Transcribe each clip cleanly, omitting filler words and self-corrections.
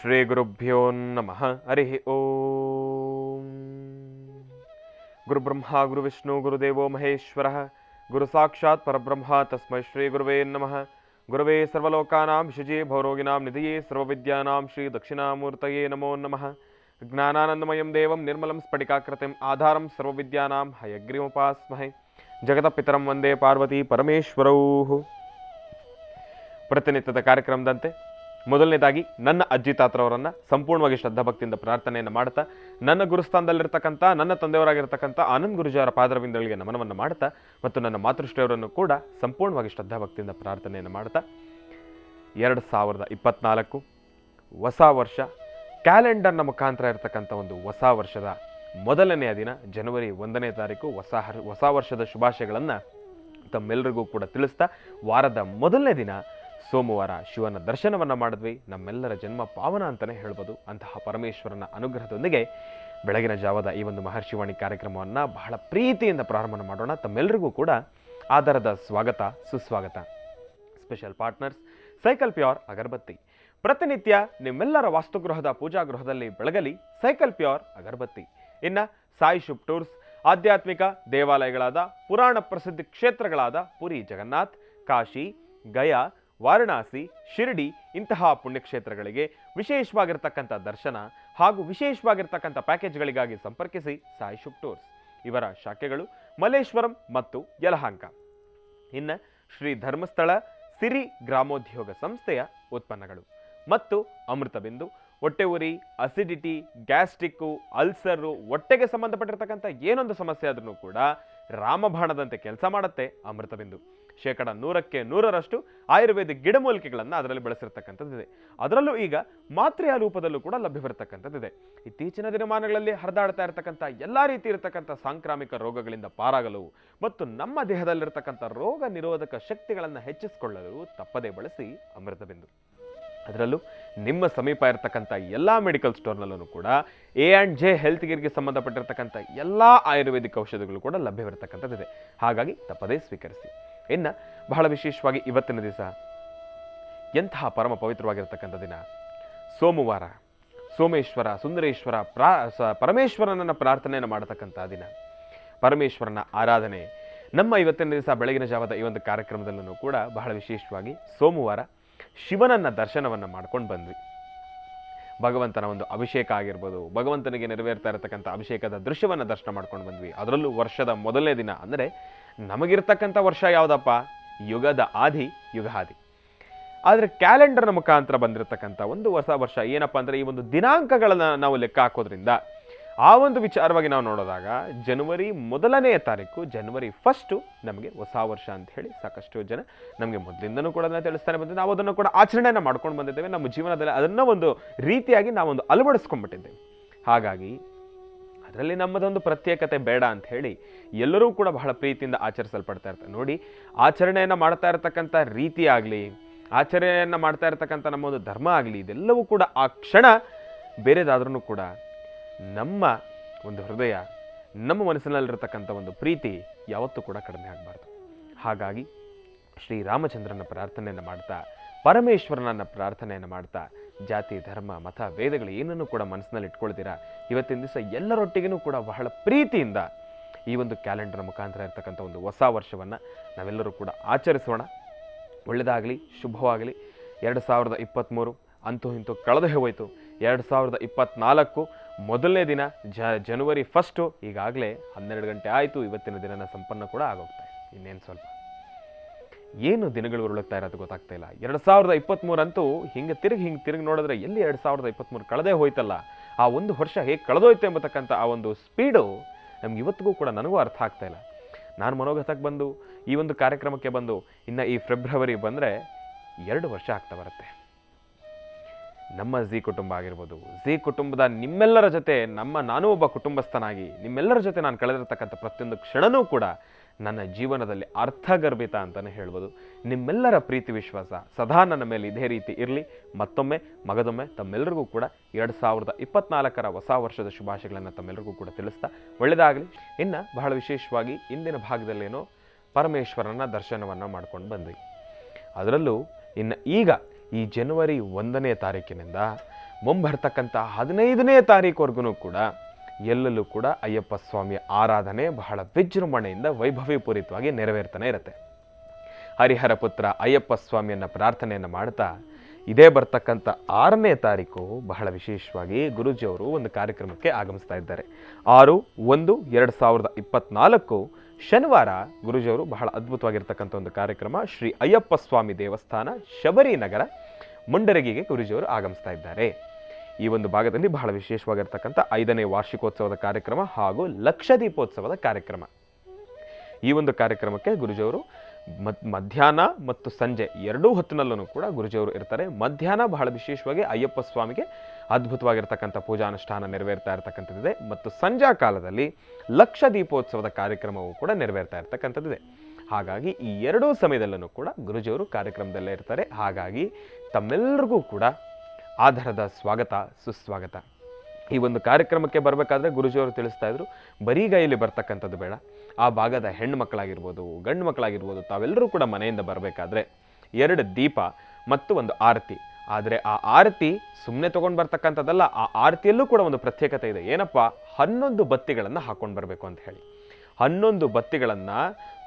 ಶ್ರೀ ಗುರುಭ್ಯೋ ನಮಃ. ಹರಿ ಓಂ. ಗುರುಬ್ರಹ್ಮ ಗುರುವಿಷ್ಣು ಗುರುದೇವೋ ಮಹೇಶ್ವರ ಗುರು ಸಾಕ್ಷಾತ್ ಪರಬ್ರಹ್ಮ ತಸ್ಮೈ ಶ್ರೀ ಗುರುವೇ ನಮಃ. ಗುರವೇ ಸರ್ವಲೋಕಾನಾಂ ವಿಷಜೇ ಭವರೋಗಿಣಾಂ ನಿಧಿಯೇ ಸರ್ವವಿದ್ಯಾನಾಂ ಶ್ರೀ ದಕ್ಷಿಣಾಮೂರ್ತಯೇ ನಮೋ ನಮಃ. ಜ್ಞಾನಾನಂದಮಯಂ ದೇವಂ ನಿರ್ಮಲಂ ಸ್ಫಟಿಕಾಕೃತಿಂ ಆಧಾರಂ ಸರ್ವವಿದ್ಯಾನಾಂ ಹಯಗ್ರೀವೋಪಾಸ್ಮಹೇ. ಜಗತಪಿತರಂ ವಂದೇ ಪಾರ್ವತಿ ಪರಮೇಶ್ವರೌ. ಪ್ರತಿನಿತ್ಯದ ಕಾರ್ಯಕ್ರಮದಂತೆ ಮೊದಲನೇದಾಗಿ ನನ್ನ ಅಜ್ಜಿ ತಾತರವರನ್ನು ಸಂಪೂರ್ಣವಾಗಿ ಶ್ರದ್ಧಾಭಕ್ತಿಯಿಂದ ಪ್ರಾರ್ಥನೆಯನ್ನು ಮಾಡ್ತಾ, ನನ್ನ ಗುರುಸ್ಥಾನದಲ್ಲಿರ್ತಕ್ಕಂಥ ನನ್ನ ತಂದೆಯವರಾಗಿರ್ತಕ್ಕಂಥ ಆನಂದ್ ಗುರುಜಿಯವರ ಪಾದರವಿಂದಗಳಿಗೆ ನಮನವನ್ನು ಮಾಡ್ತಾ, ಮತ್ತು ನನ್ನ ಮಾತೃಶ್ರೀಯವರನ್ನು ಕೂಡ ಸಂಪೂರ್ಣವಾಗಿ ಶ್ರದ್ಧಾಭಕ್ತಿಯಿಂದ ಪ್ರಾರ್ಥನೆಯನ್ನು ಮಾಡ್ತಾ, 2024 ಹೊಸ ವರ್ಷ ಕ್ಯಾಲೆಂಡರ್ನ ಮುಖಾಂತರ ಇರತಕ್ಕಂಥ ಒಂದು ಹೊಸ ವರ್ಷದ ಮೊದಲನೆಯ ದಿನ ಜನವರಿ 1ನೇ ತಾರೀಕು ಹೊಸ ವರ್ಷದ ಶುಭಾಶಯಗಳನ್ನು ತಮ್ಮೆಲ್ಲರಿಗೂ ಕೂಡ ತಿಳಿಸ್ತಾ, ವಾರದ ಮೊದಲನೇ ದಿನ ಸೋಮವಾರ ಶಿವನ ದರ್ಶನವನ್ನು ಮಾಡಿದ್ವಿ. ನಮ್ಮೆಲ್ಲರ ಜನ್ಮ ಪಾವನ ಅಂತಲೇ ಹೇಳ್ಬೋದು. ಅಂತಹ ಪರಮೇಶ್ವರನ ಅನುಗ್ರಹದೊಂದಿಗೆ ಬೆಳಗಿನ ಜಾವದ ಈ ಒಂದು ಮಹರ್ಷಿವಾಣಿ ಕಾರ್ಯಕ್ರಮವನ್ನು ಬಹಳ ಪ್ರೀತಿಯಿಂದ ಪ್ರಾರಂಭ ಮಾಡೋಣ. ತಮ್ಮೆಲ್ಲರಿಗೂ ಕೂಡ ಆಧಾರದ ಸ್ವಾಗತ ಸುಸ್ವಾಗತ. ಸ್ಪೆಷಲ್ ಪಾರ್ಟ್ನರ್ಸ್ ಸೈಕಲ್ ಪ್ಯೂರ್ ಅಗರಬತ್ತಿ. ಪ್ರತಿನಿತ್ಯ ನಿಮ್ಮೆಲ್ಲರ ವಾಸ್ತುಗೃಹದ ಪೂಜಾಗೃಹದಲ್ಲಿ ಬೆಳಗಲಿ ಸೈಕಲ್ ಪ್ಯೂರ್ ಅಗರಬತ್ತಿ. ಇನ್ನು ಸಾಯಿ ಶುಭ್ ಟೂರ್ಸ್, ಆಧ್ಯಾತ್ಮಿಕ ದೇವಾಲಯಗಳಾದ ಪುರಾಣ ಪ್ರಸಿದ್ಧ ಕ್ಷೇತ್ರಗಳಾದ ಪುರಿ ಜಗನ್ನಾಥ್, ಕಾಶಿ, ಗಯಾ, ವಾರಣಾಸಿ, ಶಿರಡಿ ಇಂತಹ ಪುಣ್ಯಕ್ಷೇತ್ರಗಳಿಗೆ ವಿಶೇಷವಾಗಿರ್ತಕ್ಕಂಥ ದರ್ಶನ ಹಾಗೂ ವಿಶೇಷವಾಗಿರ್ತಕ್ಕಂಥ ಪ್ಯಾಕೇಜ್ಗಳಿಗಾಗಿ ಸಂಪರ್ಕಿಸಿ ಸಾಯಿ ಶುಭ್ ಟೂರ್ಸ್. ಇವರ ಶಾಖೆಗಳು ಮಲ್ಲೇಶ್ವರಂ ಮತ್ತು ಯಲಹಂಕ. ಇನ್ನು ಶ್ರೀ ಧರ್ಮಸ್ಥಳ ಸಿರಿ ಗ್ರಾಮೋದ್ಯೋಗ ಸಂಸ್ಥೆಯ ಉತ್ಪನ್ನಗಳು ಮತ್ತು ಅಮೃತಬಿಂದು, ಹೊಟ್ಟೆ ಉರಿ, ಅಸಿಡಿಟಿ, ಗ್ಯಾಸ್ಟ್ರಿಕ್ಕು, ಅಲ್ಸರು, ಹೊಟ್ಟೆಗೆ ಸಂಬಂಧಪಟ್ಟಿರ್ತಕ್ಕಂಥ ಏನೊಂದು ಸಮಸ್ಯೆ ಆದ್ರೂ ಕೂಡ ರಾಮಬಾಣದಂತೆ ಕೆಲಸ ಮಾಡುತ್ತೆ ಅಮೃತಬಿಂದು. 100% ಆಯುರ್ವೇದಿಕ್ ಗಿಡಮೂಲಿಕೆಗಳನ್ನು ಅದರಲ್ಲಿ ಬಳಸಿರ್ತಕ್ಕಂಥದ್ದಿದೆ. ಅದರಲ್ಲೂ ಈಗ ಮಾತ್ರೆಯ ರೂಪದಲ್ಲೂ ಕೂಡ ಲಭ್ಯವಿರತಕ್ಕಂಥದ್ದಿದೆ. ಇತ್ತೀಚಿನ ದಿನಮಾನಗಳಲ್ಲಿ ಹರಿದಾಡ್ತಾ ಇರತಕ್ಕಂಥ ಎಲ್ಲ ರೀತಿ ಇರತಕ್ಕಂಥ ಸಾಂಕ್ರಾಮಿಕ ರೋಗಗಳಿಂದ ಪಾರಾಗಲು ಮತ್ತು ನಮ್ಮ ದೇಹದಲ್ಲಿರ್ತಕ್ಕಂಥ ರೋಗ ನಿರೋಧಕ ಶಕ್ತಿಗಳನ್ನು ಹೆಚ್ಚಿಸಿಕೊಳ್ಳಲು ತಪ್ಪದೇ ಬಳಸಿ ಅಮೃತಬಿಂದು. ಅದರಲ್ಲೂ ನಿಮ್ಮ ಸಮೀಪ ಇರತಕ್ಕಂಥ ಎಲ್ಲ ಮೆಡಿಕಲ್ ಸ್ಟೋರ್ನಲ್ಲೂ ಕೂಡ A&J ಹೆಲ್ತ್ ಕೇರ್ಗೆ ಸಂಬಂಧಪಟ್ಟಿರ್ತಕ್ಕಂಥ ಎಲ್ಲ ಆಯುರ್ವೇದಿಕ್ ಔಷಧಿಗಳು ಕೂಡ ಲಭ್ಯವಿರತಕ್ಕಂಥದ್ದಿದೆ. ಹಾಗಾಗಿ ತಪ್ಪದೇ ಸ್ವೀಕರಿಸಿ. ಇನ್ನು ಬಹಳ ವಿಶೇಷವಾಗಿ ಇವತ್ತಿನ ದಿವಸ ಎಂತಹ ಪರಮ ಪವಿತ್ರವಾಗಿರ್ತಕ್ಕಂಥ ದಿನ, ಸೋಮವಾರ. ಸೋಮೇಶ್ವರ ಸುಂದರೇಶ್ವರ ಪರಮೇಶ್ವರನನ್ನ ಪ್ರಾರ್ಥನೆಯನ್ನು ಮಾಡತಕ್ಕಂಥ ದಿನ, ಪರಮೇಶ್ವರನ ಆರಾಧನೆ. ನಮ್ಮ ಇವತ್ತಿನ ದಿವಸ ಬೆಳಗಿನ ಜಾವದ ಈ ಒಂದು ಕಾರ್ಯಕ್ರಮದಲ್ಲೂ ಕೂಡ ಬಹಳ ವಿಶೇಷವಾಗಿ ಸೋಮವಾರ ಶಿವನನ್ನ ದರ್ಶನವನ್ನು ಮಾಡ್ಕೊಂಡು ಬಂದ್ವಿ. ಭಗವಂತನ ಒಂದು ಅಭಿಷೇಕ ಆಗಿರ್ಬೋದು, ಭಗವಂತನಿಗೆ ನೆರವೇರ್ತಾ ಇರತಕ್ಕಂಥ ಅಭಿಷೇಕದ ದೃಶ್ಯವನ್ನು ದರ್ಶನ ಮಾಡ್ಕೊಂಡು ಬಂದ್ವಿ. ಅದರಲ್ಲೂ ವರ್ಷದ ಮೊದಲನೇ ದಿನ ಅಂದರೆ ನಮಗಿರ್ತಕ್ಕಂಥ ವರ್ಷ ಯಾವುದಪ್ಪ? ಯುಗದ ಆದಿ ಯುಗಾದಿ. ಆದರೆ ಕ್ಯಾಲೆಂಡರ್ನ ಮುಖಾಂತರ ಬಂದಿರತಕ್ಕಂಥ ಒಂದು ಹೊಸ ವರ್ಷ ಏನಪ್ಪ ಅಂದರೆ, ಈ ಒಂದು ದಿನಾಂಕಗಳನ್ನು ನಾವು ಲೆಕ್ಕ ಹಾಕೋದ್ರಿಂದ ಆ ಒಂದು ವಿಚಾರವಾಗಿ ನಾವು ನೋಡೋದಾಗ ಜನವರಿ 1ನೇ ತಾರೀಕು, ಜನವರಿ 1 ನಮಗೆ ಹೊಸ ವರ್ಷ ಅಂತ ಹೇಳಿ ಸಾಕಷ್ಟು ಜನ ನಮಗೆ ಮೊದಲಿಂದನೂ ಕೂಡ ಅದನ್ನು ತಿಳಿಸ್ತಾನೆ ಬಂದಿದ್ದು. ನಾವು ಅದನ್ನು ಕೂಡ ಆಚರಣೆಯನ್ನು ಮಾಡ್ಕೊಂಡು ಬಂದಿದ್ದೇವೆ. ನಮ್ಮ ಜೀವನದಲ್ಲಿ ಅದನ್ನು ಒಂದು ರೀತಿಯಾಗಿ ನಾವೊಂದು ಅಳವಡಿಸ್ಕೊಂಡ್ಬಿಟ್ಟಿದ್ದೇವೆ. ಹಾಗಾಗಿ ಅದರಲ್ಲಿ ನಮ್ಮದೊಂದು ಪ್ರತ್ಯೇಕತೆ ಬೇಡ ಅಂತ ಹೇಳಿ ಎಲ್ಲರೂ ಕೂಡ ಬಹಳ ಪ್ರೀತಿಯಿಂದ ಆಚರಿಸಲ್ಪಡ್ತಾ ಇರ್ತಾರೆ. ನೋಡಿ, ಆಚರಣೆಯನ್ನು ಮಾಡ್ತಾ ಇರತಕ್ಕಂಥ ರೀತಿ ಆಗಲಿ, ಆಚರಣೆಯನ್ನು ಮಾಡ್ತಾ ಇರತಕ್ಕಂಥ ನಮ್ಮ ಒಂದು ಧರ್ಮ ಆಗಲಿ, ಇದೆಲ್ಲವೂ ಕೂಡ ಆ ಕ್ಷಣ ಬೇರೆದಾದ್ರೂ ಕೂಡ ನಮ್ಮ ಒಂದು ಹೃದಯ, ನಮ್ಮ ಮನಸ್ಸಿನಲ್ಲಿರತಕ್ಕಂಥ ಒಂದು ಪ್ರೀತಿ ಯಾವತ್ತೂ ಕೂಡ ಕಡಿಮೆ ಆಗಬಾರ್ದು. ಹಾಗಾಗಿ ಶ್ರೀರಾಮಚಂದ್ರನ ಪ್ರಾರ್ಥನೆಯನ್ನು ಮಾಡ್ತಾ, ಪರಮೇಶ್ವರನನ್ನ ಪ್ರಾರ್ಥನೆಯನ್ನು ಮಾಡ್ತಾ, ಜಾತಿ ಧರ್ಮ ಮತ ವೇದಗಳು ಏನನ್ನು ಕೂಡ ಮನಸ್ಸಿನಲ್ಲಿ ಇಟ್ಕೊಳ್ತೀರಾ, ಇವತ್ತಿನ ದಿವಸ ಎಲ್ಲರೊಟ್ಟಿಗೂ ಕೂಡ ಬಹಳ ಪ್ರೀತಿಯಿಂದ ಈ ಒಂದು ಕ್ಯಾಲೆಂಡರ್ ಮುಖಾಂತರ ಇರ್ತಕ್ಕಂಥ ಒಂದು ಹೊಸ ವರ್ಷವನ್ನು ನಾವೆಲ್ಲರೂ ಕೂಡ ಆಚರಿಸೋಣ. ಒಳ್ಳೆಯದಾಗಲಿ, ಶುಭವಾಗಲಿ. 2023 ಅಂತೂ ಇಂತೂ ಕಳೆದು ಹೋಯಿತು. 2024 ಮೊದಲನೇ ದಿನ ಜನವರಿ 1 ಈಗಾಗಲೇ 12 ಗಂಟೆ ಆಯಿತು. ಇವತ್ತಿನ ದಿನನ ಸಂಪನ್ನ ಕೂಡ ಆಗೋಗ್ತಾ ಇದೆ. ಇನ್ನೇನು ಸ್ವಲ್ಪ ಏನು ದಿನಗಳು ಉರುಳುತ್ತಾ ಇರೋದು ಗೊತ್ತಾಗ್ತಾ ಇಲ್ಲ. 2023 ಅಂತೂ ಹಿಂಗೆ ತಿರುಗಿ ನೋಡಿದ್ರೆ ಎಲ್ಲಿ 2023 ಕಳೆದೇ ಹೋಯ್ತಲ್ಲ, ಆ ಒಂದು ವರ್ಷ ಹೇಗೆ ಕಳೆದೋಯ್ತು ಎಂಬತಕ್ಕಂಥ ಆ ಒಂದು ಸ್ಪೀಡು ನಮ್ಗೆ ಇವತ್ತಿಗೂ ಕೂಡ ನನಗೂ ಅರ್ಥ ಆಗ್ತಾ ಇಲ್ಲ. ನಾನು ಮನೋಗತಕ್ಕೆ ಬಂದು ಈ ಒಂದು ಕಾರ್ಯಕ್ರಮಕ್ಕೆ ಬಂದು ಇನ್ನು ಈ ಫೆಬ್ರವರಿ ಬಂದರೆ 2 ವರ್ಷ ಆಗ್ತಾ ಬರುತ್ತೆ. ನಮ್ಮ ಝೀ ಕುಟುಂಬ ಆಗಿರ್ಬೋದು, ಝೀ ಕುಟುಂಬದ ನಿಮ್ಮೆಲ್ಲರ ಜೊತೆ ನಾನೂ ಒಬ್ಬ ಕುಟುಂಬಸ್ಥನಾಗಿ ನಿಮ್ಮೆಲ್ಲರ ಜೊತೆ ನಾನು ಕಳೆದಿರ್ತಕ್ಕಂಥ ಪ್ರತಿಯೊಂದು ಕ್ಷಣನೂ ಕೂಡ ನನ್ನ ಜೀವನದಲ್ಲಿ ಅರ್ಥಗರ್ಭಿತ ಅಂತಲೇ ಹೇಳ್ಬೋದು. ನಿಮ್ಮೆಲ್ಲರ ಪ್ರೀತಿ ವಿಶ್ವಾಸ ಸದಾ ನನ್ನ ಮೇಲೆ ಇದೇ ರೀತಿ ಇರಲಿ. ಮತ್ತೊಮ್ಮೆ ಮಗದೊಮ್ಮೆ ತಮ್ಮೆಲ್ಲರಿಗೂ ಕೂಡ 2024 ಹೊಸ ವರ್ಷದ ಶುಭಾಶಯಗಳನ್ನು ತಮ್ಮೆಲ್ಲರಿಗೂ ಕೂಡ ತಿಳಿಸ್ತಾ ಒಳ್ಳೆಯದಾಗಲಿ. ಇನ್ನು ಬಹಳ ವಿಶೇಷವಾಗಿ ಇಂದಿನ ಭಾಗದಲ್ಲೇನೋ ಪರಮೇಶ್ವರನ ದರ್ಶನವನ್ನು ಮಾಡ್ಕೊಂಡು ಬಂದ್ವಿ. ಅದರಲ್ಲೂ ಇನ್ನು ಈಗ ಈ ಜನವರಿ 1ನೇ ತಾರೀಕಿನಿಂದ ಮುಂಬರ್ತಕ್ಕಂಥ 15ನೇ ತಾರೀಕುವರೆಗೂ ಕೂಡ ಎಲ್ಲೆಲ್ಲೂ ಕೂಡ ಅಯ್ಯಪ್ಪ ಸ್ವಾಮಿಯ ಆರಾಧನೆ ಬಹಳ ವಿಜೃಂಭಣೆಯಿಂದ ವೈಭವೀಪೂರಿತವಾಗಿ ನೆರವೇರ್ತಾನೆ ಇರುತ್ತೆ. ಹರಿಹರ ಪುತ್ರ ಅಯ್ಯಪ್ಪ ಸ್ವಾಮಿಯನ್ನು ಪ್ರಾರ್ಥನೆಯನ್ನು ಮಾಡ್ತಾ ಇದೇ ಬರ್ತಕ್ಕಂಥ 6ನೇ ತಾರೀಕು ಬಹಳ ವಿಶೇಷವಾಗಿ ಗುರೂಜಿಯವರು ಒಂದು ಕಾರ್ಯಕ್ರಮಕ್ಕೆ ಆಗಮಿಸ್ತಾ ಇದ್ದಾರೆ. 6/1/2024 ಶನಿವಾರ ಗುರೂಜಿಯವರು ಬಹಳ ಅದ್ಭುತವಾಗಿರ್ತಕ್ಕಂಥ ಒಂದು ಕಾರ್ಯಕ್ರಮ ಶ್ರೀ ಅಯ್ಯಪ್ಪ ಸ್ವಾಮಿ ದೇವಸ್ಥಾನ ಶಬರಿ ನಗರ ಮುಂಡರಗಿಗೆ ಗುರೂಜಿಯವರು ಆಗಮಿಸ್ತಾ ಇದ್ದಾರೆ. ಈ ಒಂದು ಭಾಗದಲ್ಲಿ ಬಹಳ ವಿಶೇಷವಾಗಿರ್ತಕ್ಕಂಥ 5ನೇ ವಾರ್ಷಿಕೋತ್ಸವದ ಕಾರ್ಯಕ್ರಮ ಹಾಗೂ ಲಕ್ಷ ದೀಪೋತ್ಸವದ ಕಾರ್ಯಕ್ರಮ. ಈ ಒಂದು ಕಾರ್ಯಕ್ರಮಕ್ಕೆ ಗುರೂಜಿಯವರು ಮಧ್ಯಾಹ್ನ ಮತ್ತು ಸಂಜೆ ಎರಡೂ ಹೊತ್ತಿನಲ್ಲೂ ಕೂಡ ಗುರೂಜಿಯವರು ಇರ್ತಾರೆ. ಮಧ್ಯಾಹ್ನ ಬಹಳ ವಿಶೇಷವಾಗಿ ಅಯ್ಯಪ್ಪ ಸ್ವಾಮಿಗೆ ಅದ್ಭುತವಾಗಿರ್ತಕ್ಕಂಥ ಪೂಜಾನುಷ್ಠಾನ ನೆರವೇರ್ತಾ ಇರ್ತಕ್ಕಂಥದ್ದಿದೆ ಮತ್ತು ಸಂಜಾ ಕಾಲದಲ್ಲಿ ಲಕ್ಷ ದೀಪೋತ್ಸವದ ಕಾರ್ಯಕ್ರಮವು ಕೂಡ ನೆರವೇರ್ತಾ ಇರ್ತಕ್ಕಂಥದ್ದಿದೆ. ಹಾಗಾಗಿ ಈ ಎರಡೂ ಸಮಯದಲ್ಲೂ ಕೂಡ ಗುರೂಜಿಯವರು ಕಾರ್ಯಕ್ರಮದಲ್ಲೇ ಇರ್ತಾರೆ. ಹಾಗಾಗಿ ತಮ್ಮೆಲ್ಲರಿಗೂ ಕೂಡ ಆಧಾರದ ಸ್ವಾಗತ ಸುಸ್ವಾಗತ. ಈ ಒಂದು ಕಾರ್ಯಕ್ರಮಕ್ಕೆ ಬರಬೇಕಾದ್ರೆ ಗುರೂಜಿಯವರು ತಿಳಿಸ್ತಾ ಇದ್ರು, ಬರೀಗೈಯಲ್ಲಿ ಬರ್ತಕ್ಕಂಥದ್ದು ಬೇಡ, ಆ ಭಾಗದ ಹೆಣ್ಣು ಮಕ್ಕಳಾಗಿರ್ಬೋದು ಗಂಡು ಮಕ್ಕಳಾಗಿರ್ಬೋದು ತಾವೆಲ್ಲರೂ ಕೂಡ ಮನೆಯಿಂದ ಬರಬೇಕಾದ್ರೆ 2 ದೀಪ ಮತ್ತು ಒಂದು ಆರತಿ. ಆದರೆ ಆ ಆರತಿ ಸುಮ್ಮನೆ ತೊಗೊಂಡು ಬರ್ತಕ್ಕಂಥದ್ದಲ್ಲ, ಆ ಆರತಿಯಲ್ಲೂ ಕೂಡ ಒಂದು ಪ್ರತ್ಯೇಕತೆ ಇದೆ. ಏನಪ್ಪ, 11 ಬತ್ತಿಗಳನ್ನು ಹಾಕೊಂಡು ಬರಬೇಕು ಅಂತ ಹೇಳಿ. 11 ಬತ್ತಿಗಳನ್ನು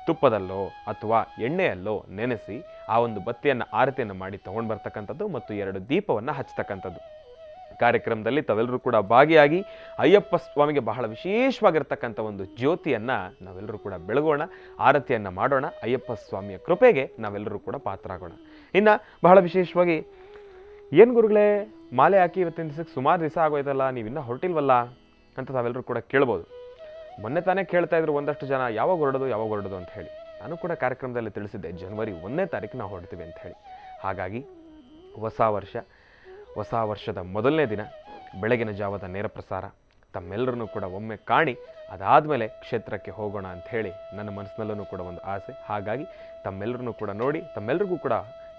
ತುಪ್ಪದಲ್ಲೋ ಅಥವಾ ಎಣ್ಣೆಯಲ್ಲೋ ನೆನೆಸಿ ಆ ಒಂದು ಬತ್ತಿಯನ್ನು ಆರತಿಯನ್ನು ಮಾಡಿ ತೊಗೊಂಡು ಬರ್ತಕ್ಕಂಥದ್ದು ಮತ್ತು 2 ದೀಪವನ್ನು ಹಚ್ಚತಕ್ಕಂಥದ್ದು. ಕಾರ್ಯಕ್ರಮದಲ್ಲಿ ತಾವೆಲ್ಲರೂ ಕೂಡ ಭಾಗಿಯಾಗಿ ಅಯ್ಯಪ್ಪ ಸ್ವಾಮಿಗೆ ಬಹಳ ವಿಶೇಷವಾಗಿರ್ತಕ್ಕಂಥ ಒಂದು ಜ್ಯೋತಿಯನ್ನು ನಾವೆಲ್ಲರೂ ಕೂಡ ಬೆಳಗೋಣ, ಆರತಿಯನ್ನು ಮಾಡೋಣ. ಅಯ್ಯಪ್ಪ ಸ್ವಾಮಿಯ ಕೃಪೆಗೆ ನಾವೆಲ್ಲರೂ ಕೂಡ ಪಾತ್ರರಾಗೋಣ. ಇನ್ನು ಬಹಳ ವಿಶೇಷವಾಗಿ ಏನು ಗುರುಗಳೇ ಮಾಲೆ ಹಾಕಿ ಇವತ್ತಿನ ದಿವಸಕ್ಕೆ ಸುಮಾರು ದಿವಸ ಆಗೋಯ್ತಲ್ಲ, ನೀವಿನ್ನೂ ಹೊರಟಿಲ್ವಲ್ಲ ಅಂತ ತಾವೆಲ್ಲರೂ ಕೂಡ ಕೇಳ್ಬೋದು. ಮೊನ್ನೆ ತಾನೇ ಕೇಳ್ತಾ ಇದ್ರು ಒಂದಷ್ಟು ಜನ, ಯಾವಾಗ ಹೊರಡೋದು ಅಂತ ಹೇಳಿ. ನಾನು ಕೂಡ ಕಾರ್ಯಕ್ರಮದಲ್ಲಿ ತಿಳಿಸಿದ್ದೆ, ಜನವರಿ 1ನೇ ತಾರೀಕು ನಾವು ಹೊರಡ್ತೀವಿ ಅಂತ ಹೇಳಿ. ಹಾಗಾಗಿ ಹೊಸ ವರ್ಷದ ಮೊದಲನೇ ದಿನ ಬೆಳಗಿನ ಜಾವದ ನೇರ ಪ್ರಸಾರ ತಮ್ಮೆಲ್ಲರನ್ನೂ ಕೂಡ ಒಮ್ಮೆ ಕಾಣಿ ಅದಾದಮೇಲೆ ಕ್ಷೇತ್ರಕ್ಕೆ ಹೋಗೋಣ ಅಂತ ಹೇಳಿ ನನ್ನ ಮನಸ್ಸಿನಲ್ಲೂ ಕೂಡ ಒಂದು ಆಸೆ. ಹಾಗಾಗಿ ತಮ್ಮೆಲ್ಲರನ್ನೂ ಕೂಡ ನೋಡಿ ತಮ್ಮೆಲ್ಲರಿಗೂ ಕೂಡ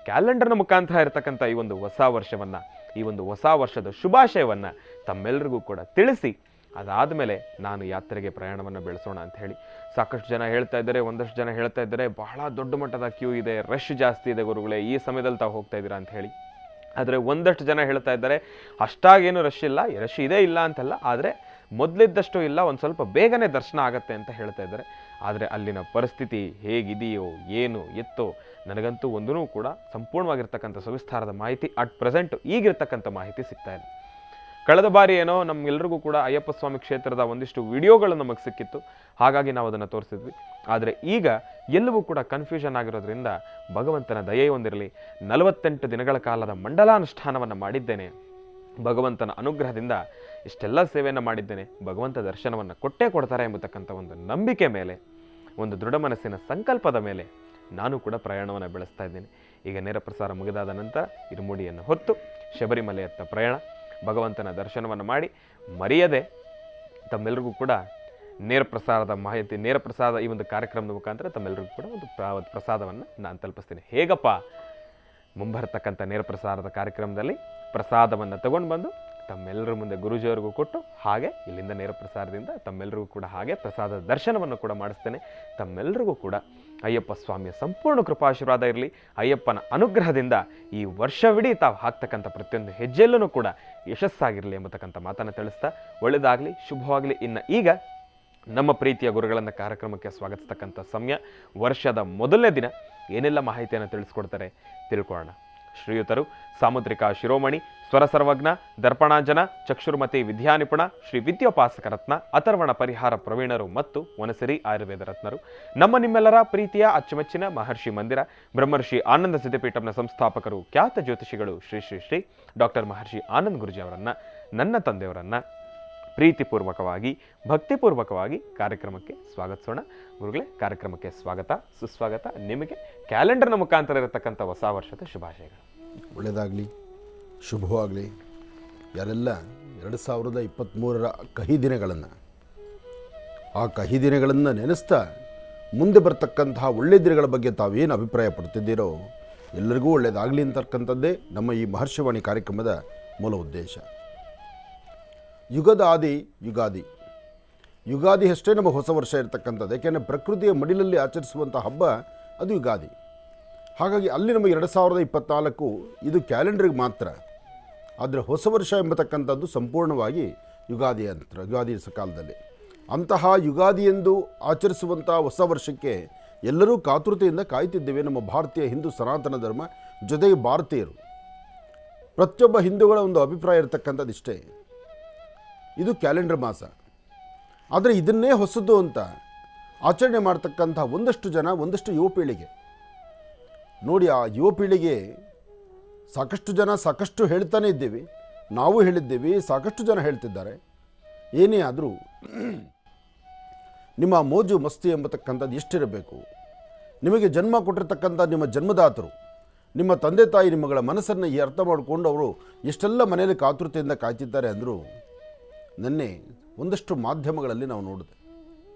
ಕ್ಯಾಲೆಂಡರ್ನ ಮುಖಾಂತರ ಇರತಕ್ಕಂಥ ಈ ಒಂದು ಹೊಸ ವರ್ಷವನ್ನು, ಈ ಒಂದು ಹೊಸ ವರ್ಷದ ಶುಭಾಶಯವನ್ನು ತಮ್ಮೆಲ್ಲರಿಗೂ ಕೂಡ ತಿಳಿಸಿ ಅದಾದಮೇಲೆ ನಾನು ಯಾತ್ರೆಗೆ ಪ್ರಯಾಣವನ್ನು ಬೆಳೆಸೋಣ ಅಂತ ಹೇಳಿ. ಸಾಕಷ್ಟು ಜನ ಹೇಳ್ತಾ ಇದ್ದಾರೆ, ಒಂದಷ್ಟು ಜನ ಹೇಳ್ತಾ ಇದ್ದಾರೆ ಬಹಳ ದೊಡ್ಡ ಮಟ್ಟದ ಕ್ಯೂ ಇದೆ, ರಶ್ ಜಾಸ್ತಿ ಇದೆ ಗುರುಗಳೇ, ಈ ಸಮಯದಲ್ಲಿ ತಾವು ಹೋಗ್ತಾ ಇದ್ದೀರಾ ಅಂತ ಹೇಳಿ. ಆದರೆ ಒಂದಷ್ಟು ಜನ ಹೇಳ್ತಾ ಇದ್ದಾರೆ ಅಷ್ಟಾಗೇನು ರಶ್ ಇಲ್ಲ, ರಶ್ ಇದೆ ಇಲ್ಲ ಅಂತಲ್ಲ, ಆದರೆ ಮೊದಲಿದ್ದಷ್ಟು ಇಲ್ಲ, ಒಂದು ಸ್ವಲ್ಪ ಬೇಗನೆ ದರ್ಶನ ಆಗತ್ತೆ ಅಂತ ಹೇಳ್ತಾ ಇದ್ದಾರೆ. ಆದರೆ ಅಲ್ಲಿನ ಪರಿಸ್ಥಿತಿ ಹೇಗಿದೆಯೋ ಏನು ಎತ್ತೋ ನನಗಂತೂ ಒಂದೂ ಕೂಡ ಸಂಪೂರ್ಣವಾಗಿರ್ತಕ್ಕಂಥ ಸವಿಸ್ತಾರದ ಮಾಹಿತಿ ಅಟ್ ಪ್ರೆಸೆಂಟ್ ಈಗಿರ್ತಕ್ಕಂಥ ಮಾಹಿತಿ ಸಿಗ್ತಾ ಇದೆ. ಕಳೆದ ಬಾರಿ ಏನೋ ನಮ್ಗೆಲ್ರಿಗೂ ಕೂಡ ಅಯ್ಯಪ್ಪ ಸ್ವಾಮಿ ಕ್ಷೇತ್ರದ ಒಂದಿಷ್ಟು ವಿಡಿಯೋಗಳು ನಮಗೆ ಸಿಕ್ಕಿತ್ತು, ಹಾಗಾಗಿ ನಾವು ಅದನ್ನು ತೋರಿಸಿದ್ವಿ. ಆದರೆ ಈಗ ಎಲ್ಲವೂ ಕೂಡ ಕನ್ಫ್ಯೂಷನ್ ಆಗಿರೋದ್ರಿಂದ ಭಗವಂತನ ದಯೆ ಹೊಂದಿರಲಿ. 48 ದಿನಗಳ ಕಾಲದ ಮಂಡಲಾನುಷ್ಠಾನವನ್ನು ಮಾಡಿದ್ದೇನೆ, ಭಗವಂತನ ಅನುಗ್ರಹದಿಂದ ಇಷ್ಟೆಲ್ಲ ಸೇವೆಯನ್ನು ಮಾಡಿದ್ದೇನೆ, ಭಗವಂತ ದರ್ಶನವನ್ನು ಕೊಟ್ಟೇ ಕೊಡ್ತಾರೆ ಎಂಬತಕ್ಕಂಥ ಒಂದು ನಂಬಿಕೆ ಮೇಲೆ, ಒಂದು ದೃಢ ಮನಸ್ಸಿನ ಸಂಕಲ್ಪದ ಮೇಲೆ ನಾನು ಕೂಡ ಪ್ರಯಾಣವನ್ನು ಬೆಳೆಸ್ತಾ ಇದ್ದೇನೆ. ಈಗ ನೇರ ಪ್ರಸಾರ ಮುಗಿದಾದ ನಂತರ ಇರುಮುಡಿಯನ್ನು ಹೊತ್ತು ಶಬರಿಮಲೆಯತ್ತ ಪ್ರಯಾಣ, ಭಗವಂತನ ದರ್ಶನವನ್ನು ಮಾಡಿ ಮರೆಯದೆ ತಮ್ಮೆಲ್ಲರಿಗೂ ಕೂಡ ನೇರ ಪ್ರಸಾರದ ಮಾಹಿತಿ, ನೇರ ಪ್ರಸಾದ ಈ ಒಂದು ಕಾರ್ಯಕ್ರಮದ ಮುಖಾಂತರ ತಮ್ಮೆಲ್ಲರಿಗೂ ಕೂಡ ಒಂದು ಪ್ರಸಾದವನ್ನು ನಾನು ತಲುಪಿಸ್ತೀನಿ. ಹೇಗಪ್ಪ, ಮುಂಬರ್ತಕ್ಕಂಥ ನೇರ ಪ್ರಸಾರದ ಕಾರ್ಯಕ್ರಮದಲ್ಲಿ ಪ್ರಸಾದವನ್ನು ತಗೊಂಡು ಬಂದು ತಮ್ಮೆಲ್ಲರ ಮುಂದೆ ಗುರೂಜಿಯವರಿಗೂ ಕೊಟ್ಟು ಹಾಗೆ ಇಲ್ಲಿಂದ ನೇರ ಪ್ರಸಾರದಿಂದ ತಮ್ಮೆಲ್ಲರಿಗೂ ಕೂಡ ಹಾಗೆ ಪ್ರಸಾದದ ದರ್ಶನವನ್ನು ಕೂಡ ಮಾಡಿಸ್ತೇನೆ. ತಮ್ಮೆಲ್ಲರಿಗೂ ಕೂಡ ಅಯ್ಯಪ್ಪ ಸ್ವಾಮಿಯ ಸಂಪೂರ್ಣ ಕೃಪಾಶೀರ್ವಾದ ಇರಲಿ. ಅಯ್ಯಪ್ಪನ ಅನುಗ್ರಹದಿಂದ ಈ ವರ್ಷವಿಡೀ ತಾವು ಹಾಕ್ತಕ್ಕಂಥ ಪ್ರತಿಯೊಂದು ಹೆಜ್ಜೆಯಲ್ಲೂ ಕೂಡ ಯಶಸ್ಸಾಗಿರಲಿ ಎಂಬತಕ್ಕಂಥ ಮಾತನ್ನು ತಿಳಿಸ್ತಾ ಒಳ್ಳೆಯದಾಗಲಿ, ಶುಭವಾಗಲಿ. ಇನ್ನು ಈಗ ನಮ್ಮ ಪ್ರೀತಿಯ ಗುರುಗಳನ್ನು ಕಾರ್ಯಕ್ರಮಕ್ಕೆ ಸ್ವಾಗತಿಸ್ತಕ್ಕಂಥ ಸಮಯ. ವರ್ಷದ ಮೊದಲನೇ ದಿನ ಏನೆಲ್ಲ ಮಾಹಿತಿಯನ್ನು ತಿಳಿಸ್ಕೊಡ್ತಾರೆ ತಿಳ್ಕೊಳ್ಳೋಣ. ಶ್ರೀಯುತರು ಸಾಮುದ್ರಿಕ ಶಿರೋಮಣಿ, ಸ್ವರ ಸರ್ವಜ್ಞ, ದರ್ಪಣಾಂಜನ, ಚಕ್ಷುರ್ಮತಿ ವಿದ್ಯಾನಿಪುಣ, ಶ್ರೀ ವಿದ್ಯೋಪಾಸಕ ರತ್ನ, ಅಥರ್ವಣ ಪರಿಹಾರ ಪ್ರವೀಣರು ಮತ್ತು ವನಸಿರಿ ಆಯುರ್ವೇದ ರತ್ನರು, ನಮ್ಮ ನಿಮ್ಮೆಲ್ಲರ ಪ್ರೀತಿಯ ಅಚ್ಚುಮೆಚ್ಚಿನ ಮಹರ್ಷಿ ಮಂದಿರ ಬ್ರಹ್ಮರ್ಷಿ ಆನಂದ ಸಿದ್ಧಿಪೀಠಂನ ಸಂಸ್ಥಾಪಕರು, ಖ್ಯಾತ ಜ್ಯೋತಿಷಿಗಳು ಶ್ರೀ ಶ್ರೀ ಶ್ರೀ ಡಾಕ್ಟರ್ ಮಹರ್ಷಿ ಆನಂದ್ ಗುರುಜಿ ಅವರನ್ನು, ನನ್ನ ತಂದೆಯವರನ್ನು ಪ್ರೀತಿಪೂರ್ವಕವಾಗಿ ಭಕ್ತಿಪೂರ್ವಕವಾಗಿ ಕಾರ್ಯಕ್ರಮಕ್ಕೆ ಸ್ವಾಗತಿಸೋಣ. ಗುರುಗಳೇ, ಕಾರ್ಯಕ್ರಮಕ್ಕೆ ಸ್ವಾಗತ ಸುಸ್ವಾಗತ. ನಿಮಗೆ ಕ್ಯಾಲೆಂಡರ್ನ ಮುಖಾಂತರ ಇರತಕ್ಕಂಥ ಹೊಸ ವರ್ಷದ ಶುಭಾಶಯಗಳು. ಒಳ್ಳೆಯದಾಗಲಿ, ಶುಭವಾಗಲಿ. ಯಾರೆಲ್ಲ 2023ರ ಕಹಿ ದಿನಗಳನ್ನು, ಆ ಕಹಿ ದಿನಗಳನ್ನು ನೆನೆಸ್ತಾ ಮುಂದೆ ಬರ್ತಕ್ಕಂತಹ ಒಳ್ಳೆಯ ದಿನಗಳ ಬಗ್ಗೆ ತಾವೇನು ಅಭಿಪ್ರಾಯ ಪಡ್ತಿದ್ದೀರೋ ಎಲ್ಲರಿಗೂ ಒಳ್ಳೆಯದಾಗಲಿ ಅಂತಕ್ಕಂಥದ್ದೇ ನಮ್ಮ ಈ ಮಹರ್ಷಿವಾಣಿ ಕಾರ್ಯಕ್ರಮದ ಮೂಲ ಉದ್ದೇಶ. ಯುಗದ ಆದಿ ಯುಗಾದಿ, ಯುಗಾದಿ ಅಷ್ಟೇ ನಮ್ಮ ಹೊಸ ವರ್ಷ ಇರತಕ್ಕಂಥದ್ದು. ಯಾಕೆಂದರೆ ಪ್ರಕೃತಿಯ ಮಡಿಲಲ್ಲಿ ಆಚರಿಸುವಂಥ ಹಬ್ಬ ಅದು ಯುಗಾದಿ. ಹಾಗಾಗಿ ಅಲ್ಲಿ ನಮಗೆ 2024 ಇದು ಕ್ಯಾಲೆಂಡರ್ಗೆ ಮಾತ್ರ. ಆದರೆ ಹೊಸ ವರ್ಷ ಎಂಬತಕ್ಕಂಥದ್ದು ಸಂಪೂರ್ಣವಾಗಿ ಯುಗಾದಿ ಯುಗಾದಿ ಕಾಲದಲ್ಲಿ. ಅಂತಹ ಯುಗಾದಿ ಎಂದು ಆಚರಿಸುವಂಥ ಹೊಸ ವರ್ಷಕ್ಕೆ ಎಲ್ಲರೂ ಕಾತುರತೆಯಿಂದ ಕಾಯ್ತಿದ್ದೇವೆ. ನಮ್ಮ ಭಾರತೀಯ ಹಿಂದೂ ಸನಾತನ ಧರ್ಮ ಜೊತೆಗೆ ಭಾರತೀಯರು, ಪ್ರತಿಯೊಬ್ಬ ಹಿಂದೂಗಳ ಒಂದು ಅಭಿಪ್ರಾಯ ಇರತಕ್ಕಂಥದ್ದು ಇಷ್ಟೇ, ಇದು ಕ್ಯಾಲೆಂಡರ್ ಮಾಸ. ಆದರೆ ಇದನ್ನೇ ಹೊಸದು ಅಂತ ಆಚರಣೆ ಮಾಡ್ತಕ್ಕಂಥ ಒಂದಷ್ಟು ಜನ, ಒಂದಷ್ಟು ಯುವ ಪೀಳಿಗೆ ನೋಡಿ. ಆ ಯುವ ಪೀಳಿಗೆ ಸಾಕಷ್ಟು ಜನ ಸಾಕಷ್ಟು ಹೇಳ್ತಾನೆ ಇದ್ದೀವಿ, ನಾವು ಹೇಳಿದ್ದೀವಿ, ಸಾಕಷ್ಟು ಜನ ಹೇಳ್ತಿದ್ದಾರೆ. ಏನೇ ಆದರೂ ನಿಮ್ಮ ಮೋಜು ಮಸ್ತಿ ಎಂಬತಕ್ಕಂಥದ್ದು ಎಷ್ಟಿರಬೇಕು. ನಿಮಗೆ ಜನ್ಮ ಕೊಟ್ಟಿರ್ತಕ್ಕಂಥ ನಿಮ್ಮ ಜನ್ಮದಾತರು, ನಿಮ್ಮ ತಂದೆ ತಾಯಿ ನಿಮ್ಮಗಳ ಮನಸ್ಸನ್ನು ಈ ಅರ್ಥ ಮಾಡಿಕೊಂಡು ಅವರು ಎಷ್ಟೆಲ್ಲ ಮನೆಯಲ್ಲಿ ಕಾತುರತೆಯಿಂದ ಕಾಯ್ತಿದ್ದಾರೆ ಅಂದರೂ, ನಿನ್ನೆ ಒಂದಷ್ಟು ಮಾಧ್ಯಮಗಳಲ್ಲಿ ನಾವು ನೋಡಿದೆ,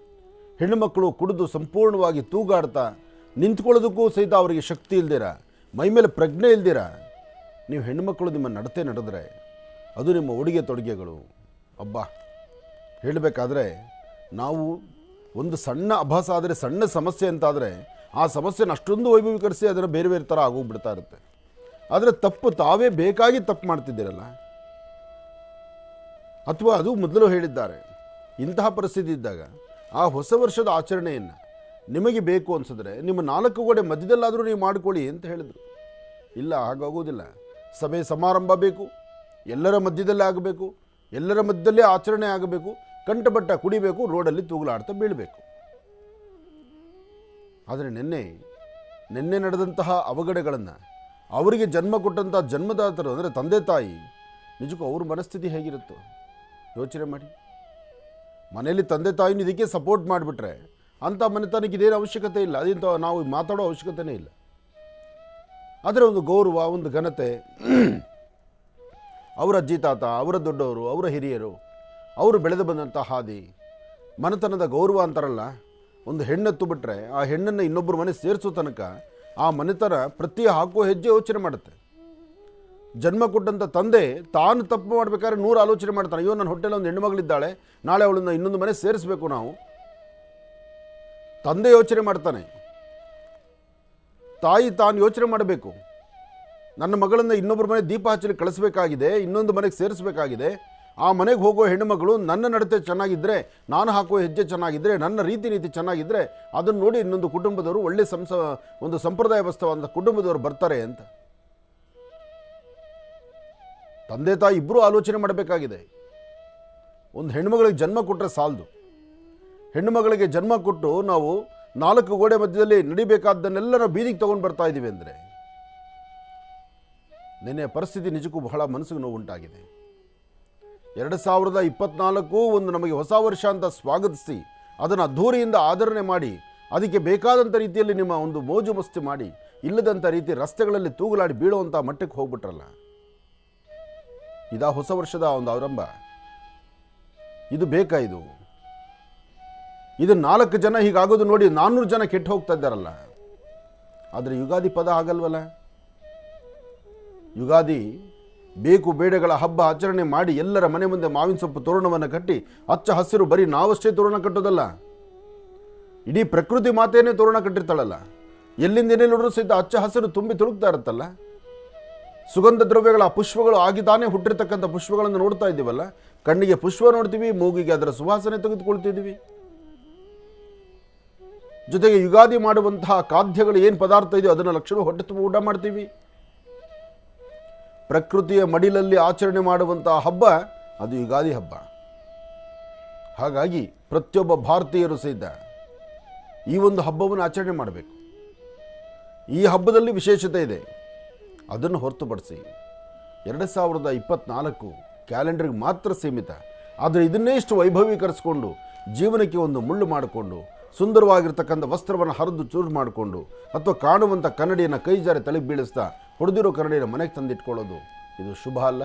ಹೆಣ್ಣುಮಕ್ಕಳು ಕುಡಿದು ಸಂಪೂರ್ಣವಾಗಿ ತೂಗಾಡ್ತಾ ನಿಂತ್ಕೊಳ್ಳೋದಕ್ಕೂ ಸಹಿತ ಅವರಿಗೆ ಶಕ್ತಿ ಇಲ್ದಿರ, ಮೈಮೇಲೆ ಪ್ರಜ್ಞೆ ಇಲ್ದಿರ ನೀವು ಹೆಣ್ಣುಮಕ್ಕಳು ನಿಮ್ಮ ನಡತೆ ನಡೆದ್ರೆ, ಅದು ನಿಮ್ಮ ಉಡುಗೆ ತೊಡುಗೆಗಳು. ಅಬ್ಬಾ, ಹೇಳಬೇಕಾದ್ರೆ ನಾವು ಒಂದು ಸಣ್ಣ ಅಭಾಸ ಆದರೆ, ಸಣ್ಣ ಸಮಸ್ಯೆ ಅಂತಾದರೆ ಆ ಸಮಸ್ಯೆನ ಅಷ್ಟೊಂದು ವೈಭವೀಕರಿಸಿ ಅದನ್ನು ಬೇರೆ ಬೇರೆ ಥರ ಆಗೋಗ್ಬಿಡ್ತಾ ಇರುತ್ತೆ. ಆದರೆ ತಪ್ಪು ತಾವೇ ಬೇಕಾಗಿ ತಪ್ಪು ಮಾಡ್ತಿದ್ದೀರಲ್ಲ. ಅಥವಾ ಅದು ಮೊದಲು ಹೇಳಿದ್ದಾರೆ, ಇಂತಹ ಪರಿಸ್ಥಿತಿ ಇದ್ದಾಗ ಆ ಹೊಸ ವರ್ಷದ ಆಚರಣೆಯನ್ನು ನಿಮಗೆ ಬೇಕು ಅನಿಸಿದ್ರೆ ನಿಮ್ಮ 4 ಗೋಡೆ ಮಧ್ಯದಲ್ಲಾದರೂ ನೀವು ಮಾಡಿಕೊಳ್ಳಿ ಅಂತ ಹೇಳಿದರು. ಇಲ್ಲ, ಹಾಗಾಗೋದಿಲ್ಲ. ಸಭೆ ಸಮಾರಂಭ ಬೇಕು, ಎಲ್ಲರ ಮಧ್ಯದಲ್ಲೇ ಆಗಬೇಕು, ಎಲ್ಲರ ಮಧ್ಯದಲ್ಲೇ ಆಚರಣೆ ಆಗಬೇಕು, ಕಂಠಬಟ್ಟ ಕುಡಿಬೇಕು, ರೋಡಲ್ಲಿ ತೂಗುಲಾಡ್ತಾ ಬೀಳಬೇಕು. ಆದರೆ ನಿನ್ನೆ ನಡೆದಂತಹ ಅವಘಡಗಳನ್ನು, ಅವರಿಗೆ ಜನ್ಮ ಕೊಟ್ಟಂಥ ಜನ್ಮದಾತರು ಅಂದರೆ ತಂದೆ ತಾಯಿ, ನಿಜಕ್ಕೂ ಅವ್ರ ಮನಸ್ಥಿತಿ ಹೇಗಿರುತ್ತೋ ಯೋಚನೆ ಮಾಡಿ. ಮನೆಯಲ್ಲಿ ತಂದೆ ತಾಯಿನ ಇದಕ್ಕೆ ಸಪೋರ್ಟ್ ಮಾಡಿಬಿಟ್ರೆ ಅಂಥ ಮನೆತನಕ್ಕೆ ಇದೇನು ಅವಶ್ಯಕತೆ ಇಲ್ಲ, ಅದಿಂತ ನಾವು ಮಾತಾಡೋ ಅವಶ್ಯಕತೆಯೇ ಇಲ್ಲ. ಆದರೆ ಒಂದು ಗೌರವ, ಒಂದು ಘನತೆ, ಅವರ ಅಜ್ಜಿ ತಾತ, ಅವರ ದೊಡ್ಡವರು, ಅವರ ಹಿರಿಯರು, ಅವರು ಬೆಳೆದು ಬಂದಂಥ ಹಾದಿ, ಮನೆತನದ ಗೌರವ ಅಂತಾರಲ್ಲ. ಒಂದು ಹೆಣ್ಣೆತ್ತು ಬಿಟ್ಟರೆ ಆ ಹೆಣ್ಣನ್ನು ಇನ್ನೊಬ್ಬರು ಮನೆ ಸೇರಿಸೋ ತನಕ ಆ ಮನೆತನ ಪ್ರತಿ ಹಾಕೋ ಹೆಜ್ಜೆ ಯೋಚನೆ ಮಾಡುತ್ತೆ. ಜನ್ಮ ಕೊಟ್ಟಂಥ ತಂದೆ ತಾನು ತಪ್ಪು ಮಾಡಬೇಕಾದ್ರೆ 100 ಆಲೋಚನೆ ಮಾಡ್ತಾನೆ. ಅಯ್ಯೋ, ನನ್ನ ಹೊಟ್ಟೆಲ್ಲ ಒಂದು ಹೆಣ್ಣುಮಗಳಿದ್ದಾಳೆ, ನಾಳೆ ಅವಳನ್ನು ಇನ್ನೊಂದು ಮನೆ ಸೇರಿಸಬೇಕು ನಾವು. ತಂದೆ ಯೋಚನೆ ಮಾಡ್ತಾನೆ, ತಾಯಿ ತಾನು ಯೋಚನೆ ಮಾಡಬೇಕು, ನನ್ನ ಮಗಳನ್ನು ಇನ್ನೊಬ್ಬರ ಮನೆ ದೀಪ ಹಚ್ಚಲಿ ಕಳಿಸ್ಬೇಕಾಗಿದೆ, ಇನ್ನೊಂದು ಮನೆಗೆ ಸೇರಿಸಬೇಕಾಗಿದೆ. ಆ ಮನೆಗೆ ಹೋಗೋ ಹೆಣ್ಣುಮಗಳು ನನ್ನ ನಡತೆ ಚೆನ್ನಾಗಿದ್ದರೆ, ನಾನು ಹಾಕೋ ಹೆಜ್ಜೆ ಚೆನ್ನಾಗಿದ್ದರೆ, ನನ್ನ ರೀತಿ ನೀತಿ ಚೆನ್ನಾಗಿದ್ದರೆ, ಅದನ್ನು ನೋಡಿ ಇನ್ನೊಂದು ಕುಟುಂಬದವರು, ಒಳ್ಳೆ ಒಂದು ಸಂಪ್ರದಾಯಬದ್ಧವಾದ ಕುಟುಂಬದವರು ಬರ್ತಾರೆ ಅಂತ ತಂದೆ ತಾಯಿ ಇಬ್ಬರೂ ಆಲೋಚನೆ ಮಾಡಬೇಕಾಗಿದೆ. ಒಂದು ಹೆಣ್ಣುಮಗಳಿಗೆ ಜನ್ಮ ಕೊಟ್ಟರೆ ಸಾಲದು. ಹೆಣ್ಣುಮಗಳಿಗೆ ಜನ್ಮ ಕೊಟ್ಟು ನಾವು 4 ಗೋಡೆ ಮಧ್ಯದಲ್ಲಿ ನಡಿಬೇಕಾದ್ದನ್ನೆಲ್ಲ ನಾವು ಬೀದಿಗೆ ತೊಗೊಂಡು ಬರ್ತಾ ಇದ್ದೀವಿ ಅಂದರೆ ನಿನ್ನೆ ಪರಿಸ್ಥಿತಿ ನಿಜಕ್ಕೂ ಬಹಳ ಮನಸ್ಸಿಗೆ ನೋವು ಉಂಟಾಗಿದೆ. 2024 ಒಂದು ನಮಗೆ ಹೊಸ ವರ್ಷ ಅಂತ ಸ್ವಾಗತಿಸಿ ಅದನ್ನು ಅದ್ಧೂರಿಯಿಂದ ಆದರಣೆ ಮಾಡಿ ಅದಕ್ಕೆ ಬೇಕಾದಂಥ ರೀತಿಯಲ್ಲಿ ನಿಮ್ಮ ಒಂದು ಮೋಜು ಮಸ್ತಿ ಮಾಡಿ, ಇಲ್ಲದಂಥ ರೀತಿ ರಸ್ತೆಗಳಲ್ಲಿ ತೂಗುಲಾಡಿ ಬೀಳುವಂಥ ಮಟ್ಟಕ್ಕೆ ಹೋಗ್ಬಿಟ್ರಲ್ಲ. ಇದಾ ಹೊಸ ವರ್ಷದ ಒಂದು ಆರಂಭ? ಇದು ಬೇಕಾ? ಇದು 4 ಜನ ಹೀಗಾಗೋದು ನೋಡಿ 400 ಜನ ಕೆಟ್ಟು ಹೋಗ್ತಾ ಇದ್ದಾರಲ್ಲ. ಆದರೆ ಯುಗಾದಿ ಪದ ಆಗಲ್ವಲ್ಲ. ಯುಗಾದಿ ಬೇಕು ಬೇಡಗಳ ಹಬ್ಬ ಆಚರಣೆ ಮಾಡಿ ಎಲ್ಲರ ಮನೆ ಮುಂದೆ ಮಾವಿನ ಸೊಪ್ಪು ತೋರಣವನ್ನು ಕಟ್ಟಿ ಹಚ್ಚ ಹಸಿರು, ಬರೀ ನಾವಷ್ಟೇ ತೋರಣ ಕಟ್ಟೋದಲ್ಲ, ಇಡೀ ಪ್ರಕೃತಿ ಮಾತೆಯೇ ತೋರಣ ಕಟ್ಟಿರ್ತಾಳಲ್ಲ. ಎಲ್ಲಿಂದ ಏನೇ ನೋಡಿದ್ರು ಸಹಿತ ಹಚ್ಚ ಹಸಿರು ತುಂಬಿ ತುಳುಕ್ತಾ ಇರುತ್ತಲ್ಲ. ಸುಗಂಧ ದ್ರವ್ಯಗಳ ಪುಷ್ಪಗಳು ಆಗಿತಾನೇ ಹುಟ್ಟಿರ್ತಕ್ಕಂಥ ಪುಷ್ಪಗಳನ್ನು ನೋಡ್ತಾ ಇದ್ದೀವಲ್ಲ. ಕಣ್ಣಿಗೆ ಪುಷ್ಪ ನೋಡ್ತೀವಿ, ಮೂಗಿಗೆ ಅದರ ಸುವಾಸನೆ ತೆಗೆದುಕೊಳ್ತಿದ್ದೀವಿ. ಜೊತೆಗೆ ಯುಗಾದಿ ಮಾಡುವಂತಹ ಖಾದ್ಯಗಳು ಏನು ಪದಾರ್ಥ ಇದೆಯೋ ಅದನ್ನು ಲಕ್ಷಣ ಹೊಟ್ಟೆ ತುಂಬ ಊಟ ಮಾಡ್ತೀವಿ. ಪ್ರಕೃತಿಯ ಮಡಿಲಲ್ಲಿ ಆಚರಣೆ ಮಾಡುವಂತಹ ಹಬ್ಬ ಅದು ಯುಗಾದಿ ಹಬ್ಬ. ಹಾಗಾಗಿ ಪ್ರತಿಯೊಬ್ಬ ಭಾರತೀಯರು ಸಹಿತ ಈ ಒಂದು ಹಬ್ಬವನ್ನು ಆಚರಣೆ ಮಾಡಬೇಕು. ಈ ಹಬ್ಬದಲ್ಲಿ ವಿಶೇಷತೆ ಇದೆ, ಅದನ್ನು ಹೊರತುಪಡಿಸಿ 2024 ಕ್ಯಾಲೆಂಡರ್ಗೆ ಮಾತ್ರ ಸೀಮಿತ. ಆದರೆ ಇದನ್ನೇ ಇಷ್ಟು ವೈಭವೀಕರಿಸಿಕೊಂಡು ಜೀವನಕ್ಕೆ ಒಂದು ಮುಳ್ಳು ಮಾಡಿಕೊಂಡು ಸುಂದರವಾಗಿರ್ತಕ್ಕಂಥ ವಸ್ತ್ರವನ್ನು ಹರಿದು ಚೂರು ಮಾಡಿಕೊಂಡು ಅಥವಾ ಕಾಣುವಂಥ ಕನ್ನಡಿಯನ್ನು ಕೈ ಜಾರಿ ತಲೆಗೆ ಬೀಳಿಸ್ತಾ ಹೊಡೆದಿರೋ ಕನ್ನಡಿಯನ್ನು ಮನೆಗೆ ತಂದಿಟ್ಕೊಳ್ಳೋದು ಇದು ಶುಭ ಅಲ್ಲ.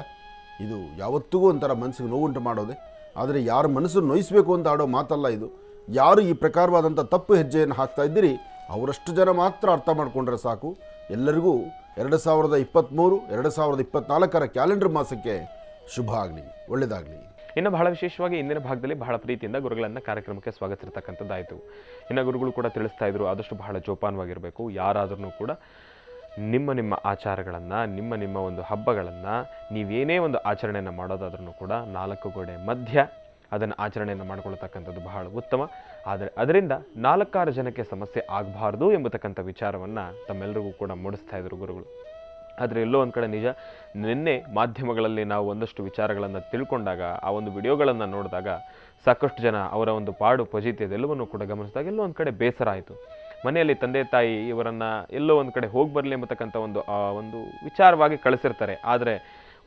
ಇದು ಯಾವತ್ತಿಗೂ ಒಂಥರ ಮನಸ್ಸಿಗೆ ನೋವುಂಟು ಮಾಡೋದೆ. ಆದರೆ ಯಾರ ಮನಸ್ಸನ್ನು ನೋಯಿಸಬೇಕು ಅಂತ ಆಡೋ ಮಾತಲ್ಲ ಇದು. ಯಾರು ಈ ಪ್ರಕಾರವಾದಂಥ ತಪ್ಪು ಹೆಜ್ಜೆಯನ್ನು ಹಾಕ್ತಾ ಇದ್ದೀರಿ ಅವರಷ್ಟು ಜನ ಮಾತ್ರ ಅರ್ಥ ಮಾಡಿಕೊಂಡ್ರೆ ಸಾಕು. ಎಲ್ಲರಿಗೂ 2023 2024 ಕ್ಯಾಲೆಂಡರ್ ಮಾಸಕ್ಕೆ ಶುಭ ಆಗಲಿ, ಒಳ್ಳೆಯದಾಗಲಿ. ಇನ್ನು ಬಹಳ ವಿಶೇಷವಾಗಿ ಇಂದಿನ ಭಾಗದಲ್ಲಿ ಬಹಳ ಪ್ರೀತಿಯಿಂದ ಗುರುಗಳನ್ನು ಕಾರ್ಯಕ್ರಮಕ್ಕೆ ಸ್ವಾಗತಿಸಿರ್ತಕ್ಕಂಥದ್ದಾಯಿತು. ಇನ್ನು ಗುರುಗಳು ಕೂಡ ತಿಳಿಸ್ತಾ ಇದ್ರು, ಆದಷ್ಟು ಬಹಳ ಜೋಪಾನವಾಗಿರಬೇಕು. ಯಾರಾದ್ರೂ ಕೂಡ ನಿಮ್ಮ ನಿಮ್ಮ ಆಚಾರಗಳನ್ನು, ನಿಮ್ಮ ಒಂದು ಹಬ್ಬಗಳನ್ನು, ನೀವೇನೇ ಒಂದು ಆಚರಣೆಯನ್ನು ಮಾಡೋದಾದ್ರೂ ಕೂಡ 4 ಗೋಡೆ ಮಧ್ಯ ಅದನ್ನು ಆಚರಣೆಯನ್ನು ಮಾಡಿಕೊಳ್ತಕ್ಕಂಥದ್ದು ಬಹಳ ಉತ್ತಮ. ಆದರೆ ಅದರಿಂದ 4-6 ಜನಕ್ಕೆ ಸಮಸ್ಯೆ ಆಗಬಾರ್ದು ಎಂಬತಕ್ಕಂಥ ವಿಚಾರವನ್ನು ತಮ್ಮೆಲ್ಲರಿಗೂ ಕೂಡ ಮೂಡಿಸ್ತಾ ಇದ್ರು ಗುರುಗಳು. ಆದರೆ ಎಲ್ಲೋ ಒಂದು ಕಡೆ ನಿಜ, ನಿನ್ನೆ ಮಾಧ್ಯಮಗಳಲ್ಲಿ ನಾವು ಒಂದಷ್ಟು ವಿಚಾರಗಳನ್ನು ತಿಳ್ಕೊಂಡಾಗ, ಆ ಒಂದು ವಿಡಿಯೋಗಳನ್ನು ನೋಡಿದಾಗ ಸಾಕಷ್ಟು ಜನ ಅವರ ಒಂದು ಪಾಡು ಪಜಿತ್ಯದೆಲ್ಲವನ್ನು ಕೂಡ ಗಮನಿಸಿದಾಗ ಎಲ್ಲೋ ಒಂದು ಕಡೆ ಬೇಸರ ಆಯಿತು. ಮನೆಯಲ್ಲಿ ತಂದೆ ತಾಯಿ ಇವರನ್ನು ಎಲ್ಲೋ ಒಂದು ಕಡೆ ಹೋಗಿ ಬರಲಿ ಎಂಬತಕ್ಕಂಥ ಒಂದು ವಿಚಾರವಾಗಿ ಕಳಿಸಿರ್ತಾರೆ. ಆದರೆ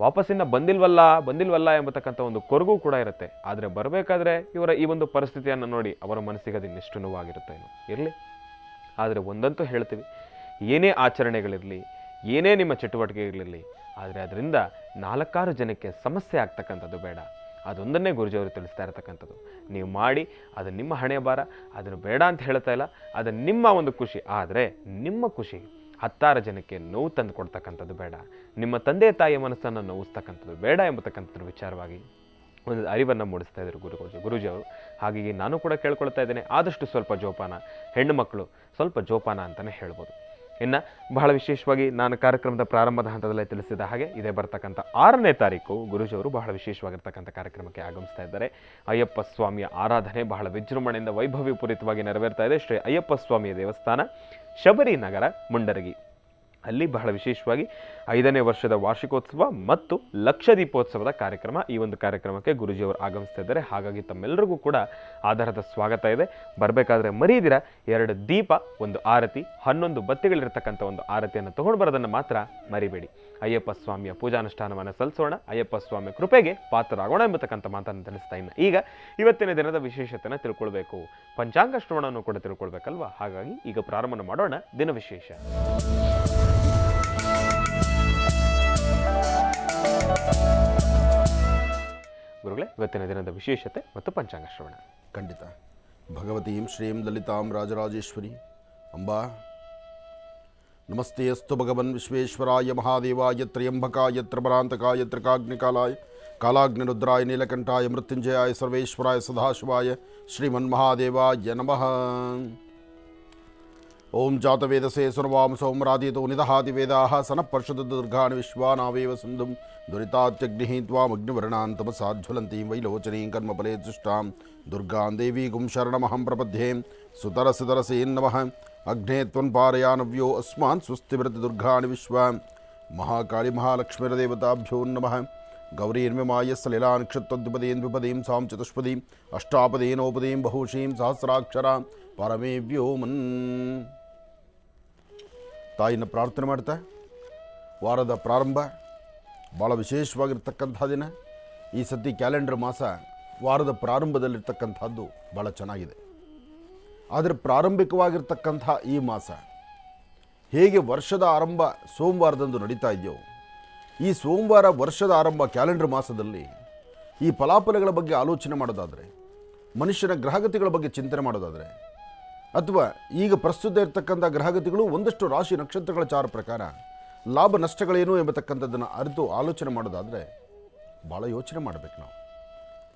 ವಾಪಸ್ಸಿನ ಬಂದಿಲ್ವಲ್ಲ ಎಂಬತಕ್ಕಂಥ ಒಂದು ಕೊರಗೂ ಕೂಡ ಇರುತ್ತೆ. ಆದರೆ ಬರಬೇಕಾದ್ರೆ ಇವರ ಈ ಒಂದು ಪರಿಸ್ಥಿತಿಯನ್ನು ನೋಡಿ ಅವರ ಮನಸ್ಸಿಗೆ ಅದು ಇನ್ನೆಷ್ಟು ನೋವಾಗಿರುತ್ತೆ. ಇರಲಿ, ಆದರೆ ಒಂದಂತೂ ಹೇಳ್ತೀವಿ, ಏನೇ ಆಚರಣೆಗಳಿರಲಿ, ಏನೇ ನಿಮ್ಮ ಚಟುವಟಿಕೆ ಇರಲಿರಲಿ, ಆದರೆ ಅದರಿಂದ 4-6 ಜನಕ್ಕೆ ಸಮಸ್ಯೆ ಆಗ್ತಕ್ಕಂಥದ್ದು ಬೇಡ. ಅದೊಂದನ್ನೇ ಗುರುಜಿಯವರು ತಿಳಿಸ್ತಾ ಇರತಕ್ಕಂಥದ್ದು. ನೀವು ಮಾಡಿ, ಅದು ನಿಮ್ಮ ಹಣೆ ಬಾರ, ಅದನ್ನು ಬೇಡ ಅಂತ ಹೇಳ್ತಾ ಇಲ್ಲ, ಅದು ನಿಮ್ಮ ಒಂದು ಖುಷಿ. ಆದರೆ ನಿಮ್ಮ ಖುಷಿ 10 ಜನಕ್ಕೆ ನೋವು ತಂದು ಕೊಡ್ತಕ್ಕಂಥದ್ದು ಬೇಡ, ನಿಮ್ಮ ತಂದೆ ತಾಯಿಯ ಮನಸ್ಸನ್ನು ನೋವಿಸ್ತಕ್ಕಂಥದ್ದು ಬೇಡ ಎಂಬತಕ್ಕಂಥದ್ರ ವಿಚಾರವಾಗಿ ಒಂದು ಅರಿವನ್ನು ಮೂಡಿಸ್ತಾ ಇದ್ರು ಗುರುಜಿಯವರು. ಹಾಗಾಗಿ ನಾನು ಕೂಡ ಕೇಳ್ಕೊಳ್ತಾ ಇದ್ದೇನೆ, ಆದಷ್ಟು ಸ್ವಲ್ಪ ಜೋಪಾನ, ಹೆಣ್ಣು ಮಕ್ಕಳು ಸ್ವಲ್ಪ ಜೋಪಾನ ಅಂತಲೇ ಹೇಳ್ಬೋದು. ಇನ್ನು ಬಹಳ ವಿಶೇಷವಾಗಿ ನಾನು ಕಾರ್ಯಕ್ರಮದ ಪ್ರಾರಂಭದ ಹಂತದಲ್ಲೇ ತಿಳಿಸಿದ ಹಾಗೆ ಇದೇ ಬರ್ತಕ್ಕಂಥ 6ನೇ ತಾರೀಕು ಗುರುಜಿಯವರು ಬಹಳ ವಿಶೇಷವಾಗಿರ್ತಕ್ಕಂಥ ಕಾರ್ಯಕ್ರಮಕ್ಕೆ ಆಗಮಿಸ್ತಾ ಇದ್ದಾರೆ. ಅಯ್ಯಪ್ಪ ಸ್ವಾಮಿಯ ಆರಾಧನೆ ಬಹಳ ವಿಜೃಂಭಣೆಯಿಂದ ವೈಭವೀಪೂರಿತವಾಗಿ ನೆರವೇರ್ತಾ ಇದೆ. ಶ್ರೀ ಅಯ್ಯಪ್ಪ ಸ್ವಾಮಿಯ ದೇವಸ್ಥಾನ, ಶಬರಿ ನಗರ, ಮುಂಡರಗಿ. ಅಲ್ಲಿ ಬಹಳ ವಿಶೇಷವಾಗಿ 5ನೇ ವರ್ಷದ ವಾರ್ಷಿಕೋತ್ಸವ ಮತ್ತು ಲಕ್ಷ ದೀಪೋತ್ಸವದ ಕಾರ್ಯಕ್ರಮ, ಈ ಒಂದು ಕಾರ್ಯಕ್ರಮಕ್ಕೆ ಗುರುಜಿಯವರು ಆಗಮಿಸ್ತಾ ಇದ್ದಾರೆ. ಹಾಗಾಗಿ ತಮ್ಮೆಲ್ಲರಿಗೂ ಕೂಡ ಆಧಾರದ ಸ್ವಾಗತ ಇದೆ. ಬರಬೇಕಾದ್ರೆ ಮರೀದಿರ 2 ದೀಪ, 1 ಆರತಿ, 11 ಬತ್ತಿಗಳಿರ್ತಕ್ಕಂಥ ಒಂದು ಆರತಿಯನ್ನು ತೊಗೊಂಡು ಬರೋದನ್ನು ಮಾತ್ರ ಮರಿಬೇಡಿ. ಅಯ್ಯಪ್ಪ ಸ್ವಾಮಿಯ ಪೂಜಾನುಷ್ಠಾನವನ್ನು ಸಲ್ಲಿಸೋಣ, ಅಯ್ಯಪ್ಪ ಸ್ವಾಮಿಯ ಕೃಪೆಗೆ ಪಾತ್ರರಾಗೋಣ ಎಂಬತಕ್ಕಂಥ ಮಾತನ್ನು ತಿಳಿಸ್ತಾ ಇನ್ನು ಈಗ ಇವತ್ತಿನ ದಿನದ ವಿಶೇಷತೆಯನ್ನು ತಿಳ್ಕೊಳ್ಬೇಕು, ಪಂಚಾಂಗ ಶ್ರವಣವನ್ನು ಕೂಡ ತಿಳ್ಕೊಳ್ಬೇಕಲ್ವಾ. ಹಾಗಾಗಿ ಈಗ ಪ್ರಾರಂಭ ಮಾಡೋಣ ದಿನ ವಿಶೇಷ. ಗುರುಗಳೇ, ಇವತ್ತಿನ ದಿನದ ವಿಶೇಷತೆ ಮತ್ತು ಪಂಚಾಂಗ ಶ್ರವಣ. ಖಂಡಿತ. ಭಗವತೀಂ ಶ್ರೀಂ ಲಲಿತಾಂ ರಾಜರಾಜೇಶ್ವರಿ ಅಂಬಾ. ನಮಸ್ತೆ ಅಸ್ತು ಭಗವನ್ ವಿಶ್ವೇಶ್ವರಾಯ ಮಹಾದೇವಾಯ ತ್ರ್ಯಂಬಕಾಯ ತ್ರಿಪರಾಂತಕಾಯ ತ್ರಿಕಾಗ್ನಿಕಾಲಾಯ ಕಾಲಾಗ್ನಿರುದ್ರಾಯ ನೀಲಕಂಠಾಯ ಮೃತ್ಯುಂಜಯಾಯ ಸರ್ವೇಶ್ವರಾಯ ಸದಾಶಿವಾಯ ಶ್ರೀಮನ್ಮಹಾದೇವಾಯ ನಮಃ. ಓಂ ಜಾತವೇದಸೇ ಸುರವಾಂಸೋ ರಾಧೀತೋ ನಿದಹಾದಿವೇದಾಃ ಸನಃಪರ್ಷದ ದುರ್ಗಾಣಿ ವಿಶ್ವಾನಾವೇವ ಸಿಂಧುಂ ದುರಿತಾತ್ಯಗ್ನಿಃ ತ್ವಾಮಗ್ನಿವರ್ಣಾಂ ತಮಸಾಜ್ವಲಂತೀಂ ವೈಲೋಚನೀಂ ಕರ್ಮಫಲೇ ದೃಷ್ಟಾಂ ದುರ್ಗಾಂ ದೇವೀಗುಂ ಶರಣಮಹಂ ಪ್ರಪದ್ಯೆ. ಸುತರಸಿತರಸೇನ್ ನಮಃ. ಅಗ್ನೇ ತ್ವನ್ಪಾರಯಾನವ್ಯೋ ಅಸ್ಮಾನ್ ಸ್ವಸ್ತಿವ್ರತ ದುರ್ಗಾಣಿ ವಿಶ್ವ. ಮಹಾಕಾಳಿ ಮಹಾಲಕ್ಷ್ಮೀರದೇವತಾಭ್ಯೋ ನಮಃ. ಗೌರೀರ್ಮಿಮಾಯ ಸಲಿಲಾ ನಕ್ಷತ್ರದ್ವಿಪದೀಂ ದ್ವಿಪದೀಂ ಸಾಂ ಚತುಷ್ಪದೀಂ ಅಷ್ಟಾಪದೇನೋಪದೀಂ ಬಹುಶೀಂ ಸಹಸ್ರಾಕ್ಷರಾಂ ಪರಮೇ ವ್ಯೋಮನ್. ತಾಯಿನ ಪ್ರಾರ್ಥನೆ ಮಾಡ್ತಾ ವಾರದ ಪ್ರಾರಂಭ ಭಾಳ ವಿಶೇಷವಾಗಿರ್ತಕ್ಕಂಥ ದಿನ. ಈ ಸತಿ ಕ್ಯಾಲೆಂಡರ್ ಮಾಸ ವಾರದ ಪ್ರಾರಂಭದಲ್ಲಿರ್ತಕ್ಕಂಥದ್ದು ಭಾಳ ಚೆನ್ನಾಗಿದೆ. ಆದರೆ ಪ್ರಾರಂಭಿಕವಾಗಿರ್ತಕ್ಕಂಥ ಈ ಮಾಸ ಹೇಗೆ ವರ್ಷದ ಆರಂಭ ಸೋಮವಾರದಂದು ನಡೀತಾ ಇದೆಯೋ, ಈ ಸೋಮವಾರ ವರ್ಷದ ಆರಂಭ ಕ್ಯಾಲೆಂಡರ್ ಮಾಸದಲ್ಲಿ ಈ ಫಲಾಫಲಗಳ ಬಗ್ಗೆ ಆಲೋಚನೆ ಮಾಡೋದಾದರೆ, ಮನುಷ್ಯನ ಗ್ರಹಗತಿಗಳ ಬಗ್ಗೆ ಚಿಂತನೆ ಮಾಡೋದಾದರೆ, ಅಥವಾ ಈಗ ಪ್ರಸ್ತುತ ಇರತಕ್ಕಂಥ ಗ್ರಹಗತಿಗಳು ಒಂದಷ್ಟು ರಾಶಿ ನಕ್ಷತ್ರಗಳ ಚಾರ ಪ್ರಕಾರ ಲಾಭ ನಷ್ಟಗಳೇನು ಎಂಬತಕ್ಕಂಥದ್ದನ್ನು ಅರಿತು ಆಲೋಚನೆ ಮಾಡೋದಾದರೆ ಭಾಳ ಯೋಚನೆ ಮಾಡಬೇಕು ನಾವು.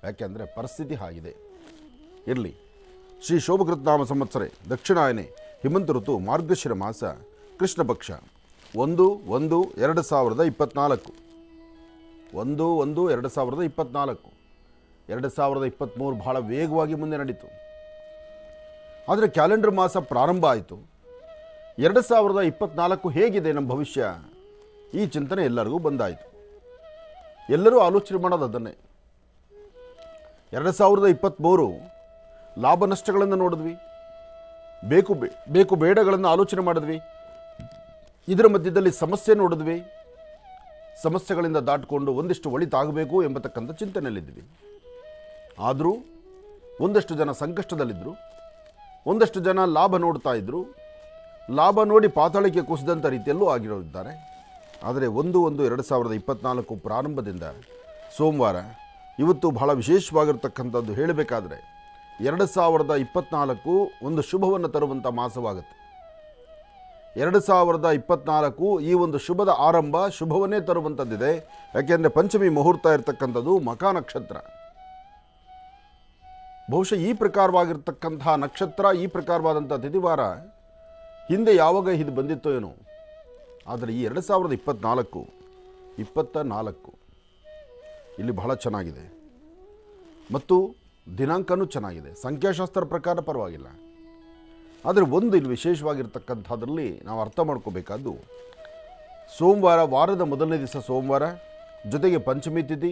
ಯಾಕೆಂದರೆ ಪರಿಸ್ಥಿತಿ ಆಗಿದೆ. ಇರಲಿ. ಶ್ರೀ ಶೋಭಕೃತ್ನಾಮ ಸಂವತ್ಸರೆ ದಕ್ಷಿಣಾಯನೆ ಹಿಮಂತ ಋತು ಮಾರ್ಗಶಿರ ಮಾಸ ಕೃಷ್ಣ ಪಕ್ಷ 1/1/2024 1/1/2024 2023 ಬಹಳ ವೇಗವಾಗಿ ಮುಂದೆ ನಡೀತು. ಆದರೆ ಕ್ಯಾಲೆಂಡರ್ ಮಾಸ ಪ್ರಾರಂಭ ಆಯಿತು. 2024 ಹೇಗಿದೆ ನಮ್ಮ ಭವಿಷ್ಯ, ಈ ಚಿಂತನೆ ಎಲ್ಲರಿಗೂ ಬಂದಾಯಿತು. ಎಲ್ಲರೂ ಆಲೋಚನೆ ಮಾಡೋದು ಅದನ್ನೇ. 2023 ಲಾಭ ನಷ್ಟಗಳನ್ನು ನೋಡಿದ್ವಿ, ಬೇಕು ಬೇಡಗಳನ್ನು ಆಲೋಚನೆ ಮಾಡಿದ್ವಿ, ಇದರ ಮಧ್ಯದಲ್ಲಿ ಸಮಸ್ಯೆ ನೋಡಿದ್ವಿ, ಸಮಸ್ಯೆಗಳಿಂದ ದಾಟಿಕೊಂಡು ಒಂದಿಷ್ಟು ಒಳಿತಾಗಬೇಕು ಎಂಬತಕ್ಕಂಥ ಚಿಂತನೆಯಲ್ಲಿದ್ವಿ. ಆದರೂ ಒಂದಷ್ಟು ಜನ ಸಂಕಷ್ಟದಲ್ಲಿದ್ದರು, ಒಂದಷ್ಟು ಜನ ಲಾಭ ನೋಡ್ತಾ ಇದ್ದರು, ಲಾಭ ನೋಡಿ ಪಾತಾಳಕ್ಕೆ ಕುಸಿದಂಥ ರೀತಿಯಲ್ಲೂ ಆಗಿರೋರಿದ್ದಾರೆ. ಆದರೆ 1/1/2024 ಪ್ರಾರಂಭದಿಂದ ಸೋಮವಾರ ಇವತ್ತು ಬಹಳ ವಿಶೇಷವಾಗಿರ್ತಕ್ಕಂಥದ್ದು ಹೇಳಬೇಕಾದ್ರೆ 2024 ಒಂದು ಶುಭವನ್ನು ತರುವಂಥ ಮಾಸವಾಗುತ್ತೆ. 2024 ಈ ಒಂದು ಶುಭದ ಆರಂಭ ಶುಭವನ್ನೇ ತರುವಂಥದ್ದಿದೆ. ಯಾಕೆಂದರೆ ಪಂಚಮಿ ಮುಹೂರ್ತ ಇರತಕ್ಕಂಥದ್ದು ಮಖಾ ನಕ್ಷತ್ರ. ಬಹುಶಃ ಈ ಪ್ರಕಾರವಾಗಿರ್ತಕ್ಕಂಥ ನಕ್ಷತ್ರ, ಈ ಪ್ರಕಾರವಾದಂಥ ತಿಥಿವಾರ ಹಿಂದೆ ಯಾವಾಗ ಇದು ಬಂದಿತ್ತೋ ಏನೋ, ಆದರೆ ಈ 2024 ಇಲ್ಲಿ ಬಹಳ ಚೆನ್ನಾಗಿದೆ ಮತ್ತು ದಿನಾಂಕನೂ ಚೆನ್ನಾಗಿದೆ. ಸಂಖ್ಯಾಶಾಸ್ತ್ರ ಪ್ರಕಾರ ಪರವಾಗಿಲ್ಲ. ಆದರೆ ಒಂದು ಇಲ್ಲಿ ವಿಶೇಷವಾಗಿರ್ತಕ್ಕಂಥದ್ರಲ್ಲಿ ನಾವು ಅರ್ಥ ಮಾಡ್ಕೋಬೇಕಾದ್ದು, ಸೋಮವಾರ, ವಾರದ ಮೊದಲನೇ ದಿವಸ ಸೋಮವಾರ, ಜೊತೆಗೆ ಪಂಚಮಿ ತಿಥಿ,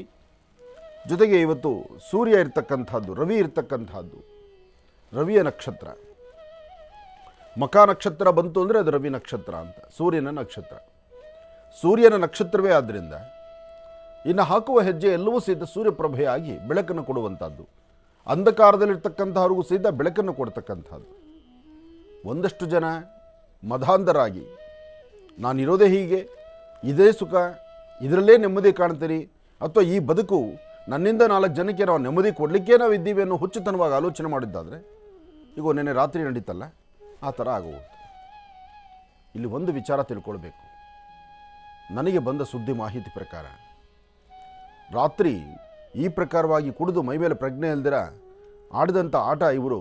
ಜೊತೆಗೆ ಇವತ್ತು ಸೂರ್ಯ ಇರ್ತಕ್ಕಂಥದ್ದು, ರವಿ ಇರ್ತಕ್ಕಂಥದ್ದು, ರವಿಯ ನಕ್ಷತ್ರ. ಮಖ ನಕ್ಷತ್ರ ಬಂತು ಅಂದರೆ ಅದು ರವಿ ನಕ್ಷತ್ರ ಅಂತ, ಸೂರ್ಯನ ನಕ್ಷತ್ರ. ಸೂರ್ಯನ ನಕ್ಷತ್ರವೇ ಆದ್ದರಿಂದ ಇನ್ನು ಹಾಕುವ ಹೆಜ್ಜೆ ಎಲ್ಲವೂ ಸಹಿತ ಸೂರ್ಯಪ್ರಭೆಯಾಗಿ ಬೆಳಕನ್ನು ಕೊಡುವಂಥದ್ದು, ಅಂಧಕಾರದಲ್ಲಿರ್ತಕ್ಕಂಥವ್ರಿಗೂ ಸಹಿತ ಬೆಳಕನ್ನು ಕೊಡ್ತಕ್ಕಂಥದ್ದು. ಒಂದಷ್ಟು ಜನ ಮಧಾಂಧರಾಗಿ ನಾನಿರೋದೇ ಹೀಗೆ, ಇದೇ ಸುಖ, ಇದರಲ್ಲೇ ನೆಮ್ಮದಿ ಕಾಣ್ತೀರಿ, ಅಥವಾ ಈ ಬದುಕು ನನ್ನಿಂದ 4 ಜನಕ್ಕೆ ನಾವು ನೆಮ್ಮದಿ ಕೊಡಲಿಕ್ಕೆ ನಾವು ಇದ್ದೀವಿ ಅನ್ನೋ ಹುಚ್ಚುತನವಾಗಿ ಆಲೋಚನೆ ಮಾಡಿದ್ದಾದರೆ, ಈಗ ನೆನ್ನೆ ರಾತ್ರಿ ನಡೀತಲ್ಲ ಆ ಥರ ಆಗೋಗುತ್ತೆ. ಇಲ್ಲಿ ಒಂದು ವಿಚಾರ ತಿಳ್ಕೊಳ್ಬೇಕು. ನನಗೆ ಬಂದ ಸುದ್ದಿ ಮಾಹಿತಿ ಪ್ರಕಾರ ರಾತ್ರಿ ಈ ಪ್ರಕಾರವಾಗಿ ಕುಡಿದು ಮೈಮೇಲೆ ಪ್ರಜ್ಞೆ ಇಲ್ದಿರ ಆಡಿದಂಥ ಆಟ ಇವರು,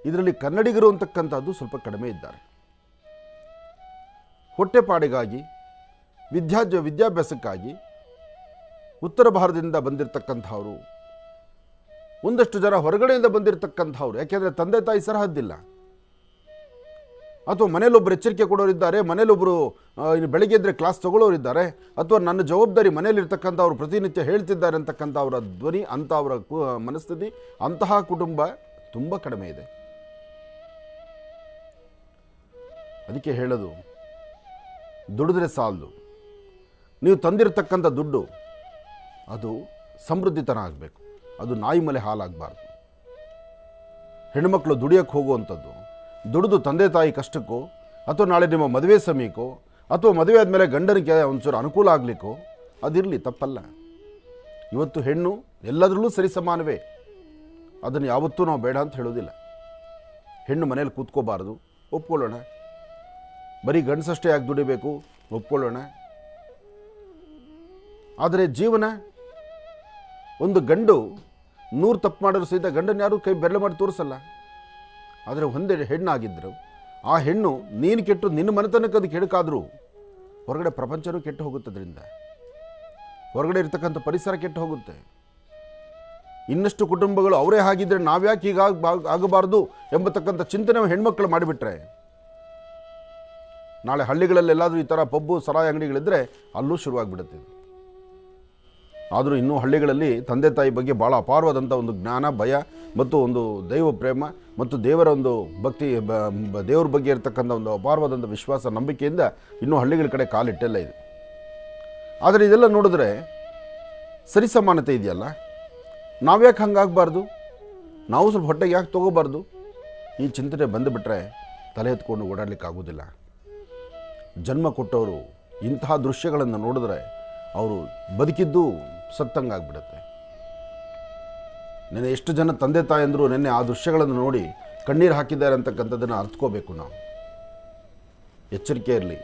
ಇದರಲ್ಲಿ ಕನ್ನಡಿಗರು ಅಂತಕ್ಕಂಥದ್ದು ಸ್ವಲ್ಪ ಕಡಿಮೆ ಇದ್ದಾರೆ. ಹೊಟ್ಟೆಪಾಡಿಗಾಗಿ, ವಿದ್ಯಾಭ್ಯಾಸಕ್ಕಾಗಿ ಉತ್ತರ ಭಾರತದಿಂದ ಬಂದಿರತಕ್ಕಂಥವರು, ಒಂದಷ್ಟು ಜನ ಹೊರಗಡೆಯಿಂದ ಬಂದಿರತಕ್ಕಂಥವ್ರು, ಯಾಕೆಂದರೆ ತಂದೆ ತಾಯಿ ಸರಹದ್ದಿಲ್ಲ, ಅಥವಾ ಮನೇಲೊಬ್ಬರು ಎಚ್ಚರಿಕೆ ಕೊಡೋರಿದ್ದಾರೆ, ಮನೇಲೊಬ್ಬರು ಬೆಳಗ್ಗೆ ಇದ್ದರೆ ಕ್ಲಾಸ್ ತಗೊಳ್ಳೋರಿದ್ದಾರೆ, ಅಥವಾ ನನ್ನ ಜವಾಬ್ದಾರಿ ಮನೇಲಿರ್ತಕ್ಕಂಥವ್ರು ಪ್ರತಿನಿತ್ಯ ಹೇಳ್ತಿದ್ದಾರೆ ಅಂತಕ್ಕಂಥವ್ರ ಧ್ವನಿ, ಅಂಥವರ ಮನಸ್ಥಿತಿ, ಅಂತಹ ಕುಟುಂಬ ತುಂಬ ಕಡಿಮೆ ಇದೆ. ಅದಕ್ಕೆ ಹೇಳೋದು, ದುಡಿದ್ರೆ ಸಾಲದು. ನೀವು ತಂದಿರತಕ್ಕಂಥ ದುಡ್ಡು ಅದು ಸಮೃದ್ಧಿತನ ಆಗಬೇಕು, ಅದು ನಾಯಿ ಮಲೆ ಹಾಲಾಗಬಾರ್ದು. ಹೆಣ್ಣುಮಕ್ಕಳು ದುಡಿಯೋಕ್ಕೆ ಹೋಗುವಂಥದ್ದು, ದುಡಿದು ತಂದೆ ತಾಯಿ ಕಷ್ಟಕ್ಕೋ, ಅಥವಾ ನಾಳೆ ನಿಮ್ಮ ಮದುವೆ ಸಮಯಕ್ಕೋ, ಅಥವಾ ಮದುವೆ ಆದಮೇಲೆ ಗಂಡನಿಗೆ ಒಂಚೂರು ಅನುಕೂಲ ಆಗಲಿಕ್ಕೋ ಅದಿರಲಿ, ತಪ್ಪಲ್ಲ. ಇವತ್ತು ಹೆಣ್ಣು ಎಲ್ಲದರಲ್ಲೂ ಸರಿಸಮಾನವೇ, ಅದನ್ನು ಯಾವತ್ತೂ ನಾವು ಬೇಡ ಅಂತ ಹೇಳೋದಿಲ್ಲ. ಹೆಣ್ಣು ಮನೇಲಿ ಕೂತ್ಕೋಬಾರ್ದು, ಒಪ್ಕೊಳ್ಳೋಣ. ಬರೀ ಗಂಡಸಷ್ಟೇ ಯಾಕೆ ದುಡಿಬೇಕು, ಒಪ್ಕೊಳ್ಳೋಣ. ಆದರೆ ಜೀವನ, ಒಂದು ಗಂಡು 100 ತಪ್ಪು ಮಾಡೋರು ಸಹಿತ ಗಂಡನ ಯಾರು ಕೈ ಬೆರಳು ಮಾಡಿ ತೋರಿಸಲ್ಲ. ಆದರೆ ಒಂದೇ ಹೆಣ್ಣಾಗಿದ್ದರು, ಆ ಹೆಣ್ಣು ನೀನು ಕೆಟ್ಟು ನಿನ್ನ ಮನೆತನಕ್ಕೆ ಅದು ಕೆಡಕಾದರೂ ಹೊರಗಡೆ ಪ್ರಪಂಚನೂ ಕೆಟ್ಟು ಹೋಗುತ್ತದ್ರಿಂದ, ಹೊರಗಡೆ ಇರ್ತಕ್ಕಂಥ ಪರಿಸರ ಕೆಟ್ಟು ಹೋಗುತ್ತೆ. ಇನ್ನಷ್ಟು ಕುಟುಂಬಗಳು ಅವರೇ ಆಗಿದ್ದರೆ ನಾವ್ಯಾಕೆ ಈಗ ಆಗಬಾರ್ದು ಎಂಬತಕ್ಕಂಥ ಚಿಂತನೆ ಹೆಣ್ಮಕ್ಳು ಮಾಡಿಬಿಟ್ರೆ, ನಾಳೆ ಹಳ್ಳಿಗಳಲ್ಲೆಲ್ಲಾದರೂ ಈ ಥರ ಪಬ್ಬು ಸರಾಯಿ ಅಂಗಡಿಗಳಿದ್ದರೆ ಅಲ್ಲೂ ಶುರುವಾಗ್ಬಿಡುತ್ತೆ. ಆದರೂ ಇನ್ನೂ ಹಳ್ಳಿಗಳಲ್ಲಿ ತಂದೆ ತಾಯಿ ಬಗ್ಗೆ ಭಾಳ ಅಪಾರವಾದಂಥ ಒಂದು ಜ್ಞಾನ, ಭಯ ಮತ್ತು ಒಂದು ದೈವ ಪ್ರೇಮ ಮತ್ತು ದೇವರ ಒಂದು ಭಕ್ತಿ, ದೇವ್ರ ಬಗ್ಗೆ ಇರತಕ್ಕಂಥ ಒಂದು ಅಪಾರವಾದಂಥ ವಿಶ್ವಾಸ, ನಂಬಿಕೆಯಿಂದ ಇನ್ನೂ ಹಳ್ಳಿಗಳ ಕಡೆ ಕಾಲಿಟ್ಟೆಲ್ಲ ಇದೆ. ಆದರೆ ಇದೆಲ್ಲ ನೋಡಿದ್ರೆ ಸರಿಸಮಾನತೆ ಇದೆಯಲ್ಲ, ನಾವ್ಯಾಕೆ ಹಂಗಾಗಬಾರ್ದು, ನಾವು ಸ್ವಲ್ಪ ಹೊಟ್ಟೆಗೆ ಯಾಕೆ ತೊಗೋಬಾರ್ದು, ಈ ಚಿಂತನೆ ಬಂದುಬಿಟ್ರೆ ತಲೆ ಎತ್ಕೊಂಡು ಓಡಾಡಲಿಕ್ಕಾಗೋದಿಲ್ಲ. ಜನ್ಮ ಕೊಟ್ಟವರು ಇಂತಹ ದೃಶ್ಯಗಳನ್ನು ನೋಡಿದ್ರೆ ಅವರು ಬದುಕಿದ್ದು ಸತ್ತಂಗಾಗ್ಬಿಡುತ್ತೆ. ನೆನ್ನೆ ಎಷ್ಟು ಜನ ತಂದೆ ತಾಯಂದರು ನೆನ್ನೆ ಆ ದೃಶ್ಯಗಳನ್ನು ನೋಡಿ ಕಣ್ಣೀರು ಹಾಕಿದ್ದಾರೆ ಅಂತಕ್ಕಂಥದ್ದನ್ನು ಅರ್ಥಕೋಬೇಕು ನಾವು. ಎಚ್ಚರಿಕೆ ಇರಲಿ.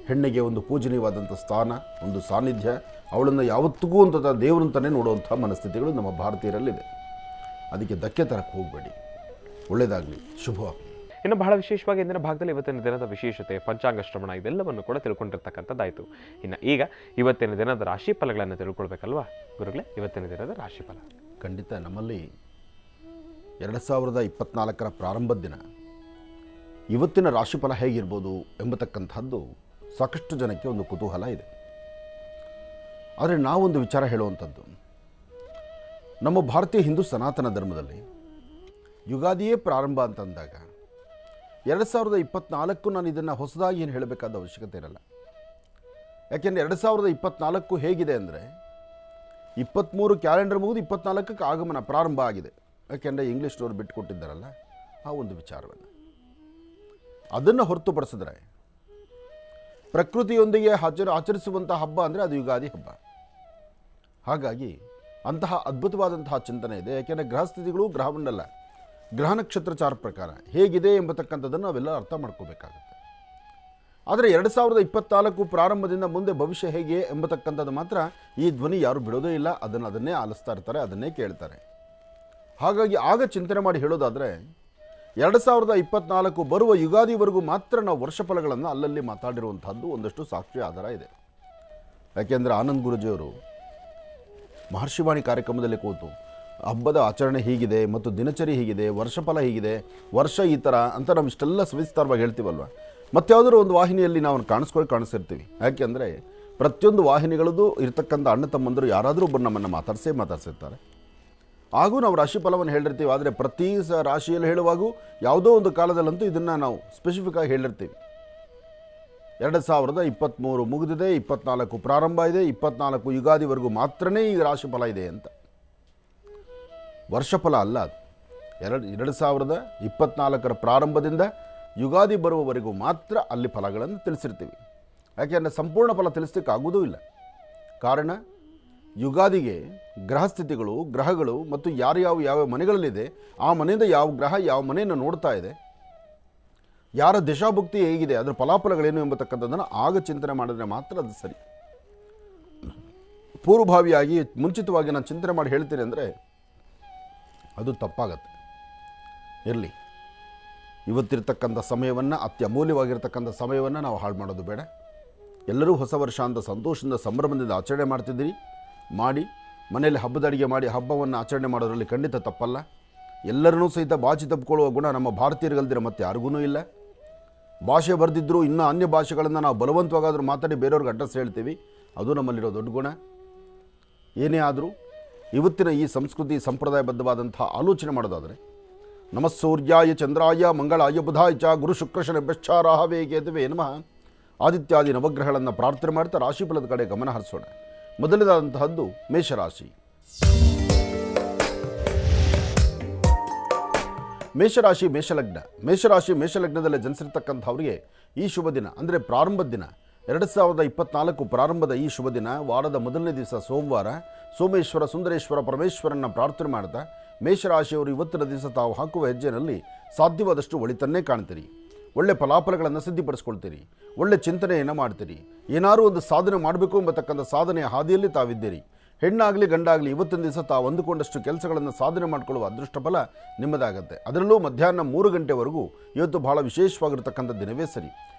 ಹೆಣ್ಣಿಗೆ ಒಂದು ಪೂಜನೀಯವಾದಂಥ ಸ್ಥಾನ, ಒಂದು ಸಾನ್ನಿಧ್ಯ, ಅವಳನ್ನು ಯಾವತ್ತಿಗೂ ಅಂತ ದೇವರಂತಲೇ ನೋಡುವಂಥ ಮನಸ್ಥಿತಿಗಳು ನಮ್ಮ ಭಾರತೀಯರಲ್ಲಿದೆ. ಅದಕ್ಕೆ ಧಕ್ಕೆ ತರಕ್ಕೆ ಹೋಗಬೇಡಿ. ಒಳ್ಳೆಯದಾಗಲಿ, ಶುಭವಾಗಲಿ. ಇನ್ನು ಬಹಳ ವಿಶೇಷವಾಗಿ ಇಂದಿನ ಭಾಗದಲ್ಲಿ ಇವತ್ತಿನ ದಿನದ ವಿಶೇಷತೆ, ಪಂಚಾಂಗ ಶ್ರವಣ, ಇದೆಲ್ಲವನ್ನು ಕೂಡ ತಿಳ್ಕೊಂಡಿರ್ತಕ್ಕಂಥದ್ದಾಯಿತು. ಇನ್ನು ಈಗ ಇವತ್ತಿನ ದಿನದ ರಾಶಿ ಫಲಗಳನ್ನು ತಿಳ್ಕೊಳ್ಬೇಕಲ್ವಾ ಗುರುಗಳೇ? ಇವತ್ತಿನ ದಿನದ ರಾಶಿ ಫಲ ಖಂಡಿತ ನಮ್ಮಲ್ಲಿ 2024 ಪ್ರಾರಂಭದ ದಿನ. ಇವತ್ತಿನ ರಾಶಿಫಲ ಹೇಗಿರ್ಬೋದು ಎಂಬತಕ್ಕಂಥದ್ದು ಸಾಕಷ್ಟು ಜನಕ್ಕೆ ಒಂದು ಕುತೂಹಲ ಇದೆ. ಆದರೆ ನಾವೊಂದು ವಿಚಾರ ಹೇಳುವಂಥದ್ದು, ನಮ್ಮ ಭಾರತೀಯ ಹಿಂದೂ ಸನಾತನ ಧರ್ಮದಲ್ಲಿ ಯುಗಾದಿಯೇ ಪ್ರಾರಂಭ ಅಂತಂದಾಗ 2024 ನಾನು ಇದನ್ನು ಹೊಸದಾಗಿ ಏನು ಹೇಳಬೇಕಾದ ಅವಶ್ಯಕತೆ ಇರಲ್ಲ. ಯಾಕೆಂದರೆ 2024 ಹೇಗಿದೆ ಅಂದರೆ 23 ಕ್ಯಾಲೆಂಡರ್ ಮುಗಿದು 24ಕ್ಕೆ ಆಗಮನ ಪ್ರಾರಂಭ ಆಗಿದೆ. ಯಾಕೆಂದರೆ ಇಂಗ್ಲೀಷ್ನವ್ರು ಬಿಟ್ಟುಕೊಟ್ಟಿದ್ದಾರಲ್ಲ ಆ ಒಂದು ವಿಚಾರವನ್ನು. ಅದನ್ನು ಹೊರತುಪಡಿಸಿದ್ರೆ ಪ್ರಕೃತಿಯೊಂದಿಗೆ ಆಚರಿಸುವಂಥ ಹಬ್ಬ ಅಂದರೆ ಅದು ಯುಗಾದಿ ಹಬ್ಬ. ಹಾಗಾಗಿ ಅಂತಹ ಅದ್ಭುತವಾದಂತಹ ಚಿಂತನೆ ಇದೆ. ಯಾಕೆಂದರೆ ಗ್ರಹಸ್ಥಿತಿಗಳು ಗ್ರಹಮಂಡಲ, ಗ್ರಹ ನಕ್ಷತ್ರಚಾರ ಪ್ರಕಾರ ಹೇಗಿದೆ ಎಂಬತಕ್ಕಂಥದ್ದನ್ನು ನಾವೆಲ್ಲ ಅರ್ಥ ಮಾಡ್ಕೋಬೇಕಾಗುತ್ತೆ. ಆದರೆ 2024 ಪ್ರಾರಂಭದಿಂದ ಮುಂದೆ ಭವಿಷ್ಯ ಹೇಗೆ ಎಂಬತಕ್ಕಂಥದ್ದು ಮಾತ್ರ ಈ ಧ್ವನಿ ಯಾರು ಬಿಡೋದೇ ಇಲ್ಲ. ಅದನ್ನೇ ಆಲಿಸ್ತಾ ಇರ್ತಾರೆ, ಅದನ್ನೇ ಕೇಳ್ತಾರೆ. ಹಾಗಾಗಿ ಆಗ ಚಿಂತನೆ ಮಾಡಿ ಹೇಳೋದಾದರೆ 2024 ಬರುವ ಯುಗಾದಿವರೆಗೂ ಮಾತ್ರ ನಾವು ವರ್ಷ ಫಲಗಳನ್ನು ಅಲ್ಲಲ್ಲಿ ಮಾತಾಡಿರುವಂಥದ್ದು ಒಂದಷ್ಟು ಸಾಕ್ಷಿ ಆಧಾರ ಇದೆ. ಯಾಕೆಂದರೆ ಆನಂದ್ ಗುರೂಜಿಯವರು ಮಹರ್ಷಿವಾಣಿ ಕಾರ್ಯಕ್ರಮದಲ್ಲಿ ಕೂತು ಹಬ್ಬದ ಆಚರಣೆ ಹೀಗಿದೆ ಮತ್ತು ದಿನಚರಿ ಹೀಗಿದೆ, ವರ್ಷಫಲ ಹೀಗಿದೆ, ವರ್ಷ ಈ ಥರ ಅಂತ ನಾವು ಇಷ್ಟೆಲ್ಲ ಸವಿಸ್ತಾರವಾಗಿ ಹೇಳ್ತೀವಲ್ವ. ಮತ್ತಾವುದಾದ್ರು ಒಂದು ವಾಹಿನಿಯಲ್ಲಿ ನಾವು ಕಾಣಿಸ್ತಿರ್ತೀವಿ. ಯಾಕೆಂದರೆ ಪ್ರತಿಯೊಂದು ವಾಹಿನಿಗಳದ್ದು ಇರ್ತಕ್ಕಂಥ ಅಣ್ಣ ತಮ್ಮಂದರು ಯಾರಾದರೂ ಒಬ್ಬರು ನಮ್ಮನ್ನು ಮಾತಾಡ್ಸಿರ್ತಾರೆ. ಹಾಗೂ ನಾವು ರಾಶಿ ಫಲವನ್ನು ಹೇಳಿರ್ತೀವಿ. ಆದರೆ ಪ್ರತಿ ರಾಶಿಯಲ್ಲಿ ಹೇಳುವಾಗೂ ಯಾವುದೋ ಒಂದು ಕಾಲದಲ್ಲಂತೂ ಇದನ್ನು ನಾವು ಸ್ಪೆಸಿಫಿಕ್ಕಾಗಿ ಹೇಳಿರ್ತೀವಿ. 2023 ಮುಗಿದಿದೆ, 24 ಪ್ರಾರಂಭ ಇದೆ, 24 ಯುಗಾದಿವರೆಗೂ ಮಾತ್ರನೇ ಈ ರಾಶಿ ಫಲ ಇದೆ ಅಂತ. ವರ್ಷಫಲ ಅಲ್ಲ ಅದು. 2024 ಪ್ರಾರಂಭದಿಂದ ಯುಗಾದಿ ಬರುವವರೆಗೂ ಮಾತ್ರ ಅಲ್ಲಿ ಫಲಗಳನ್ನು ತಿಳಿಸಿರ್ತೀವಿ. ಯಾಕೆಂದರೆ ಸಂಪೂರ್ಣ ಫಲ ತಿಳಿಸ್ಲಿಕ್ಕೆ ಆಗುವುದೂ ಇಲ್ಲ. ಕಾರಣ ಯುಗಾದಿಗೆ ಗ್ರಹಸ್ಥಿತಿಗಳು, ಗ್ರಹಗಳು ಮತ್ತು ಯಾವ ಮನೆಗಳಲ್ಲಿದೆ, ಆ ಮನೆಯಿಂದ ಯಾವ ಗ್ರಹ ಯಾವ ಮನೆಯನ್ನು ನೋಡ್ತಾ ಇದೆ, ಯಾರ ದಶಾಭುಕ್ತಿ ಹೇಗಿದೆ, ಅದರ ಫಲಾಫಲಗಳೇನು ಎಂಬತಕ್ಕಂಥದ್ದನ್ನು ಆಗ ಚಿಂತನೆ ಮಾಡಿದ್ರೆ ಮಾತ್ರ ಅದು ಸರಿ. ಪೂರ್ವಭಾವಿಯಾಗಿ ಮುಂಚಿತವಾಗಿ ನಾನು ಚಿಂತನೆ ಮಾಡಿ ಹೇಳ್ತೀನಿ ಅಂದರೆ ಅದು ತಪ್ಪಾಗತ್ತೆ. ಇರಲಿ, ಇವತ್ತಿರ್ತಕ್ಕಂಥ ಸಮಯವನ್ನು, ಅತ್ಯಮೂಲ್ಯವಾಗಿರ್ತಕ್ಕಂಥ ಸಮಯವನ್ನು ನಾವು ಹಾಳು ಮಾಡೋದು ಬೇಡ. ಎಲ್ಲರೂ ಹೊಸ ವರ್ಷ ಅಂತ ಸಂತೋಷದಿಂದ ಸಂಭ್ರಮದಿಂದ ಆಚರಣೆ ಮಾಡ್ತಿದ್ದೀರಿ. ಮಾಡಿ ಮನೆಯಲ್ಲಿ ಹಬ್ಬದ ಅಡುಗೆ ಮಾಡಿ ಹಬ್ಬವನ್ನು ಆಚರಣೆ ಮಾಡೋದರಲ್ಲಿ ಖಂಡಿತ ತಪ್ಪಲ್ಲ. ಎಲ್ಲರನ್ನೂ ಸಹಿತ ಬಾಚಿ ತಪ್ಪಿಕೊಳ್ಳುವ ಗುಣ ನಮ್ಮ ಭಾರತೀಯರಿಗಲ್ದಿರ ಮತ್ತೆ ಯಾರಿಗೂ ಇಲ್ಲ. ಭಾಷೆ ಬರೆದಿದ್ದರೂ ಇನ್ನೂ ಅನ್ಯ ಭಾಷೆಗಳನ್ನು ನಾವು ಬಲವಂತವಾಗಾದರೂ ಮಾತಾಡಿ ಬೇರೆಯವ್ರಿಗೆ ಅಡ್ರೆಸ್ ಹೇಳ್ತೀವಿ. ಅದು ನಮ್ಮಲ್ಲಿರೋ ದೊಡ್ಡ ಗುಣ. ಏನೇ ಆದರೂ ಇವತ್ತಿನ ಈ ಸಂಸ್ಕೃತಿ ಸಂಪ್ರದಾಯಬದ್ಧವಾದಂಥ ಆಲೋಚನೆ ಮಾಡೋದಾದರೆ ನಮಃ ಸೂರ್ಯಾಯ ಚಂದ್ರಾಯ ಮಂಗಳಾಯ ಬುಧಾಯ ಚ ಗುರು ಶುಕ್ರ ಶನಿಭ್ಯಶ್ಚ ರಾಹವೇ ಕೇತುವೇ ನಮಃ ಆದಿತ್ಯಾದಿ ನವಗ್ರಹಗಳನ್ನು ಪ್ರಾರ್ಥನೆ ಮಾಡ್ತಾ ರಾಶಿಫಲದ ಕಡೆ ಗಮನ ಹರಿಸೋಣ. ಮೊದಲನೇದಾದಂತಹದ್ದು ಮೇಷರಾಶಿ. ಮೇಷರಾಶಿ ಮೇಷಲಗ್ನ. ಮೇಷಲಗ್ನದಲ್ಲಿ ಜನಿಸಿರ್ತಕ್ಕಂಥವರಿಗೆ ಈ ಶುಭ ದಿನ ಅಂದರೆ ಪ್ರಾರಂಭದ ದಿನ 2024 ಪ್ರಾರಂಭದ ಈ ಶುಭ ದಿನ, ವಾರದ ಮೊದಲನೇ ದಿವಸ ಸೋಮವಾರ, ಸೋಮೇಶ್ವರ ಸುಂದರೇಶ್ವರ ಪರಮೇಶ್ವರನ ಪ್ರಾರ್ಥನೆ ಮಾಡ್ತಾ ಮೇಷರಾಶಿಯವರು ಇವತ್ತಿನ ದಿವಸ ತಾವು ಹಾಕುವ ಹೆಜ್ಜೆಯಲ್ಲಿ ಸಾಧ್ಯವಾದಷ್ಟು ಒಳಿತನ್ನೇ ಕಾಣ್ತೀರಿ. ಒಳ್ಳೆ ಫಲಾಫಲಗಳನ್ನು ಸಿದ್ಧಿಪಡಿಸ್ಕೊಳ್ತೀರಿ. ಒಳ್ಳೆ ಚಿಂತನೆಯನ್ನು ಮಾಡ್ತೀರಿ. ಏನಾದರೂ ಒಂದು ಸಾಧನೆ ಮಾಡಬೇಕು ಎಂಬತಕ್ಕಂಥ ಸಾಧನೆಯ ಹಾದಿಯಲ್ಲಿ ತಾವಿದ್ದೀರಿ. ಹೆಣ್ಣಾಗಲಿ ಗಂಡಾಗಲಿ ಇವತ್ತಿನ ದಿವಸ ತಾವು ಅಂದುಕೊಂಡಷ್ಟು ಕೆಲಸಗಳನ್ನು ಸಾಧನೆ ಮಾಡಿಕೊಳ್ಳುವ ಅದೃಷ್ಟ ಫಲ ನಿಮ್ಮದಾಗತ್ತೆ. ಅದರಲ್ಲೂ ಮಧ್ಯಾಹ್ನ 3 ಗಂಟೆವರೆಗೂ ಇವತ್ತು ಬಹಳ ವಿಶೇಷವಾಗಿರ್ತಕ್ಕಂಥ ದಿನವೇ ಸರಿ.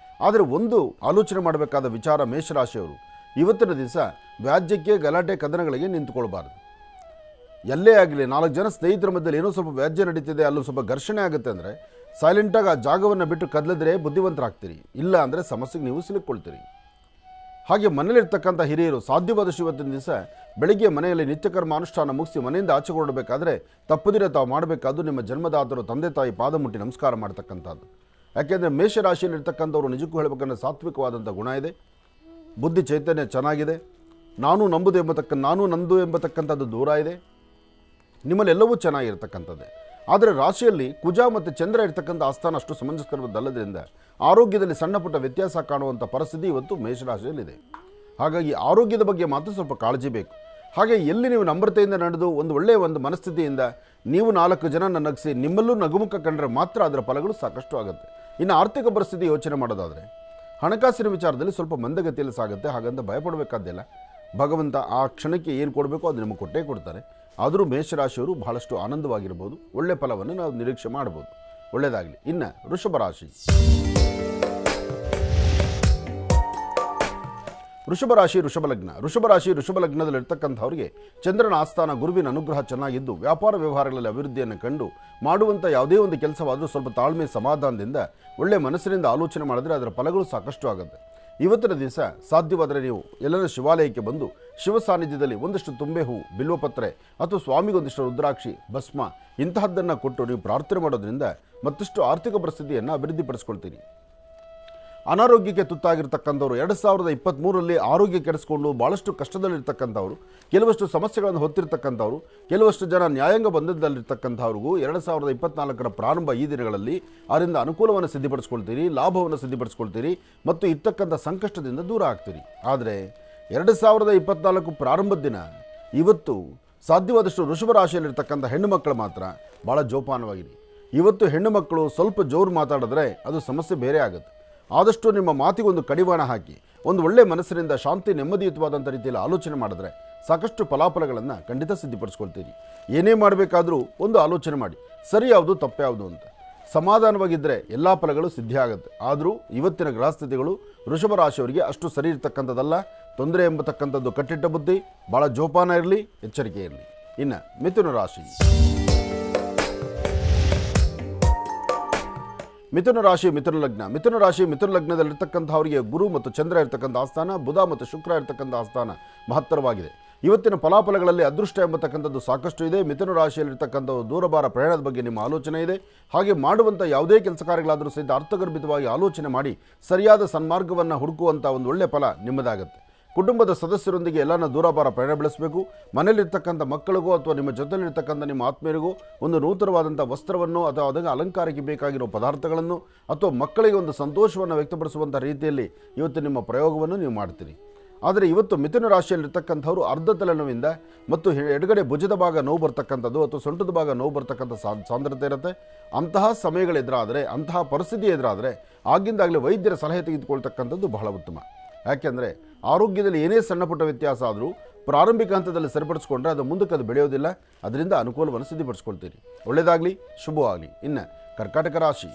ಆದರೆ ಒಂದು ಆಲೋಚನೆ ಮಾಡಬೇಕಾದ ವಿಚಾರ, ಮೇಷರಾಶಿಯವರು ಇವತ್ತಿನ ದಿವಸ ವ್ಯಾಜ್ಯಕ್ಕೆ, ಗಲಾಟೆ, ಕದನಗಳಿಗೆ ನಿಂತುಕೊಳ್ಬಾರ್ದು. ಎಲ್ಲೇ ಆಗಲಿ 4 ಜನ ಸ್ನೇಹಿತರ ಮಧ್ಯದಲ್ಲಿ ಏನೋ ಸ್ವಲ್ಪ ವ್ಯಾಜ್ಯ ನಡೀತಿದೆ, ಅಲ್ಲೂ ಸ್ವಲ್ಪ ಘರ್ಷಣೆ ಆಗುತ್ತೆ ಅಂದರೆ ಸೈಲೆಂಟಾಗಿ ಆ ಜಾಗವನ್ನು ಬಿಟ್ಟು ಕದಲಿದ್ರೆ ಬುದ್ಧಿವಂತರಾಗ್ತೀರಿ. ಇಲ್ಲ ಅಂದರೆ ಸಮಸ್ಯೆಗೆ ನೀವು ಸಿಲುಕೊಳ್ತೀರಿ. ಹಾಗೆ ಮನೇಲಿರ್ತಕ್ಕಂಥ ಹಿರಿಯರು ಸಾಧ್ಯವಾದಷ್ಟು ಇವತ್ತಿನ ದಿವಸ ಬೆಳಗ್ಗೆ ಮನೆಯಲ್ಲಿ ನಿತ್ಯಕರ್ಮ ಅನುಷ್ಠಾನ ಮುಗಿಸಿ ಮನೆಯಿಂದ ಆಚೆ ಹೊರಡಬೇಕಾದ್ರೆ ತಪ್ಪದಿರ ತಾವು ಮಾಡಬೇಕಾದ್ದು ನಿಮ್ಮ ಜನ್ಮದಾತರು ತಂದೆ ತಾಯಿ ಪಾದ ಮುಟ್ಟಿ ನಮಸ್ಕಾರ ಮಾಡ್ತಕ್ಕಂಥದ್ದು. ಯಾಕೆಂದರೆ ಮೇಷರಾಶಿಯಲ್ಲಿರ್ತಕ್ಕಂಥವ್ರು ನಿಜಕ್ಕೂ ಹೇಳಬೇಕಂದ್ರೆ ಸಾತ್ವಿಕವಾದಂಥ ಗುಣ ಇದೆ, ಬುದ್ಧಿ ಚೈತನ್ಯ ಚೆನ್ನಾಗಿದೆ, ನಾನು ನಂದು ಎಂಬತಕ್ಕಂಥದ್ದು ದೂರ ಇದೆ, ನಿಮ್ಮಲ್ಲೆಲ್ಲವೂ ಚೆನ್ನಾಗಿರ್ತಕ್ಕಂಥದ್ದೇ. ಆದರೆ ರಾಶಿಯಲ್ಲಿ ಕುಜ ಮತ್ತು ಚಂದ್ರ ಇರ್ತಕ್ಕಂಥ ಆಸ್ಥಾನ ಅಷ್ಟು ಸಮಂಜಸಕರವಲ್ಲದ್ರಿಂದ ಆರೋಗ್ಯದಲ್ಲಿ ಸಣ್ಣ ಪುಟ್ಟ ವ್ಯತ್ಯಾಸ ಕಾಣುವಂಥ ಪರಿಸ್ಥಿತಿ ಇವತ್ತು ಮೇಷರಾಶಿಯಲ್ಲಿದೆ. ಹಾಗಾಗಿ ಆರೋಗ್ಯದ ಬಗ್ಗೆ ಮಾತ್ರ ಸ್ವಲ್ಪ ಕಾಳಜಿ ಬೇಕು. ಹಾಗೆ ಎಲ್ಲಿ ನೀವು ನಮ್ರತೆಯಿಂದ ನಡೆದು ಒಂದು ಒಳ್ಳೆಯ ಮನಸ್ಥಿತಿಯಿಂದ ನೀವು 4 ಜನ ನಗಿಸಿ ನಿಮ್ಮಲ್ಲೂ ನಗುಮುಖ ಕಂಡ್ರೆ ಮಾತ್ರ ಅದರ ಫಲಗಳು ಸಾಕಷ್ಟು ಆಗುತ್ತೆ. ಇನ್ನು ಆರ್ಥಿಕ ಪರಿಸ್ಥಿತಿ ಯೋಚನೆ ಮಾಡೋದಾದರೆ ಹಣಕಾಸಿನ ವಿಚಾರದಲ್ಲಿ ಸ್ವಲ್ಪ ಮಂದಗತಿಯಲ್ಲಿ ಸಾಗುತ್ತೆ. ಹಾಗಂತ ಭಯಪಡಬೇಕಾದ್ದಿಲ್ಲ. ಭಗವಂತ ಆ ಕ್ಷಣಕ್ಕೆ ಏನು ಕೊಡಬೇಕೋ ಅದು ನಿಮಗೆ ಕೊಟ್ಟೇ ಕೊಡ್ತಾರೆ. ಆದರೂ ಮೇಷರಾಶಿಯವರು ಬಹಳಷ್ಟು ಆನಂದವಾಗಿರ್ಬೋದು, ಒಳ್ಳೆ ಫಲವನ್ನು ನಾವು ನಿರೀಕ್ಷೆ ಮಾಡ್ಬೋದು. ಒಳ್ಳೆಯದಾಗಲಿ. ಇನ್ನು ವೃಷಭರಾಶಿ. ವೃಷಭಲಗ್ನದಲ್ಲಿರ್ತಕ್ಕಂಥವ್ರಿಗೆ ಚಂದ್ರನ ಆಸ್ಥಾನ ಗುರುವಿನ ಅನುಗ್ರಹ ಚೆನ್ನಾಗಿದ್ದು ವ್ಯಾಪಾರ ವ್ಯವಹಾರಗಳಲ್ಲಿ ಅಭಿವೃದ್ಧಿಯನ್ನು ಕಂಡು ಮಾಡುವಂಥ ಯಾವುದೇ ಒಂದು ಕೆಲಸವಾದರೂ ಸ್ವಲ್ಪ ತಾಳ್ಮೆ ಸಮಾಧಾನದಿಂದ ಒಳ್ಳೆಯ ಮನಸ್ಸಿನಿಂದ ಆಲೋಚನೆ ಮಾಡಿದ್ರೆ ಅದರ ಫಲಗಳು ಸಾಕಷ್ಟು ಆಗುತ್ತೆ. ಇವತ್ತಿನ ದಿವಸ ಸಾಧ್ಯವಾದರೆ ನೀವು ಎಲ್ಲರ ಶಿವಾಲಯಕ್ಕೆ ಬಂದು ಶಿವ ಸಾನ್ನಿಧ್ಯದಲ್ಲಿ ಒಂದಷ್ಟು ತುಂಬೆ ಹೂ, ಬಿಲ್ವಪತ್ರೆ ಅಥವಾ ಸ್ವಾಮಿಗೊಂದಿಷ್ಟು ರುದ್ರಾಕ್ಷಿ, ಭಸ್ಮ ಇಂತಹದ್ದನ್ನು ಕೊಟ್ಟು ನೀವು ಪ್ರಾರ್ಥನೆ ಮಾಡೋದ್ರಿಂದ ಮತ್ತಷ್ಟು ಆರ್ಥಿಕ ಪರಿಸ್ಥಿತಿಯನ್ನು ಅಭಿವೃದ್ಧಿಪಡಿಸ್ಕೊಳ್ತೀರಿ. ಅನಾರೋಗ್ಯಕ್ಕೆ ತುತ್ತಾಗಿರ್ತಕ್ಕಂಥವ್ರು 2023ರಲ್ಲಿ ಆರೋಗ್ಯ ಕೆಡಿಸ್ಕೊಂಡು ಭಾಳಷ್ಟು ಕಷ್ಟದಲ್ಲಿರ್ತಕ್ಕಂಥವ್ರು, ಕೆಲವಷ್ಟು ಸಮಸ್ಯೆಗಳನ್ನು ಹೊತ್ತಿರ್ತಕ್ಕಂಥವ್ರು, ಕೆಲವಷ್ಟು ಜನ ನ್ಯಾಯಾಂಗ ಬಂಧದಲ್ಲಿರ್ತಕ್ಕಂಥವ್ರಿಗೂ 2024ರ ಪ್ರಾರಂಭ ಈ ದಿನಗಳಲ್ಲಿ ಅದರಿಂದ ಅನುಕೂಲವನ್ನು ಸಿದ್ಧಿಪಡಿಸ್ಕೊಳ್ತೀರಿ, ಲಾಭವನ್ನು ಸಿದ್ಧಿಪಡಿಸ್ಕೊಳ್ತೀರಿ ಮತ್ತು ಇರ್ತಕ್ಕಂಥ ಸಂಕಷ್ಟದಿಂದ ದೂರ ಆಗ್ತೀರಿ. ಆದರೆ 2024 ಪ್ರಾರಂಭದ ದಿನ ಇವತ್ತು ಸಾಧ್ಯವಾದಷ್ಟು ವೃಷಭ ರಾಶಿಯಲ್ಲಿರ್ತಕ್ಕಂಥ ಹೆಣ್ಣು ಮಕ್ಕಳು ಮಾತ್ರ ಭಾಳ ಜೋಪಾನವಾಗಿರಿ. ಇವತ್ತು ಹೆಣ್ಣು ಮಕ್ಕಳು ಸ್ವಲ್ಪ ಜೋರು ಮಾತಾಡಿದ್ರೆ ಅದು ಸಮಸ್ಯೆ ಬೇರೆ ಆಗುತ್ತೆ. ಆದಷ್ಟು ನಿಮ್ಮ ಮಾತಿಗೊಂದು ಕಡಿವಾಣ ಹಾಕಿ ಒಂದು ಒಳ್ಳೆಯ ಮನಸ್ಸಿನಿಂದ ಶಾಂತಿ ನೆಮ್ಮದಿಯುತವಾದಂಥ ರೀತಿಯಲ್ಲಿ ಆಲೋಚನೆ ಮಾಡಿದ್ರೆ ಸಾಕಷ್ಟು ಫಲಾಫಲಗಳನ್ನು ಖಂಡಿತ ಸಿದ್ಧಿಪಡಿಸ್ಕೊಳ್ತೀರಿ. ಏನೇ ಮಾಡಬೇಕಾದರೂ ಒಂದು ಆಲೋಚನೆ ಮಾಡಿ, ಸರಿ ಯಾವುದು ತಪ್ಪು ಯಾವುದು ಅಂತ. ಸಮಾಧಾನವಾಗಿದ್ದರೆ ಎಲ್ಲ ಫಲಗಳು ಸಿದ್ಧಿ ಆಗುತ್ತೆ. ಆದರೂ ಇವತ್ತಿನ ಗ್ರಹಸ್ಥಿತಿಗಳು ವೃಷಭ ರಾಶಿಯವರಿಗೆ ಅಷ್ಟು ಸರಿ ಇರ್ತಕ್ಕಂಥದ್ದಲ್ಲ. ತೊಂದರೆ ಎಂಬತಕ್ಕಂಥದ್ದು ಕಟ್ಟಿಟ್ಟ ಬುದ್ಧಿ, ಭಾಳ ಜೋಪಾನ ಇರಲಿ, ಎಚ್ಚರಿಕೆ ಇರಲಿ. ಇನ್ನು ಮಿಥುನ ರಾಶಿ. ಮಿಥುನ ರಾಶಿ ಮಿಥುನ ಲಗ್ನ. ಮಿಥುನ ರಾಶಿ ಮಿಥುನ ಲಗ್ನದಲ್ಲಿರ್ತಕ್ಕಂಥವರಿಗೆ ಗುರು ಮತ್ತು ಚಂದ್ರ ಇರ್ತಕ್ಕಂಥ ಆಸ್ಥಾನ, ಬುಧ ಮತ್ತು ಶುಕ್ರ ಇರ್ತಕ್ಕಂಥ ಆಸ್ಥಾನ ಮಹತ್ತರವಾಗಿದೆ. ಇವತ್ತಿನ ಫಲಾಫಲಗಳಲ್ಲಿ ಅದೃಷ್ಟ ಎಂಬತಕ್ಕಂಥದ್ದು ಸಾಕಷ್ಟು ಇದೆ. ಮಿಥುನ ರಾಶಿಯಲ್ಲಿರ್ತಕ್ಕಂಥ ದೂರಭಾರ ಪ್ರಯಾಣದ ಬಗ್ಗೆ ನಿಮ್ಮ ಆಲೋಚನೆ ಇದೆ. ಹಾಗೆ ಮಾಡುವಂಥ ಯಾವುದೇ ಕೆಲಸ ಕಾರ್ಯಗಳಾದರೂ ಸಹಿತ ಅರ್ಥಗರ್ಭಿತವಾಗಿ ಆಲೋಚನೆ ಮಾಡಿ ಸರಿಯಾದ ಸನ್ಮಾರ್ಗವನ್ನು ಹುಡುಕುವಂಥ ಒಂದು ಒಳ್ಳೆಯ ಫಲ ನಿಮ್ಮದಾಗುತ್ತೆ. ಕುಟುಂಬದ ಸದಸ್ಯರೊಂದಿಗೆ ಎಲ್ಲನ ದೂರಭಾರ ಪ್ರಯಾಣ ಬೆಳೆಸಬೇಕು. ಮನೆಯಲ್ಲಿರ್ತಕ್ಕಂಥ ಮಕ್ಕಳಿಗೋ ಅಥವಾ ನಿಮ್ಮ ಜೊತೆಯಲ್ಲಿರ್ತಕ್ಕಂಥ ನಿಮ್ಮ ಆತ್ಮೀಯರಿಗೂ ಒಂದು ನೂತನವಾದಂಥ ವಸ್ತ್ರವನ್ನು ಅಥವಾ ಅದಕ್ಕೆ ಅಲಂಕಾರಕ್ಕೆ ಬೇಕಾಗಿರೋ ಪದಾರ್ಥಗಳನ್ನು ಅಥವಾ ಮಕ್ಕಳಿಗೆ ಒಂದು ಸಂತೋಷವನ್ನು ವ್ಯಕ್ತಪಡಿಸುವಂಥ ರೀತಿಯಲ್ಲಿ ಇವತ್ತು ನಿಮ್ಮ ಪ್ರಯೋಗವನ್ನು ನೀವು ಮಾಡ್ತೀರಿ. ಆದರೆ ಇವತ್ತು ಮಿಥುನ ರಾಶಿಯಲ್ಲಿರ್ತಕ್ಕಂಥವ್ರು ಅರ್ಧ ತಲೆನೋವಿಂದ ಮತ್ತು ಎಡಗಡೆ ಭುಜದ ಭಾಗ ನೋವು ಬರ್ತಕ್ಕಂಥದ್ದು ಅಥವಾ ಸೊಂಟದ ಭಾಗ ನೋವು ಬರ್ತಕ್ಕಂಥ ಸಾಂದ್ರತೆ ಇರುತ್ತೆ. ಅಂತಹ ಸಮಯಗಳೆದುರಾದರೆ, ಅಂತಹ ಪರಿಸ್ಥಿತಿ ಎದುರಾದರೆ ಆಗಿಂದಾಗಲೇ ವೈದ್ಯರ ಸಲಹೆ ತೆಗೆದುಕೊಳ್ತಕ್ಕಂಥದ್ದು ಬಹಳ ಉತ್ತಮ. ಯಾಕೆಂದರೆ ಆರೋಗ್ಯದಲ್ಲಿ ಏನೇ ಸಣ್ಣ ಪುಟ್ಟ ವ್ಯತ್ಯಾಸ ಆದರೂ ಪ್ರಾರಂಭಿಕ ಹಂತದಲ್ಲಿ ಸರಿಪಡಿಸ್ಕೊಂಡ್ರೆ ಅದು ಮುಂದಕ್ಕೆ ಅದು ಬೆಳೆಯೋದಿಲ್ಲ. ಅದರಿಂದ ಅನುಕೂಲವನ್ನು ಸಿದ್ಧಪಡಿಸ್ಕೊಳ್ತೀರಿ. ಒಳ್ಳೆಯದಾಗಲಿ, ಶುಭವಾಗಲಿ. ಇನ್ನು ಕರ್ಕಾಟಕ ರಾಶಿ.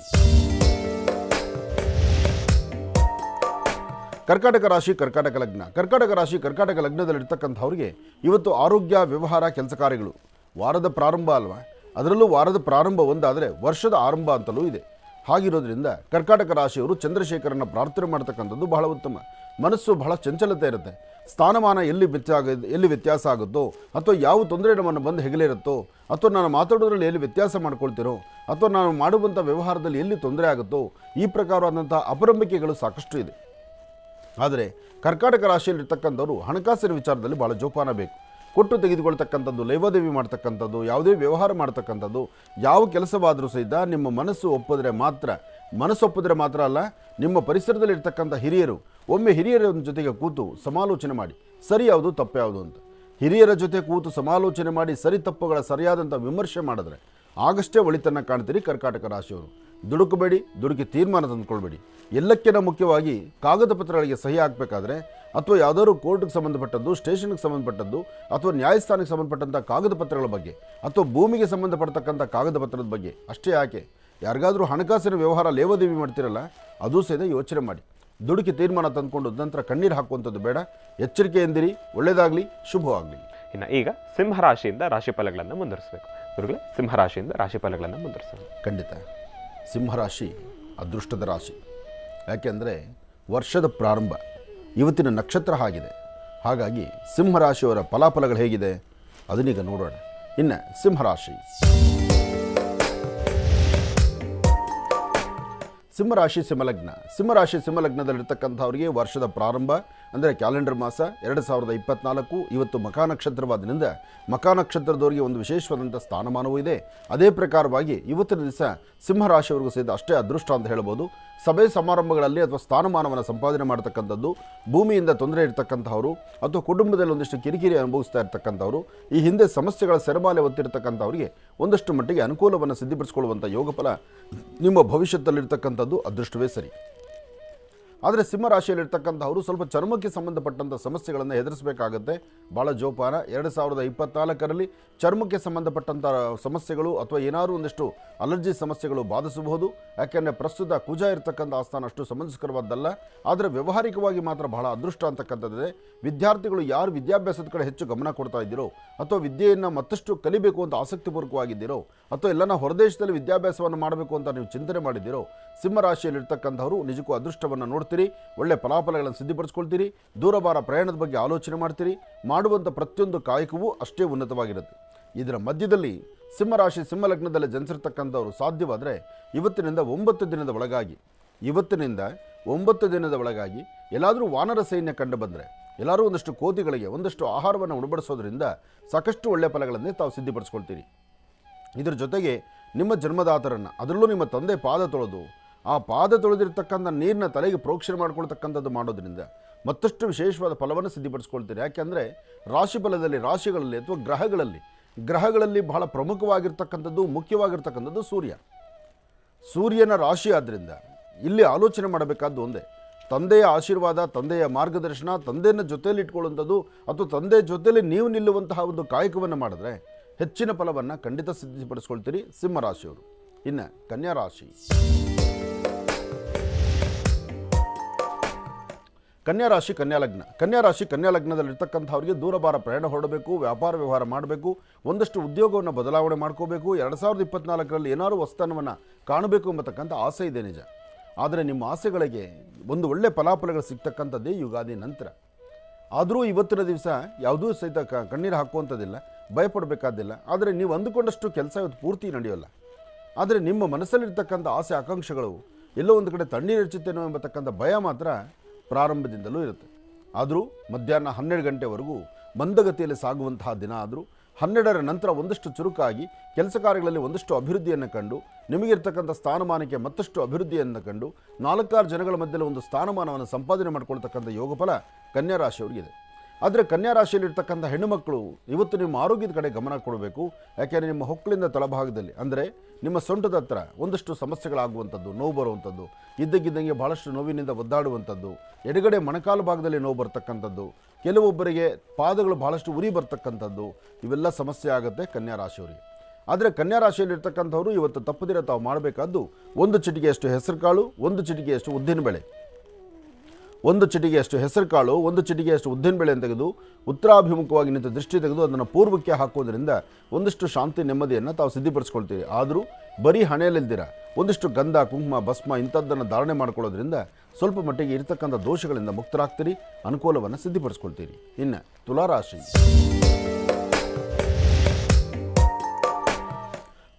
ಕರ್ಕಾಟಕ ರಾಶಿ ಕರ್ಕಾಟಕ ಲಗ್ನ. ಕರ್ಕಾಟಕ ರಾಶಿ ಕರ್ಕಾಟಕ ಲಗ್ನದಲ್ಲಿರ್ತಕ್ಕಂಥವ್ರಿಗೆ ಇವತ್ತು ಆರೋಗ್ಯ, ವ್ಯವಹಾರ, ಕೆಲಸ ಕಾರ್ಯಗಳು ವಾರದ ಪ್ರಾರಂಭ ಅಲ್ವಾ, ಅದರಲ್ಲೂ ವಾರದ ಪ್ರಾರಂಭ ಒಂದಾದರೆ ವರ್ಷದ ಆರಂಭ ಅಂತಲೂ ಇದೆ. ಹಾಗಿರೋದ್ರಿಂದ ಕರ್ಕಾಟಕ ರಾಶಿಯವರು ಚಂದ್ರಶೇಖರನ ಪ್ರಾರ್ಥನೆ ಮಾಡ್ತಕ್ಕಂಥದ್ದು ಬಹಳ ಉತ್ತಮ. ಮನಸ್ಸು ಬಹಳ ಚಂಚಲತೆ ಇರುತ್ತೆ. ಸ್ಥಾನಮಾನ ಎಲ್ಲಿ ವ್ಯತ್ಯಾಸ ಆಗುತ್ತೋ ಅಥವಾ ಯಾವ ತೊಂದರೆ ನಮ್ಮನ್ನು ಬಂದು ಹೆಗಲಿರುತ್ತೋ ಅಥವಾ ನಾನು ಮಾತಾಡೋದ್ರಲ್ಲಿ ಎಲ್ಲಿ ವ್ಯತ್ಯಾಸ ಮಾಡ್ಕೊಳ್ತಿರೋ ಅಥವಾ ನಾನು ಮಾಡುವಂಥ ವ್ಯವಹಾರದಲ್ಲಿ ಎಲ್ಲಿ ತೊಂದರೆ ಆಗುತ್ತೋ ಈ ಪ್ರಕಾರವಾದಂಥ ಅಪರಂಬಿಕೆಗಳು ಸಾಕಷ್ಟು ಇದೆ. ಆದರೆ ಕರ್ಕಾಟಕ ರಾಶಿಯಲ್ಲಿರ್ತಕ್ಕಂಥವ್ರು ಹಣಕಾಸಿನ ವಿಚಾರದಲ್ಲಿ ಭಾಳ ಜೋಪಾನ ಬೇಕು. ಕೊಟ್ಟು ತೆಗೆದುಕೊಳ್ತಕ್ಕಂಥದ್ದು, ಲೇವಾದೇವಿ ಮಾಡ್ತಕ್ಕಂಥದ್ದು, ಯಾವುದೇ ವ್ಯವಹಾರ ಮಾಡ್ತಕ್ಕಂಥದ್ದು, ಯಾವ ಕೆಲಸವಾದರೂ ಸಹಿತ ನಿಮ್ಮ ಮನಸ್ಸು ಒಪ್ಪಿದ್ರೆ ಮಾತ್ರ ಅಲ್ಲ, ನಿಮ್ಮ ಪರಿಸರದಲ್ಲಿ ಇರ್ತಕ್ಕಂಥ ಹಿರಿಯರು ಒಮ್ಮೆ ಹಿರಿಯರ ಜೊತೆಗೆ ಕೂತು ಸಮಾಲೋಚನೆ ಮಾಡಿ ಸರಿ ಯಾವುದು ತಪ್ಪು ಯಾವುದು ಅಂತ. ಹಿರಿಯರ ಜೊತೆ ಕೂತು ಸಮಾಲೋಚನೆ ಮಾಡಿ ಸರಿ ತಪ್ಪುಗಳ ಸರಿಯಾದಂಥ ವಿಮರ್ಶೆ ಮಾಡಿದ್ರೆ ಆಗಷ್ಟೇ ಒಳಿತನ್ನ ಕಾಣ್ತೀರಿ. ಕರ್ಕಾಟಕ ರಾಶಿಯವರು ದುಡುಕಬೇಡಿ, ದುಡುಕಿ ತೀರ್ಮಾನ ತಂದುಕೊಳ್ಬೇಡಿ. ಎಲ್ಲಕ್ಕಿಂತ ಮುಖ್ಯವಾಗಿ ಕಾಗದ ಪತ್ರಗಳಿಗೆ ಸಹಿ ಹಾಕಬೇಕಾದ್ರೆ ಅಥವಾ ಯಾವುದಾದ್ರು ಕೋರ್ಟ್ಗೆ ಸಂಬಂಧಪಟ್ಟದ್ದು, ಸ್ಟೇಷನ್ಗೆ ಸಂಬಂಧಪಟ್ಟದ್ದು ಅಥವಾ ನ್ಯಾಯಸ್ಥಾನಕ್ಕೆ ಸಂಬಂಧಪಟ್ಟಂಥ ಕಾಗದ ಪತ್ರಗಳ ಬಗ್ಗೆ ಅಥವಾ ಭೂಮಿಗೆ ಸಂಬಂಧಪಡ್ತಕ್ಕಂಥ ಕಾಗದ ಪತ್ರದ ಬಗ್ಗೆ ಅಷ್ಟೇ ಯಾಕೆ, ಯಾರಿಗಾದರೂ ಹಣಕಾಸಿನ ವ್ಯವಹಾರ ಲೇವಾದೇವಿ ಮಾಡ್ತಿರಲ್ಲ ಅದು ಸಹಿತ ಯೋಚನೆ ಮಾಡಿ. ದುಡುಕಿ ತೀರ್ಮಾನ ತಂದುಕೊಂಡು ನಂತರ ಕಣ್ಣೀರು ಹಾಕುವಂಥದ್ದು ಬೇಡ. ಎಚ್ಚರಿಕೆ ಎಂದಿರಿ. ಒಳ್ಳೆಯದಾಗಲಿ, ಶುಭವಾಗಲಿ. ಇನ್ನು ಈಗ ಸಿಂಹರಾಶಿಯಿಂದ ರಾಶಿಫಲಗಳನ್ನು ಮುಂದುವರಿಸಬೇಕು. ಗುರುಗಳೇ, ಸಿಂಹರಾಶಿಯಿಂದ ರಾಶಿಫಲಗಳನ್ನು ಮುಂದುವರಿಸೋಣ. ಖಂಡಿತ. ಸಿಂಹರಾಶಿ ಅದೃಷ್ಟದ ರಾಶಿ. ಯಾಕೆಂದರೆ ವರ್ಷದ ಪ್ರಾರಂಭ, ಇವತ್ತಿನ ನಕ್ಷತ್ರ ಆಗಿದೆ. ಹಾಗಾಗಿ ಸಿಂಹರಾಶಿಯವರ ಫಲಾಫಲಗಳು ಹೇಗಿದೆ ಅದನ್ನೀಗ ನೋಡೋಣ. ಇನ್ನು ಸಿಂಹರಾಶಿ. ಸಿಂಹರಾಶಿ ಸಿಂಹಲಗ್ನ. ಸಿಂಹರಾಶಿ ಸಿಂಹಲಗ್ನದಲ್ಲಿರ್ತಕ್ಕಂಥವ್ರಿಗೆ ವರ್ಷದ ಪ್ರಾರಂಭ ಅಂದರೆ ಕ್ಯಾಲೆಂಡರ್ ಮಾಸ 2024 ಇವತ್ತು ಮಖಾ ನಕ್ಷತ್ರವಾದ್ದರಿಂದ ಮಖಾ ನಕ್ಷತ್ರದವರಿಗೆ ಒಂದು ವಿಶೇಷವಾದಂಥ ಸ್ಥಾನಮಾನವೂ ಇದೆ. ಅದೇ ಪ್ರಕಾರವಾಗಿ ಇವತ್ತಿನ ದಿವಸ ಸಿಂಹರಾಶಿಯವರೆಗೂ ಸಹಿತ ಅಷ್ಟೇ ಅದೃಷ್ಟ ಅಂತ ಹೇಳ್ಬೋದು. ಸಭೆ ಸಮಾರಂಭಗಳಲ್ಲಿ ಅಥವಾ ಸ್ಥಾನಮಾನವನ್ನು ಸಂಪಾದನೆ ಮಾಡ್ತಕ್ಕಂಥದ್ದು, ಭೂಮಿಯಿಂದ ತೊಂದರೆ ಇರ್ತಕ್ಕಂಥವ್ರು ಅಥವಾ ಕುಟುಂಬದಲ್ಲಿ ಒಂದಿಷ್ಟು ಕಿರಿಕಿರಿ ಅನುಭವಿಸ್ತಾ ಇರ್ತಕ್ಕಂಥವ್ರು, ಈ ಹಿಂದೆ ಸಮಸ್ಯೆಗಳ ಸೆರಮಾಲೆ ಒತ್ತಿರ್ತಕ್ಕಂಥವ್ರಿಗೆ ಒಂದಷ್ಟು ಮಟ್ಟಿಗೆ ಅನುಕೂಲವನ್ನು ಸಿದ್ಧಪಡಿಸಿಕೊಳ್ಳುವಂಥ ಯೋಗಫಲ ನಿಮ್ಮ ಭವಿಷ್ಯದಲ್ಲಿರ್ತಕ್ಕಂಥದ್ದು ಅದೃಷ್ಟವೇ ಸರಿ. ಆದರೆ ಸಿಂಹರಾಶಿಯಲ್ಲಿರ್ತಕ್ಕಂಥವರು ಸ್ವಲ್ಪ ಚರ್ಮಕ್ಕೆ ಸಂಬಂಧಪಟ್ಟಂಥ ಸಮಸ್ಯೆಗಳನ್ನು ಎದುರಿಸಬೇಕಾಗತ್ತೆ. ಭಾಳ ಜೋಪಾನ. 2024ರಲ್ಲಿ ಚರ್ಮಕ್ಕೆ ಸಂಬಂಧಪಟ್ಟಂಥ ಸಮಸ್ಯೆಗಳು ಅಥವಾ ಏನಾದರೂ ಒಂದಿಷ್ಟು ಅಲರ್ಜಿ ಸಮಸ್ಯೆಗಳು ಬಾಧಿಸಬಹುದು. ಯಾಕೆಂದರೆ ಪ್ರಸ್ತುತ ಕುಜ ಇರತಕ್ಕಂಥ ಆಸ್ಥಾನ ಅಷ್ಟು ಸಮಂಜಸಕರವಾದ್ದಲ್ಲ. ಆದರೆ ವ್ಯಾವಹಾರಿಕವಾಗಿ ಮಾತ್ರ ಬಹಳ ಅದೃಷ್ಟ ಅಂತಕ್ಕಂಥದ್ದಿದೆ. ವಿದ್ಯಾರ್ಥಿಗಳು ಯಾರು ವಿದ್ಯಾಭ್ಯಾಸದ ಕಡೆ ಹೆಚ್ಚು ಗಮನ ಕೊಡ್ತಾ ಇದ್ದೀರೋ ಅಥವಾ ವಿದ್ಯೆಯನ್ನು ಮತ್ತಷ್ಟು ಕಲಿಬೇಕು ಅಂತ ಆಸಕ್ತಿಪೂರ್ವಕವಾಗಿದ್ದೀರೋ ಅಥವಾ ಎಲ್ಲನ ಹೊರದೇಶದಲ್ಲಿ ವಿದ್ಯಾಭ್ಯಾಸವನ್ನು ಮಾಡಬೇಕು ಅಂತ ನೀವು ಚಿಂತನೆ ಮಾಡಿದ್ದೀರೋ, ಸಿಂಹರಾಶಿಯಲ್ಲಿರ್ತಕ್ಕಂಥವರು ನಿಜಕ್ಕೂ ಅದೃಷ್ಟವನ್ನು ನೋಡ್ತೀರಿ. ಒಳ್ಳೆ ಫಲಾಫಲಗಳನ್ನು ಸಿದ್ಧಪಡಿಸ್ಕೊಳ್ತೀರಿ. ದೂರಭಾರ ಪ್ರಯಾಣದ ಬಗ್ಗೆ ಆಲೋಚನೆ ಮಾಡ್ತೀರಿ. ಮಾಡುವಂಥ ಪ್ರತಿಯೊಂದು ಕಾಯಕವೂ ಅಷ್ಟೇ ಉನ್ನತವಾಗಿರುತ್ತೆ. ಇದರ ಮಧ್ಯದಲ್ಲಿ ಸಿಂಹರಾಶಿ ಸಿಂಹಲಗ್ನದಲ್ಲಿ ಜನಿಸಿರ್ತಕ್ಕಂಥವರು ಸಾಧ್ಯವಾದರೆ ಇವತ್ತಿನಿಂದ 9 ದಿನದ ಒಳಗಾಗಿ ಎಲ್ಲಾದರೂ ವಾನರ ಸೈನ್ಯ ಕಂಡು ಬಂದರೆ, ಎಲ್ಲರೂ ಒಂದಷ್ಟು ಕೋತಿಗಳಿಗೆ ಒಂದಷ್ಟು ಆಹಾರವನ್ನು ಉಣಬಡಿಸೋದ್ರಿಂದ ಸಾಕಷ್ಟು ಒಳ್ಳೆಯ ಫಲಗಳನ್ನೇ ತಾವು ಸಿದ್ಧಪಡಿಸ್ಕೊಳ್ತೀರಿ. ಇದರ ಜೊತೆಗೆ ನಿಮ್ಮ ಜನ್ಮದಾತರನ್ನು, ಅದರಲ್ಲೂ ನಿಮ್ಮ ತಂದೆ ಪಾದ ತೊಳೆದು ಆ ಪಾದ ತೊಳೆದಿರ್ತಕ್ಕಂಥ ನೀರನ್ನ ತಲೆಗೆ ಪ್ರೋಕ್ಷಣೆ ಮಾಡ್ಕೊಳ್ತಕ್ಕಂಥದ್ದು ಮಾಡೋದ್ರಿಂದ ಮತ್ತಷ್ಟು ವಿಶೇಷವಾದ ಫಲವನ್ನು ಸಿದ್ಧಪಡಿಸ್ಕೊಳ್ತೀರಿ. ಯಾಕೆಂದರೆ ರಾಶಿಫಲದಲ್ಲಿ, ರಾಶಿಗಳಲ್ಲಿ ಅಥವಾ ಗ್ರಹಗಳಲ್ಲಿ ಬಹಳ ಪ್ರಮುಖವಾಗಿರ್ತಕ್ಕಂಥದ್ದು, ಮುಖ್ಯವಾಗಿರ್ತಕ್ಕಂಥದ್ದು ಸೂರ್ಯನ ರಾಶಿ. ಆದ್ದರಿಂದ ಇಲ್ಲಿ ಆಲೋಚನೆ ಮಾಡಬೇಕಾದ್ದು ಒಂದೇ, ತಂದೆಯ ಆಶೀರ್ವಾದ, ತಂದೆಯ ಮಾರ್ಗದರ್ಶನ, ತಂದೆಯನ್ನು ಜೊತೆಯಲ್ಲಿ ಇಟ್ಕೊಳ್ಳುವಂಥದ್ದು ಅಥವಾ ತಂದೆಯ ಜೊತೆಯಲ್ಲಿ ನೀವು ನಿಲ್ಲುವಂತಹ ಒಂದು ಕಾಯಕವನ್ನು ಮಾಡಿದ್ರೆ ಹೆಚ್ಚಿನ ಫಲವನ್ನು ಖಂಡಿತ ಸಿದ್ಧಪಡಿಸ್ಕೊಳ್ತೀರಿ ಸಿಂಹರಾಶಿಯವರು. ಇನ್ನು ಕನ್ಯಾ ರಾಶಿ. ಕನ್ಯಾ ರಾಶಿ ಕನ್ಯಾ ಲಗ್ನ. ಕನ್ಯಾ ರಾಶಿ ಕನ್ಯಾ ಲಗ್ನದಲ್ಲಿರ್ತಕ್ಕಂಥವ್ರಿಗೆ ದೂರಭಾರ ಪ್ರಯಾಣ ಹೊರಡಬೇಕು, ವ್ಯಾಪಾರ ವ್ಯವಹಾರ ಮಾಡಬೇಕು, ಒಂದಷ್ಟು ಉದ್ಯೋಗವನ್ನು ಬದಲಾವಣೆ ಮಾಡ್ಕೋಬೇಕು, 2024ರಲ್ಲಿ ಏನಾದರೂ ಹೊಸತನವನ್ನು ಕಾಣಬೇಕು ಎಂಬತಕ್ಕಂಥ ಆಸೆ ಇದೆ ನಿಜ. ಆದರೆ ನಿಮ್ಮ ಆಸೆಗಳಿಗೆ ಒಂದು ಒಳ್ಳೆ ಫಲಾಫಲಗಳು ಸಿಗ್ತಕ್ಕಂಥದ್ದೇ ಯುಗಾದಿ ನಂತರ. ಆದರೂ ಇವತ್ತಿನ ದಿವಸ ಯಾವುದೂ ಸಹಿತ ಕಣ್ಣೀರು ಹಾಕುವಂಥದ್ದಿಲ್ಲ, ಭಯಪಡಬೇಕಾದಿಲ್ಲ. ಆದರೆ ನೀವು ಅಂದುಕೊಂಡಷ್ಟು ಕೆಲಸ ಇವತ್ತು ಪೂರ್ತಿ ನಡೆಯೋಲ್ಲ. ಆದರೆ ನಿಮ್ಮ ಮನಸ್ಸಲ್ಲಿರ್ತಕ್ಕಂಥ ಆಸೆ ಆಕಾಂಕ್ಷೆಗಳು ಎಲ್ಲೋ ಒಂದು ಕಡೆ ತಣ್ಣೀರು ಹೆಚ್ಚುತ್ತೇನೋ ಎಂಬತಕ್ಕಂಥ ಭಯ ಮಾತ್ರ ಪ್ರಾರಂಭದಿಂದಲೂ ಇರುತ್ತೆ. ಆದರೂ ಮಧ್ಯಾಹ್ನ 12 ಗಂಟೆವರೆಗೂ ಮಂದಗತಿಯಲ್ಲಿ ಸಾಗುವಂತಹ ದಿನ ಆದರೂ 12ರ ನಂತರ ಒಂದಷ್ಟು ಚುರುಕಾಗಿ ಕೆಲಸ ಕಾರ್ಯಗಳಲ್ಲಿ ಒಂದಷ್ಟು ಅಭಿವೃದ್ಧಿಯನ್ನು ಕಂಡು, ನಿಮಗಿರ್ತಕ್ಕಂಥ ಸ್ಥಾನಮಾನಕ್ಕೆ ಮತ್ತಷ್ಟು ಅಭಿವೃದ್ಧಿಯನ್ನು ಕಂಡು 4-6 ಜನಗಳ ಮಧ್ಯದಲ್ಲಿ ಒಂದು ಸ್ಥಾನಮಾನವನ್ನು ಸಂಪಾದನೆ ಮಾಡಿಕೊಳ್ತಕ್ಕಂಥ ಯೋಗಫಲ ಕನ್ಯಾ ರಾಶಿಯವರಿಗಿದೆ. ಆದರೆ ಕನ್ಯಾ ರಾಶಿಯಲ್ಲಿರ್ತಕ್ಕಂಥ ಹೆಣ್ಣುಮಕ್ಕಳು ಇವತ್ತು ನಿಮ್ಮ ಆರೋಗ್ಯದ ಕಡೆ ಗಮನ ಕೊಡಬೇಕು. ಯಾಕೆಂದರೆ ನಿಮ್ಮ ಹೊಕ್ಕಳಿಂದ ತಳಭಾಗದಲ್ಲಿ ಅಂದರೆ ನಿಮ್ಮ ಸೊಂಟದ ಹತ್ರ ಒಂದಷ್ಟು ಸಮಸ್ಯೆಗಳಾಗುವಂಥದ್ದು, ನೋವು ಬರುವಂಥದ್ದು, ಇದ್ದಕ್ಕಿದ್ದಂಗೆ ಭಾಳಷ್ಟು ನೋವಿನಿಂದ ಒದ್ದಾಡುವಂಥದ್ದು, ಎಡಗಡೆ ಮೊಣಕಾಲು ಭಾಗದಲ್ಲಿ ನೋವು ಬರ್ತಕ್ಕಂಥದ್ದು, ಕೆಲವೊಬ್ಬರಿಗೆ ಪಾದಗಳು ಭಾಳಷ್ಟು ಉರಿ ಬರ್ತಕ್ಕಂಥದ್ದು, ಇವೆಲ್ಲ ಸಮಸ್ಯೆ ಆಗುತ್ತೆ ಕನ್ಯಾ ರಾಶಿಯವರಿಗೆ. ಆದರೆ ಕನ್ಯಾ ರಾಶಿಯಲ್ಲಿರ್ತಕ್ಕಂಥವ್ರು ಇವತ್ತು ತಪ್ಪದಿರ ತಾವು ಮಾಡಬೇಕಾದ್ದು ಒಂದು ಚಿಟಿಕೆಯಷ್ಟು ಹೆಸರು ಕಾಳು, ಒಂದು ಚಿಟಿಕೆಯಷ್ಟು ಉದ್ದಿನಬೇಳೆ, ಒಂದು ಚಿಟಿಕೆಯಷ್ಟು ಹೆಸರು ಕಾಳು, ಒಂದು ಚಿಟಿಕೆಯಷ್ಟು ಉದ್ದಿನಬೇಳೆಯನ್ನು ತೆಗೆದು ಉತ್ತರಾಭಿಮುಖವಾಗಿ ನಿಂತು ದೃಷ್ಟಿ ತೆಗೆದು ಅದನ್ನು ಪೂರ್ವಕ್ಕೆ ಹಾಕೋದ್ರಿಂದ ಒಂದಿಷ್ಟು ಶಾಂತಿ ನೆಮ್ಮದಿಯನ್ನು ತಾವು ಸಿದ್ಧಪಡಿಸ್ಕೊಳ್ತೀರಿ. ಆದರೂ ಬರೀ ಹಣೆಯಲ್ಲಿಲ್ದಿರ ಒಂದಿಷ್ಟು ಗಂಧ, ಕುಂಕುಮ, ಭಸ್ಮ ಇಂಥದ್ದನ್ನು ಧಾರಣೆ ಮಾಡ್ಕೊಳ್ಳೋದ್ರಿಂದ ಸ್ವಲ್ಪ ಮಟ್ಟಿಗೆ ಇರತಕ್ಕಂಥ ದೋಷಗಳಿಂದ ಮುಕ್ತರಾಗ್ತೀರಿ, ಅನುಕೂಲವನ್ನು ಸಿದ್ಧಪಡಿಸ್ಕೊಳ್ತೀರಿ. ಇನ್ನು ತುಲಾರಾಶಿ.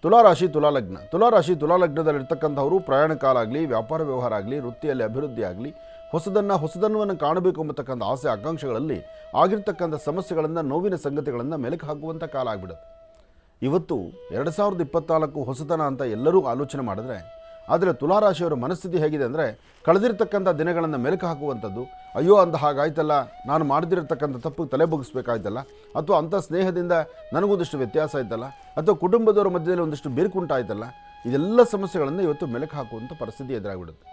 ತುಲಾರಾಶಿ ತುಲಾಲಗ್ನ. ತುಲಾರಾಶಿ ತುಲಾಲಗ್ನದಲ್ಲಿರ್ತಕ್ಕಂಥವರು ಪ್ರಯಾಣ ಕಾಲ ಆಗಲಿ, ವ್ಯಾಪಾರ ವ್ಯವಹಾರ ಆಗಲಿ, ವೃತ್ತಿಯಲ್ಲಿ ಅಭಿವೃದ್ಧಿ ಆಗಲಿ, ಹೊಸದನ್ನು ಕಾಣಬೇಕು ಎಂಬತಕ್ಕಂಥ ಆಸೆ ಆಕಾಂಕ್ಷೆಗಳಲ್ಲಿ ಆಗಿರ್ತಕ್ಕಂಥ ಸಮಸ್ಯೆಗಳನ್ನು, ನೋವಿನ ಸಂಗತಿಗಳನ್ನು ಮೆಲುಕು ಹಾಕುವಂಥ ಕಾಲ ಆಗಿಬಿಡುತ್ತೆ. ಇವತ್ತು 2024 ಹೊಸತನ ಅಂತ ಎಲ್ಲರೂ ಆಲೋಚನೆ ಮಾಡಿದ್ರೆ, ಆದರೆ ತುಲಾರಾಶಿಯವರ ಮನಸ್ಥಿತಿ ಹೇಗಿದೆ ಅಂದರೆ ಕಳೆದಿರ್ತಕ್ಕಂಥ ದಿನಗಳನ್ನು ಮೆಲುಕು ಹಾಕುವಂಥದ್ದು. ಅಯ್ಯೋ ಅಂದ ಹಾಗಾಯ್ತಲ್ಲ, ನಾನು ಮಾಡದಿರತಕ್ಕಂಥ ತಪ್ಪಿಗೆ ತಲೆ ಬಗ್ಗಿಸ್ಬೇಕಾಯ್ತಲ್ಲ, ಅಥವಾ ಅಂಥ ಸ್ನೇಹದಿಂದ ನನಗೊಂದಿಷ್ಟು ವ್ಯತ್ಯಾಸ ಆಯ್ತಲ್ಲ, ಅಥವಾ ಕುಟುಂಬದವರ ಮಧ್ಯದಲ್ಲಿ ಒಂದಿಷ್ಟು ಬಿರುಕುಂಟಾಯ್ತಲ್ಲ, ಇದೆಲ್ಲ ಸಮಸ್ಯೆಗಳನ್ನು ಇವತ್ತು ಮೆಲುಕು ಹಾಕುವಂಥ ಪರಿಸ್ಥಿತಿ ಎದುರಾಗಿಬಿಡುತ್ತೆ.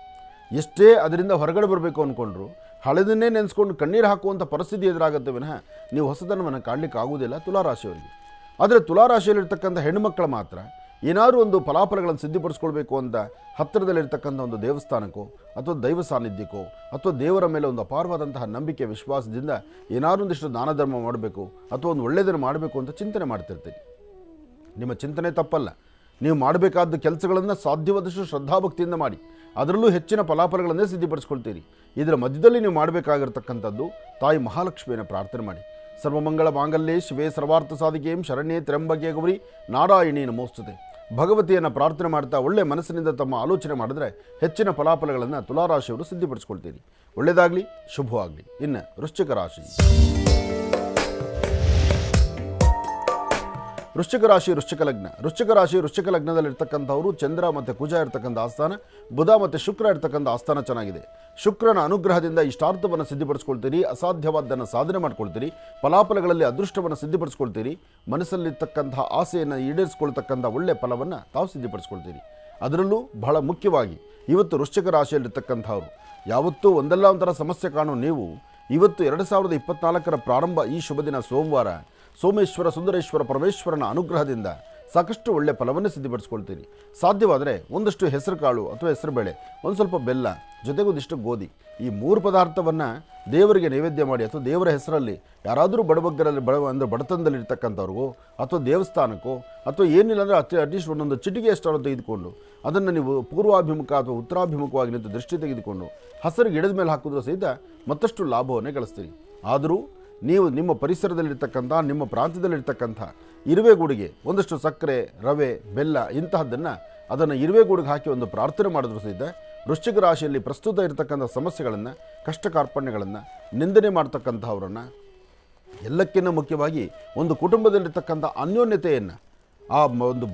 ಎಷ್ಟೇ ಅದರಿಂದ ಹೊರಗಡೆ ಬರಬೇಕು ಅಂದ್ಕೊಂಡ್ರು ಹಳೆದನ್ನೇ ನೆನೆಸ್ಕೊಂಡು ಕಣ್ಣೀರು ಹಾಕುವಂಥ ಪರಿಸ್ಥಿತಿ ಎದುರಾಗುತ್ತೆ ವಿನಃ ನೀವು ಹೊಸತನವನ್ನು ಕಾಣಲಿಕ್ಕೆ ಆಗುವುದಿಲ್ಲ ತುಲಾರಾಶಿಯವರಿಗೆ. ಆದರೆ ತುಲಾರಾಶಿಯಲ್ಲಿರ್ತಕ್ಕಂಥ ಹೆಣ್ಣುಮಕ್ಕಳು ಮಾತ್ರ ಏನಾದರೂ ಒಂದು ಫಲಾಫಲಗಳನ್ನು ಸಿದ್ಧಪಡಿಸ್ಕೊಳ್ಬೇಕು ಅಂತ ಹತ್ತಿರದಲ್ಲಿರ್ತಕ್ಕಂಥ ಒಂದು ದೇವಸ್ಥಾನಕ್ಕೋ ಅಥವಾ ದೈವ ಸಾನ್ನಿಧ್ಯಕ್ಕೋ ಅಥವಾ ದೇವರ ಮೇಲೆ ಒಂದು ಅಪಾರವಾದಂತಹ ನಂಬಿಕೆ, ವಿಶ್ವಾಸದಿಂದ ಏನಾದರೂ ಒಂದಿಷ್ಟು ದಾನ ಧರ್ಮ ಮಾಡಬೇಕು ಅಥವಾ ಒಂದು ಒಳ್ಳೆಯದನ್ನು ಮಾಡಬೇಕು ಅಂತ ಚಿಂತನೆ ಮಾಡ್ತಿರ್ತೀರಿ. ನಿಮ್ಮ ಚಿಂತನೆ ತಪ್ಪಲ್ಲ. ನೀವು ಮಾಡಬೇಕಾದ ಕೆಲಸಗಳನ್ನು ಸಾಧ್ಯವಾದಷ್ಟು ಶ್ರದ್ಧಾಭಕ್ತಿಯಿಂದ ಮಾಡಿ, ಅದರಲ್ಲೂ ಹೆಚ್ಚಿನ ಫಲಾಫಲಗಳನ್ನೇ ಸಿದ್ಧಪಡಿಸ್ಕೊಳ್ತೀರಿ. ಇದರ ಮಧ್ಯದಲ್ಲಿ ನೀವು ಮಾಡಬೇಕಾಗಿರ್ತಕ್ಕಂಥದ್ದು ತಾಯಿ ಮಹಾಲಕ್ಷ್ಮಿಯನ್ನು ಪ್ರಾರ್ಥನೆ ಮಾಡಿ. ಸರ್ವಮಂಗಳ ಮಾಂಗಲ್ಯೆ ಶಿವೇ ಸರ್ವಾರ್ಥ ಸಾಧಿಕೆಯಂ ಶರಣ್ಯೇ ತ್ರ್ಯಂಬಕೆ ಗೌರಿ ನಾರಾಯಣಿ ನಮೋಸ್ತುತೆ. ಭಗವತಿಯನ್ನು ಪ್ರಾರ್ಥನೆ ಮಾಡ್ತಾ ಒಳ್ಳೆಯ ಮನಸ್ಸಿನಿಂದ ತಮ್ಮ ಆಲೋಚನೆ ಮಾಡಿದ್ರೆ ಹೆಚ್ಚಿನ ಫಲಾಫಲಗಳನ್ನು ತುಲಾರಾಶಿಯವರು ಸಿದ್ಧಪಡಿಸ್ಕೊಳ್ತೀರಿ. ಒಳ್ಳೆಯದಾಗಲಿ, ಶುಭವಾಗಲಿ. ಇನ್ನು ವೃಶ್ಚಿಕ ರಾಶಿ. ವೃಶ್ಚಿಕ ರಾಶಿ ವೃಶ್ಚಿಕ ಲಗ್ನ. ವೃಶ್ಚಿಕ ಲಗ್ನದಲ್ಲಿರ್ತಕ್ಕಂಥವರು ಚಂದ್ರ ಮತ್ತು ಕುಜ ಇರ್ತಕ್ಕಂಥ ಆಸ್ಥಾನ, ಬುಧ ಮತ್ತು ಶುಕ್ರ ಇರ್ತಕ್ಕಂಥ ಆಸ್ಥಾನ ಚೆನ್ನಾಗಿದೆ. ಶುಕ್ರನ ಅನುಗ್ರಹದಿಂದ ಇಷ್ಟಾರ್ಥವನ್ನು ಸಿದ್ಧಪಡಿಸ್ಕೊಳ್ತೀರಿ, ಅಸಾಧ್ಯವಾದ್ದನ್ನು ಸಾಧನೆ ಮಾಡ್ಕೊಳ್ತೀರಿ, ಫಲಾಫಲಗಳಲ್ಲಿ ಅದೃಷ್ಟವನ್ನು ಸಿದ್ಧಪಡಿಸ್ಕೊಳ್ತೀರಿ, ಮನಸ್ಸಲ್ಲಿರ್ತಕ್ಕಂಥ ಆಸೆಯನ್ನು ಈಡೇರಿಸ್ಕೊಳ್ತಕ್ಕಂಥ ಒಳ್ಳೆಯ ಫಲವನ್ನು ತಾವು ಸಿದ್ಧಪಡಿಸ್ಕೊಳ್ತೀರಿ. ಅದರಲ್ಲೂ ಬಹಳ ಮುಖ್ಯವಾಗಿ ಇವತ್ತು ವೃಶ್ಚಿಕ ರಾಶಿಯಲ್ಲಿರ್ತಕ್ಕಂಥವ್ರು ಯಾವತ್ತೂ ಒಂದಲ್ಲ ಒಂಥರ ಸಮಸ್ಯೆ ಕಾಣೋ ನೀವು ಇವತ್ತು 2024ರ ಪ್ರಾರಂಭ ಈ ಶುಭ ದಿನ ಸೋಮವಾರ ಸೋಮೇಶ್ವರ ಸುಂದರೇಶ್ವರ ಪರಮೇಶ್ವರನ ಅನುಗ್ರಹದಿಂದ ಸಾಕಷ್ಟು ಒಳ್ಳೆಯ ಫಲವನ್ನು ಸಿದ್ಧಪಡಿಸ್ಕೊಳ್ತೀರಿ. ಸಾಧ್ಯವಾದರೆ ಒಂದಷ್ಟು ಹೆಸರು ಕಾಳು ಅಥವಾ ಹೆಸರುಬೇಳೆ, ಒಂದು ಸ್ವಲ್ಪ ಬೆಲ್ಲ, ಜೊತೆಗೊಂದಿಷ್ಟು ಗೋಧಿ, ಈ 3 ಪದಾರ್ಥವನ್ನು ದೇವರಿಗೆ ನೈವೇದ್ಯ ಮಾಡಿ ಅಥವಾ ದೇವರ ಹೆಸರಲ್ಲಿ ಯಾರಾದರೂ ಬಡಬಗ್ಗರಲ್ಲಿ ಅಂದರೆ ಬಡತನದಲ್ಲಿರ್ತಕ್ಕಂಥವ್ರಿಗೋ ಅಥವಾ ದೇವಸ್ಥಾನಕ್ಕೋ ಅಥವಾ ಏನಿಲ್ಲ ಅಂದರೆ ಅಟ್ಲೀಸ್ಟ್ ಒಂದೊಂದು ಚಿಟಿಕೆಯಷ್ಟು ತೆಗೆದುಕೊಂಡು ಅದನ್ನು ನೀವು ಪೂರ್ವಾಭಿಮುಖ ಅಥವಾ ಉತ್ತರಾಭಿಮುಖವಾಗಿ ನಿಂತು ದೃಷ್ಟಿ ತೆಗೆದುಕೊಂಡು ಹಸಿರು ಗಿಡದ ಮೇಲೆ ಹಾಕಿದ್ರೂ ಸಹಿತ ಮತ್ತಷ್ಟು ಲಾಭವನ್ನೇ ಗಳಿಸ್ತೀರಿ. ಆದರೂ ನೀವು ನಿಮ್ಮ ಪರಿಸರದಲ್ಲಿರ್ತಕ್ಕಂಥ ನಿಮ್ಮ ಪ್ರಾಂತ್ಯದಲ್ಲಿರ್ತಕ್ಕಂಥ ಇರುವೆಗೂಡಿಗೆ ಒಂದಷ್ಟು ಸಕ್ಕರೆ, ರವೆ, ಬೆಲ್ಲ ಇಂತಹದ್ದನ್ನು ಅದನ್ನು ಇರುವೆಗೂಡಿಗೆ ಹಾಕಿ ಒಂದು ಪ್ರಾರ್ಥನೆ ಮಾಡಿದ್ರು ಸಹಿತ ವೃಶ್ಚಿಕ ರಾಶಿಯಲ್ಲಿ ಪ್ರಸ್ತುತ ಇರತಕ್ಕಂಥ ಸಮಸ್ಯೆಗಳನ್ನು, ಕಷ್ಟ ಕಾರ್ಪಣ್ಯಗಳನ್ನು, ನಿಂದನೆ ಮಾಡ್ತಕ್ಕಂಥವ್ರನ್ನು, ಎಲ್ಲಕ್ಕಿಂತ ಮುಖ್ಯವಾಗಿ ಒಂದು ಕುಟುಂಬದಲ್ಲಿರ್ತಕ್ಕಂಥ ಅನ್ಯೋನ್ಯತೆಯನ್ನು, ಆ ಒಂದು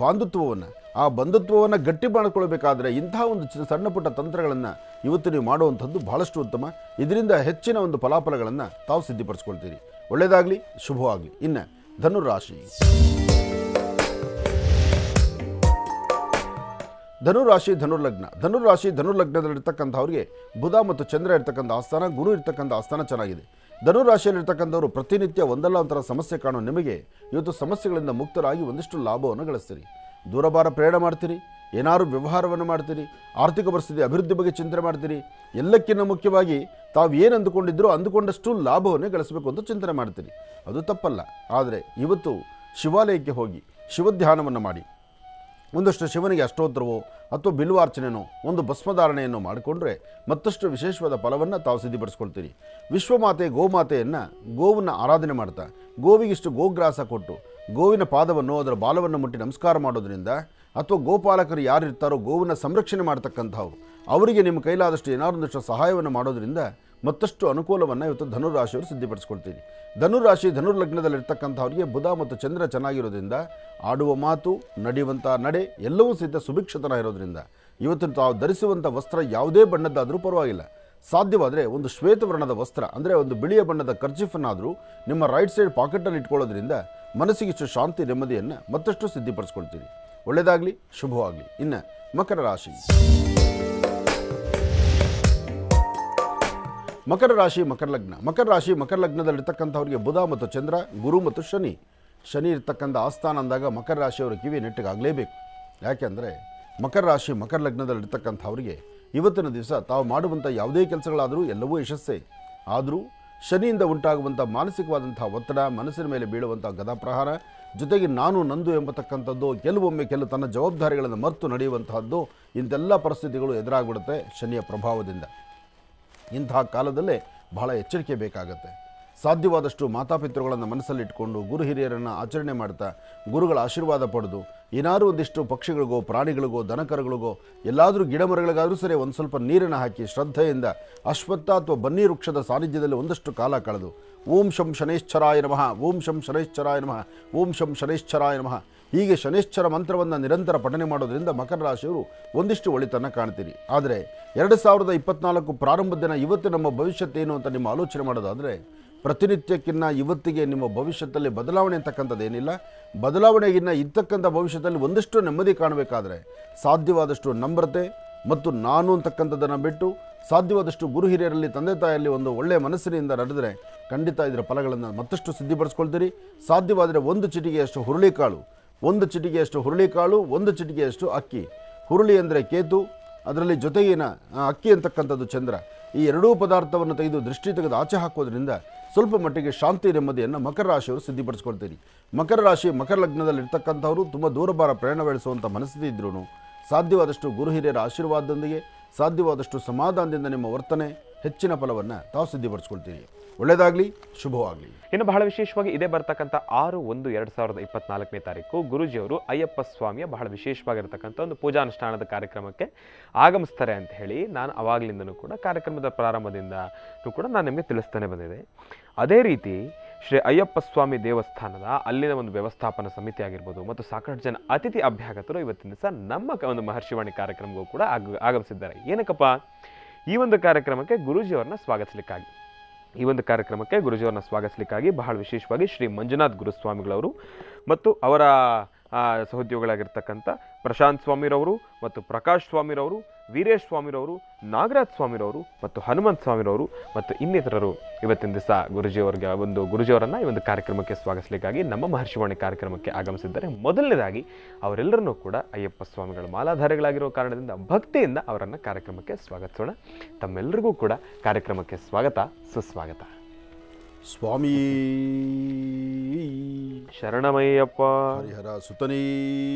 ಬಂಧುತ್ವವನ್ನು ಗಟ್ಟಿ ಮಾಡಿಕೊಳ್ಬೇಕಾದ್ರೆ ಇಂತಹ ಒಂದು ಸಣ್ಣ ಪುಟ್ಟ ತಂತ್ರಗಳನ್ನು ಇವತ್ತು ನೀವು ಮಾಡುವಂಥದ್ದು ಬಹಳಷ್ಟು ಉತ್ತಮ. ಇದರಿಂದ ಹೆಚ್ಚಿನ ಒಂದು ಫಲಾಫಲಗಳನ್ನು ತಾವು ಸಿದ್ಧಪಡಿಸ್ಕೊಳ್ತೀರಿ. ಒಳ್ಳೆಯದಾಗಲಿ, ಶುಭವಾಗಲಿ. ಇನ್ನು ಧನುರಾಶಿ. ಧನುರ್ಲಗ್ನದಲ್ಲಿರ್ತಕ್ಕಂಥವ್ರಿಗೆ ಬುಧ ಮತ್ತು ಚಂದ್ರ ಇರ್ತಕ್ಕಂಥ ಆಸ್ಥಾನ, ಗುರು ಇರ್ತಕ್ಕಂಥ ಆಸ್ಥಾನ ಚೆನ್ನಾಗಿದೆ. ಧನುರಾಶಿಯಲ್ಲಿರ್ತಕ್ಕಂಥವ್ರು ಪ್ರತಿನಿತ್ಯ ಒಂದಲ್ಲ ಒಂಥರ ಸಮಸ್ಯೆ ಕಾಣೋ ನಿಮಗೆ ಇವತ್ತು ಸಮಸ್ಯೆಗಳಿಂದ ಮುಕ್ತರಾಗಿ ಒಂದಿಷ್ಟು ಲಾಭವನ್ನು ಗಳಿಸ್ತೀರಿ. ದೂರಭಾರ ಪ್ರಯಾಣ ಮಾಡ್ತೀರಿ, ಏನಾದ್ರು ವ್ಯವಹಾರವನ್ನು ಮಾಡ್ತೀರಿ, ಆರ್ಥಿಕ ಪರಿಸ್ಥಿತಿ ಅಭಿವೃದ್ಧಿ ಬಗ್ಗೆ ಚಿಂತನೆ ಮಾಡ್ತೀರಿ. ಎಲ್ಲಕ್ಕಿಂತ ಮುಖ್ಯವಾಗಿ ತಾವು ಏನು ಅಂದುಕೊಂಡಿದ್ರೋ ಅಂದುಕೊಂಡಷ್ಟು ಲಾಭವನ್ನೇ ಗಳಿಸಬೇಕು ಅಂತ ಚಿಂತನೆ ಮಾಡ್ತೀರಿ. ಅದು ತಪ್ಪಲ್ಲ. ಆದರೆ ಇವತ್ತು ಶಿವಾಲಯಕ್ಕೆ ಹೋಗಿ ಶಿವಧ್ಯಾನವನ್ನು ಮಾಡಿ ಒಂದಷ್ಟು ಶಿವನಿಗೆ ಅಷ್ಟೋತ್ತರವೋ ಅಥವಾ ಬಿಲ್ವಾರ್ಚನೆಯೋ ಒಂದು ಭಸ್ಮಧಾರಣೆಯನ್ನು ಮಾಡಿಕೊಂಡ್ರೆ ಮತ್ತಷ್ಟು ವಿಶೇಷವಾದ ಫಲವನ್ನು ತಾವು ಸಿದ್ಧಿಪಡಿಸ್ಕೊಳ್ತೀರಿ. ವಿಶ್ವಮಾತೆ ಗೋಮಾತೆಯನ್ನು ಗೋವನ್ನು ಆರಾಧನೆ ಮಾಡ್ತಾ ಗೋವಿಗಿಷ್ಟು ಗೋಗ್ರಾಸ ಕೊಟ್ಟು ಗೋವಿನ ಪಾದವನ್ನು ಅದರ ಬಾಲವನ್ನು ಮುಟ್ಟಿ ನಮಸ್ಕಾರ ಮಾಡೋದ್ರಿಂದ ಅಥವಾ ಗೋಪಾಲಕರು ಯಾರು ಇರ್ತಾರೋ ಗೋವನ್ನು ಸಂರಕ್ಷಣೆ ಮಾಡ್ತಕ್ಕಂಥವ್ರು ಅವರಿಗೆ ನಿಮ್ಮ ಕೈಲಾದಷ್ಟು ಏನಾದೊಂದಷ್ಟು ಸಹಾಯವನ್ನು ಮಾಡೋದ್ರಿಂದ ಮತ್ತಷ್ಟು ಅನುಕೂಲವನ್ನು ಇವತ್ತು ಧನುರಾಶಿಯವರು ಸಿದ್ಧಿಪಡಿಸ್ಕೊಳ್ತೀರಿ. ಧನುರಾಶಿ ಧನುರ್ಲಗ್ನದಲ್ಲಿರ್ತಕ್ಕಂಥವ್ರಿಗೆ ಬುಧ ಮತ್ತು ಚಂದ್ರ ಚೆನ್ನಾಗಿರೋದ್ರಿಂದ ಆಡುವ ಮಾತು, ನಡೆಯುವಂಥ ನಡೆ ಎಲ್ಲವೂ ಸಿದ್ಧ ಸುಭಿಕ್ಷತನ ಇರೋದ್ರಿಂದ ಇವತ್ತು ತಾವು ಧರಿಸುವಂಥ ವಸ್ತ್ರ ಯಾವುದೇ ಬಣ್ಣದ್ದಾದರೂ ಪರವಾಗಿಲ್ಲ. ಸಾಧ್ಯವಾದರೆ ಒಂದು ಶ್ವೇತವರ್ಣದ ವಸ್ತ್ರ ಅಂದರೆ ಒಂದು ಬಿಳಿಯ ಬಣ್ಣದ ಕರ್ಚಿಫನ್ನಾದರೂ ನಿಮ್ಮ ರೈಟ್ ಸೈಡ್ ಪಾಕೆಟಲ್ಲಿ ಇಟ್ಕೊಳ್ಳೋದ್ರಿಂದ ಮನಸ್ಸಿಗಿಷ್ಟು ಶಾಂತಿ ನೆಮ್ಮದಿಯನ್ನು ಮತ್ತಷ್ಟು ಸಿದ್ಧಿಪಡಿಸ್ಕೊಳ್ತೀರಿ. ಒಳ್ಳೆಯದಾಗಲಿ, ಶುಭವಾಗಲಿ. ಇನ್ನು ಮಕರ ರಾಶಿ. ಮಕರ ರಾಶಿ ಮಕರ ಲಗ್ನ. ಮಕರ ರಾಶಿ ಮಕರ ಲಗ್ನದಲ್ಲಿರ್ತಕ್ಕಂಥವ್ರಿಗೆ ಬುಧ ಮತ್ತು ಚಂದ್ರ, ಗುರು ಮತ್ತು ಶನಿ ಇರ್ತಕ್ಕಂಥ ಆಸ್ಥಾನ ಅಂದಾಗ ಮಕರ ರಾಶಿಯವರ ಕಿವಿ ನೆಟ್ಟಿಗಾಗಲೇಬೇಕು. ಯಾಕೆಂದರೆ ಮಕರ ರಾಶಿ ಮಕರ ಲಗ್ನದಲ್ಲಿರ್ತಕ್ಕಂಥವ್ರಿಗೆ ಇವತ್ತಿನ ದಿವಸ ತಾವು ಮಾಡುವಂಥ ಯಾವುದೇ ಕೆಲಸಗಳಾದರೂ ಎಲ್ಲವೂ ಯಶಸ್ಸೇ. ಆದರೂ ಶನಿಯಿಂದ ಉಂಟಾಗುವಂಥ ಮಾನಸಿಕವಾದಂಥ ಒತ್ತಡ, ಮನಸ್ಸಿನ ಮೇಲೆ ಬೀಳುವಂಥ ಗದಾಪ್ರಹಾರ, ಜೊತೆಗೆ ನಾನು ನಂದು ಎಂಬತಕ್ಕಂಥದ್ದು, ಕೆಲವೊಮ್ಮೆ ತನ್ನ ಜವಾಬ್ದಾರಿಗಳನ್ನು ಮರೆತು ನಡೆಯುವಂತಹದ್ದು, ಇಂಥೆಲ್ಲ ಪರಿಸ್ಥಿತಿಗಳು ಎದುರಾಗ್ಬಿಡುತ್ತೆ ಶನಿಯ ಪ್ರಭಾವದಿಂದ. ಇಂತಹ ಕಾಲದಲ್ಲೇ ಬಹಳ ಎಚ್ಚರಿಕೆ ಬೇಕಾಗತ್ತೆ. ಸಾಧ್ಯವಾದಷ್ಟು ಮಾತಾಪಿತೃಗಳನ್ನು ಮನಸ್ಸಲ್ಲಿಟ್ಕೊಂಡು ಗುರು ಹಿರಿಯರನ್ನು ಆಚರಣೆ ಮಾಡ್ತಾ ಗುರುಗಳ ಆಶೀರ್ವಾದ ಪಡೆದು ಏನಾದರೂ ಒಂದಿಷ್ಟು ಪಕ್ಷಿಗಳಿಗೋ ಪ್ರಾಣಿಗಳಿಗೋ ದನಕರುಗಳಿಗೋ ಎಲ್ಲಾದರೂ ಗಿಡ ಮರಗಳಿಗಾದರೂ ಸರಿ ಒಂದು ಸ್ವಲ್ಪ ನೀರನ್ನು ಹಾಕಿ ಶ್ರದ್ಧೆಯಿಂದ ಅಶ್ವತ್ಥ ಅಥವಾ ಬನ್ನಿ ವೃಕ್ಷದ ಸಾನ್ನಿಧ್ಯದಲ್ಲಿ ಒಂದಷ್ಟು ಕಾಲ ಕಳೆದು ಓಂ ಶಂ ಶನೈಶ್ಚರಾಯ ನಮಃ, ಓಂ ಶಂ ಶನೈಶ್ಚರಾಯ ನಮಃ, ಓಂ ಶಂ ಶನೈಶ್ಚರಾಯ ನಮಃ ಹೀಗೆ ಶನೈಶ್ಚರ ಮಂತ್ರವನ್ನು ನಿರಂತರ ಪಠನೆ ಮಾಡೋದ್ರಿಂದ ಮಕರ ರಾಶಿಯವರು ಒಂದಿಷ್ಟು ಒಳಿತನ್ನು ಕಾಣ್ತೀರಿ. ಆದರೆ 2024 ಪ್ರಾರಂಭದ ದಿನ ಇವತ್ತು ನಮ್ಮ ಭವಿಷ್ಯತ್ತೇನು ಅಂತ ನಿಮ್ಮ ಆಲೋಚನೆ ಮಾಡೋದಾದರೆ ಪ್ರತಿನಿತ್ಯಕ್ಕಿನ್ನ ಇವತ್ತಿಗೆ ನಿಮ್ಮ ಭವಿಷ್ಯದಲ್ಲಿ ಬದಲಾವಣೆ ಅಂತಕ್ಕಂಥದ್ದೇನಿಲ್ಲ. ಬದಲಾವಣೆಗಿನ್ನ ಇರ್ತಕ್ಕಂಥ ಭವಿಷ್ಯದಲ್ಲಿ ಒಂದಷ್ಟು ನೆಮ್ಮದಿ ಕಾಣಬೇಕಾದ್ರೆ ಸಾಧ್ಯವಾದಷ್ಟು ನಮ್ರತೆ ಮತ್ತು ನಾನು ಅಂತಕ್ಕಂಥದ್ದನ್ನು ಬಿಟ್ಟು ಸಾಧ್ಯವಾದಷ್ಟು ಗುರು ಹಿರಿಯರಲ್ಲಿ ತಂದೆ ತಾಯಿಯಲ್ಲಿ ಒಂದು ಒಳ್ಳೆಯ ಮನಸ್ಸಿನಿಂದ ನಡೆದರೆ ಖಂಡಿತ ಇದರ ಫಲಗಳನ್ನು ಮತ್ತಷ್ಟು ಸಿದ್ಧಿಪಡಿಸ್ಕೊಳ್ತೀರಿ. ಸಾಧ್ಯವಾದರೆ ಒಂದು ಚಿಟಿಗೆಯಷ್ಟು ಹುರುಳಿಕಾಳು, ಒಂದು ಚಿಟಿಗೆಯಷ್ಟು ಅಕ್ಕಿ. ಹುರುಳಿ ಅಂದರೆ ಕೇತು, ಅದರಲ್ಲಿ ಜೊತೆಗಿನ ಅಕ್ಕಿ ಅಂತಕ್ಕಂಥದ್ದು ಚಂದ್ರ. ಈ ಎರಡೂ ಪದಾರ್ಥವನ್ನು ತೆಗೆದು ದೃಷ್ಟಿ ತೆಗೆದು ಆಚೆ ಹಾಕೋದ್ರಿಂದ ಸ್ವಲ್ಪ ಮಟ್ಟಿಗೆ ಶಾಂತಿ ನೆಮ್ಮದಿಯನ್ನು ಮಕರ ರಾಶಿಯವರು ಸಿದ್ಧಿಪಡಿಸ್ಕೊಳ್ತೀರಿ. ಮಕರ ರಾಶಿ ಮಕರ ಲಗ್ನದಲ್ಲಿರ್ತಕ್ಕಂಥವರು ತುಂಬ ದೂರಭಾರ ಪ್ರಯಾಣ ಬೆಳೆಸುವಂಥ ಮನಸ್ಥಿತಿ ಇದ್ರೂ ಸಾಧ್ಯವಾದಷ್ಟು ಗುರು ಹಿರಿಯರ ಆಶೀರ್ವಾದದೊಂದಿಗೆ ಸಾಧ್ಯವಾದಷ್ಟು ಸಮಾಧಾನದಿಂದ ನಿಮ್ಮ ವರ್ತನೆ ಹೆಚ್ಚಿನ ಫಲವನ್ನು ತಾವು ಸಿದ್ಧಿಪಡಿಸ್ಕೊಳ್ತೀರಿ. ಒಳ್ಳೆಯದಾಗಲಿ, ಶುಭವಾಗಲಿ. ಇನ್ನು ಬಹಳ ವಿಶೇಷವಾಗಿ ಇದೇ ಬರ್ತಕ್ಕಂಥ 6/1/2024 ಗುರೂಜಿಯವರು ಅಯ್ಯಪ್ಪ ಸ್ವಾಮಿಯ ಬಹಳ ವಿಶೇಷವಾಗಿರ್ತಕ್ಕಂಥ ಒಂದು ಪೂಜಾನುಷ್ಠಾನದ ಕಾರ್ಯಕ್ರಮಕ್ಕೆ ಆಗಮಿಸ್ತಾರೆ ಅಂತ ಹೇಳಿ ನಾನು ಅವಾಗಲಿಂದನೂ ಕೂಡ ಕಾರ್ಯಕ್ರಮದ ಪ್ರಾರಂಭದಿಂದನೂ ಕೂಡ ನಾನು ನಿಮಗೆ ತಿಳಿಸ್ತಾನೆ ಬಂದಿದೆ. ಅದೇ ರೀತಿ ಶ್ರೀ ಅಯ್ಯಪ್ಪ ಸ್ವಾಮಿ ದೇವಸ್ಥಾನದ ಅಲ್ಲಿನ ಒಂದು ವ್ಯವಸ್ಥಾಪನಾ ಸಮಿತಿ ಆಗಿರ್ಬೋದು ಮತ್ತು ಸಾಕಷ್ಟು ಜನ ಅತಿಥಿ ಅಭ್ಯಾಗತರು ಇವತ್ತಿನ ದಿವಸ ನಮ್ಮ ಒಂದು ಮಹರ್ಷಿವಾಣಿ ಕಾರ್ಯಕ್ರಮಕ್ಕೂ ಕೂಡ ಆಗಮಿಸಿದ್ದಾರೆ. ಏನಕ್ಕಪ್ಪ, ಈ ಒಂದು ಕಾರ್ಯಕ್ರಮಕ್ಕೆ ಗುರೂಜಿಯವರನ್ನ ಸ್ವಾಗತಿಸಲಿಕ್ಕಾಗಿ ಬಹಳ ವಿಶೇಷವಾಗಿ ಶ್ರೀ ಮಂಜುನಾಥ್ ಗುರುಸ್ವಾಮಿಗಳವರು ಮತ್ತು ಅವರ ಸಹೋದ್ಯೋಗಿಗಳಾಗಿರ್ತಕ್ಕಂಥ ಪ್ರಶಾಂತ್ ಸ್ವಾಮಿರವರು ಮತ್ತು ಪ್ರಕಾಶ್ ಸ್ವಾಮಿರವರು, ವೀರೇಶ್ ಸ್ವಾಮಿರವರು, ನಾಗರಾಜ್ ಸ್ವಾಮಿರವರು ಮತ್ತು ಹನುಮಂತ್ ಸ್ವಾಮಿರವರು ಮತ್ತು ಇನ್ನಿತರರು ಇವತ್ತಿನ ದಿವಸ ಗುರುಜಿಯವರನ್ನು ಈ ಒಂದು ಕಾರ್ಯಕ್ರಮಕ್ಕೆ ಸ್ವಾಗತಿಸಲಿಕ್ಕಾಗಿ ನಮ್ಮ ಮಹರ್ಷಿವಾಣಿ ಕಾರ್ಯಕ್ರಮಕ್ಕೆ ಆಗಮಿಸಿದ್ದಾರೆ. ಮೊದಲನೇದಾಗಿ ಅವರೆಲ್ಲರನ್ನೂ ಕೂಡ ಅಯ್ಯಪ್ಪ ಸ್ವಾಮಿಗಳ ಮಾಲಾಧಾರಿಗಳಾಗಿರೋ ಕಾರಣದಿಂದ ಭಕ್ತಿಯಿಂದ ಅವರನ್ನು ಕಾರ್ಯಕ್ರಮಕ್ಕೆ ಸ್ವಾಗತಿಸೋಣ. ತಮ್ಮೆಲ್ಲರಿಗೂ ಕೂಡ ಕಾರ್ಯಕ್ರಮಕ್ಕೆ ಸ್ವಾಗತ, ಸುಸ್ವಾಗತ. ಸ್ವಾಮಿ ಶರಣಮಯ್ಯಪ್ಪ, ಹರಿಹರ ಸುತನೇ